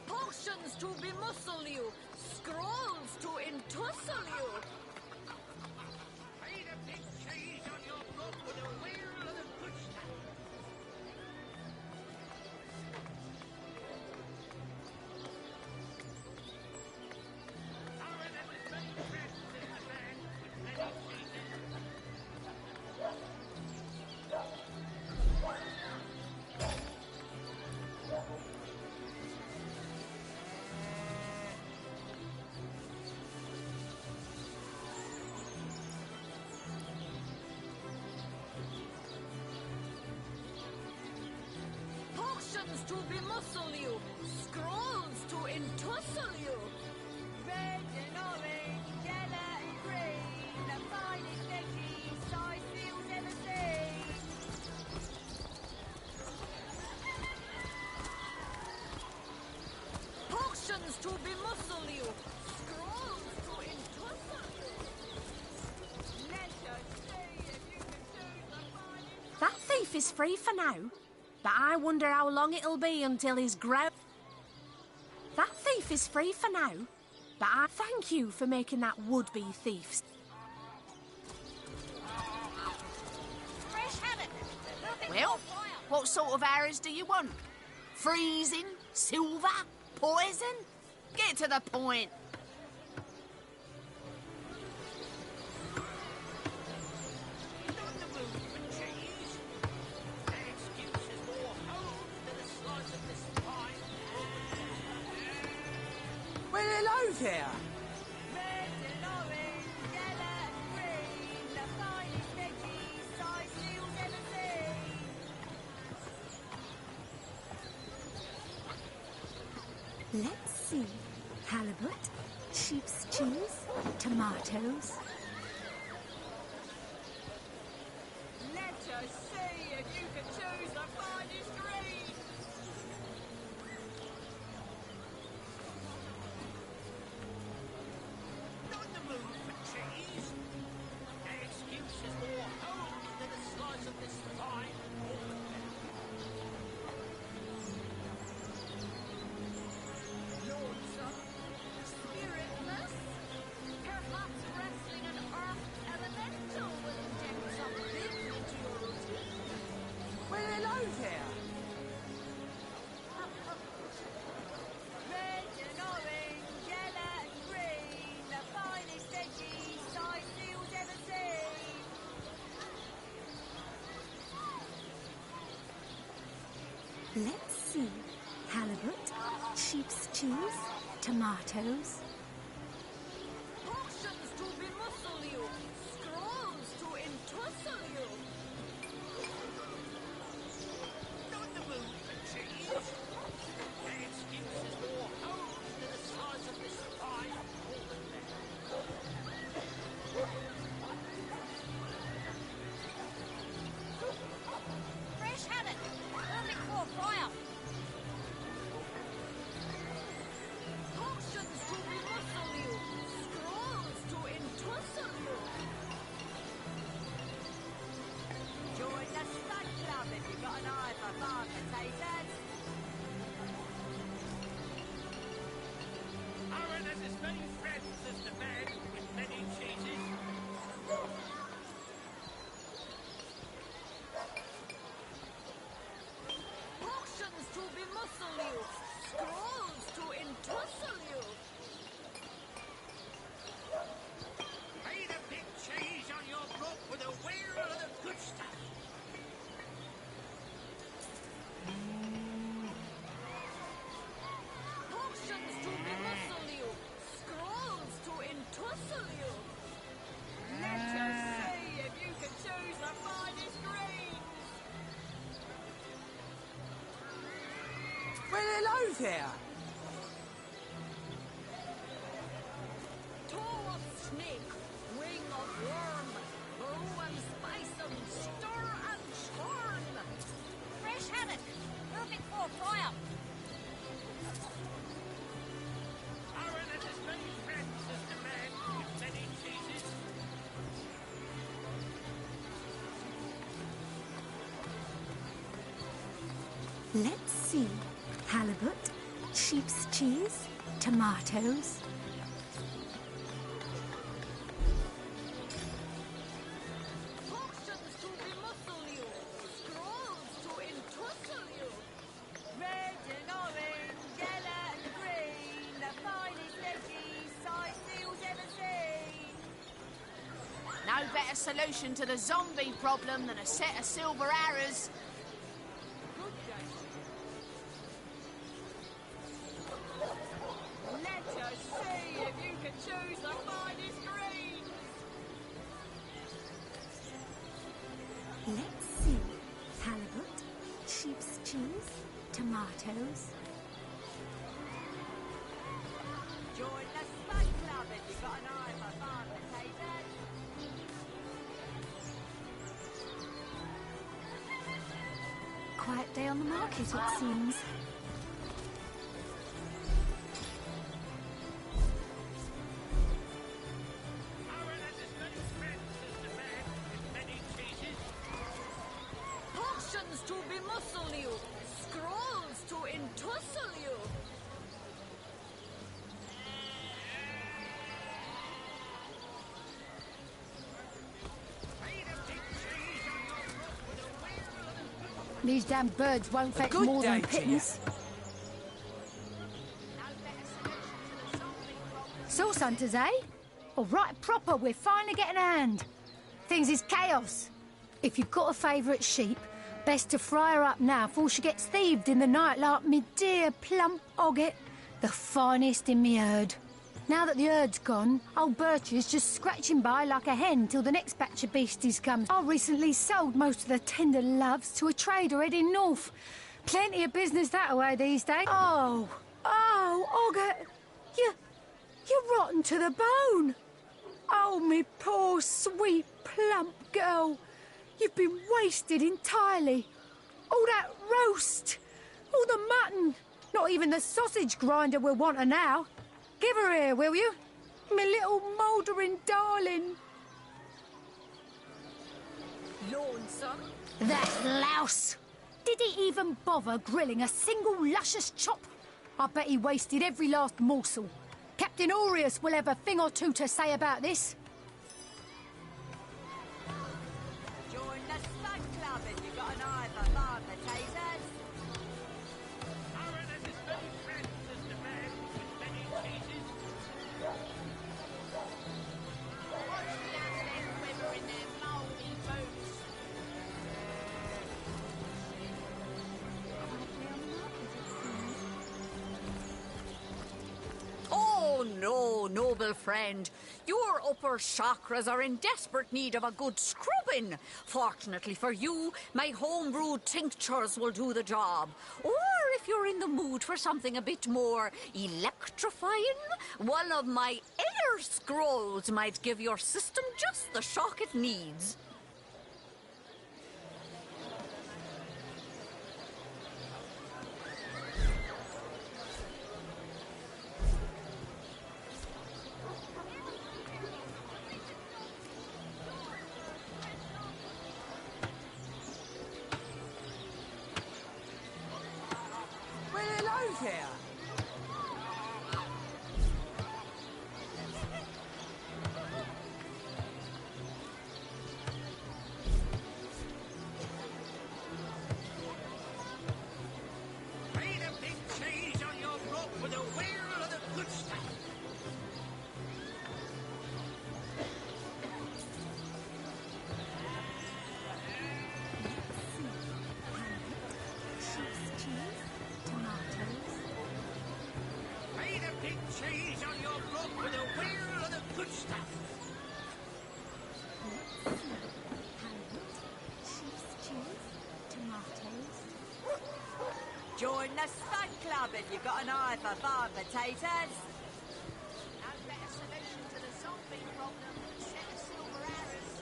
Potions to bemuscle you, scrolls to entussle you. Made a big cheese on your book with a wheel and a push. Potions to bemuscle you, scrolls to entussle you. Red and orange, yellow and green, the finest veggies I feel ever seen. Potions to bemuscle you, scrolls to entussle you. Let us see if you can choose the finest. That thief is free for now, but I wonder how long it'll be until he's grown. That thief is free for now, but I thank you for making that would-be thief. Well, what sort of arrows do you want? Freezing? Silver? Poison? Get to the point. Well, hello there. Red and orange, yellow and green, the finest veggies I feel ever seen. Let's see. Halibut, sheep's cheese, tomatoes. Let us see if you can choose the finest green. Not in the mood for cheese. An excuse is more home than a slice of this fine Lord, sir, spiritless, perhaps wrestling an earth elemental will inject some vim into your routine. Well, hello there. Red and orange, yellow and green, the finest veggies I feel ever seen. Let's see. Halibut, sheep's cheese, tomatoes. Potions to bemuscle you, scrolls to entussle you. Not in the mood for cheese. An excuse is more home than the size of this fine Fresh haddock, perfect for a fry-up. Potions to bemuscle many friends as the man with many cheeses. Potions to bemuscle you, scrolls to entussle you. Lay the big cheese on your book with a wheel of the good stuff. Potions to bemuscle you, scrolls to entussle you. Let us see if you can choose the finest greens. Well, hello there. Toe of snake, wing of worm, brew and spice 'em, stir and churn. Fresh haddock, perfect for fry-up. Aaron has as many friends as the man with many cheeses. Let's see. Halibut, sheep's cheese, tomatoes. Potions to bemuscle you, scrolls to entussle you. Red and orange, yellow and green, the finest veggies size seals ever seen. No better solution to the zombie problem than a set of silver arrows. Let us see if you can choose the finest greens. Let's see. Halibut, sheep's cheese, tomatoes. Join the Spud Club if you've got an eye for farm potatoes. Quiet day on the market, it seems. Aaron has as many friends as the man with many cheeses. Potions to bemuscle you, scrolls to entussle you. Lay the big cheese on your book with a wheel of the good These damn birds won't fetch good more than day to you. pittance. Source hunters, eh? All right, proper, we're finally getting a hand. Things is chaos. If you've got a favourite sheep, best to fry her up now before she gets thieved in the night like me dear plump Ogget, the finest in me herd. Now that the herd's gone, old Birchie's just scratching by like a hen till the next batch of beasties comes. I recently sold most of the tender loves to a trader heading north. Plenty of business that way these days. Oh, Ogget, you're rotten to the bone. Oh, me poor, sweet, plump girl. You've been wasted entirely. All that roast, all the mutton, not even the sausage grinder will want her now. Give her here, will you? Me little mouldering darling. Lonesome? That louse! Did he even bother grilling a single luscious chop? I bet he wasted every last morsel. Captain Aureus will have a thing or two to say about this. Join the Spud Club if you've got an eye for farm potatoes. Aaron has as many friends as the man with many cheeses. Watch the young men quiver in their mouldy boots. Oh no, noble friend. Your upper chakras are in desperate need of a good scrubbing. Fortunately for you, my homebrewed tinctures will do the job. Or if you're in the mood for something a bit more electrifying, one of my air scrolls might give your system just the shock it needs. Well, hello there. Adding cheese on your block with a wheel of the good stuff. Join the stunt club if you've got an eye for farm potatoes. No better solution to the zombie problem than a set of silver arrows.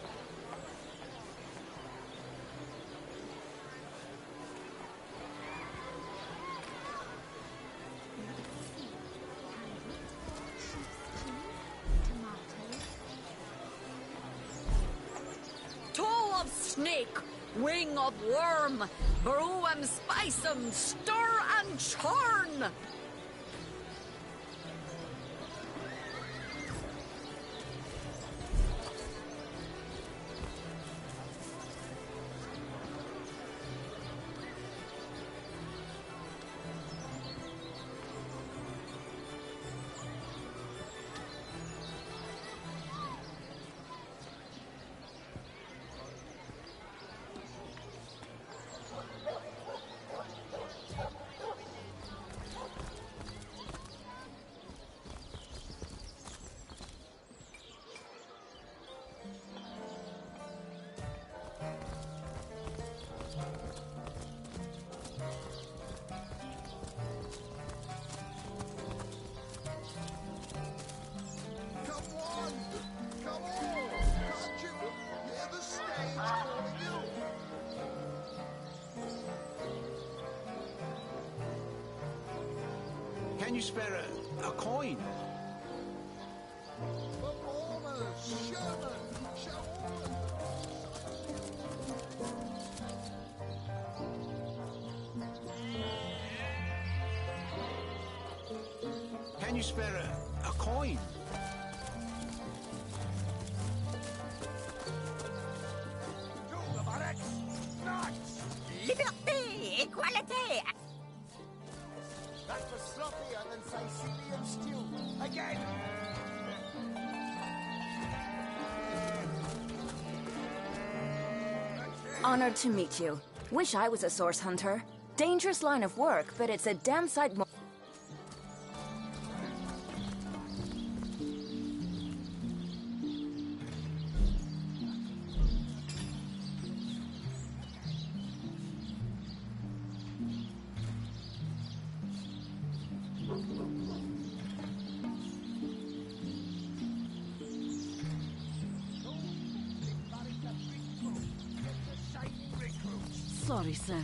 Toe of snake, wing of worm, brew 'em, spice 'em, stir and churn. Can you spare a coin? Performers, showmen, show Can you spare a coin? Liberté, equality. That's for sloppier than Sicilian stew. Again! Honored to meet you. Wish I was a source hunter. Dangerous line of work, but it's a damn sight more. Sorry, sir.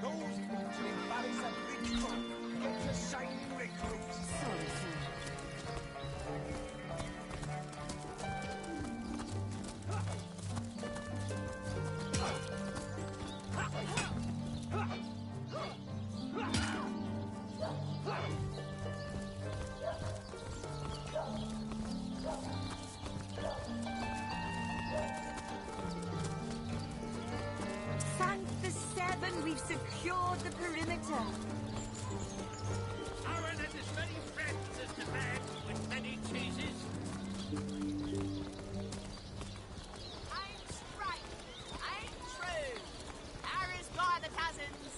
Those to embarrass a big truck. Get your shining recruits. Sorry, sir. Thank the seven, we've secured the perimeter. Our and as many friends as the man with many cheeses. I'm straight. I'm true. Arrows by the dozens.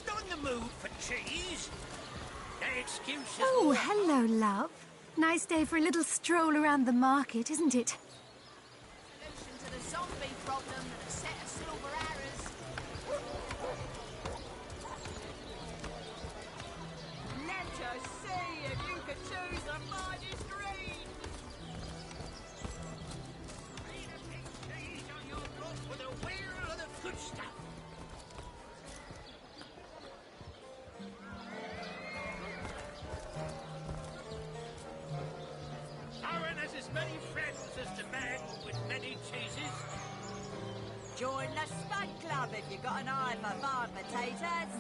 Not in the mood for cheese. No excuses. Oh, hello, love. Nice day for a little stroll around the market, isn't it? Solution to the zombie problem than a set of silver arrows. Let us see if you can choose the finest green. Read a big cheese on your block with a wheel of the good stuff. Owen has as many friends as the man with many cheeses. Join the Spud Club if you've got an eye for farm potatoes.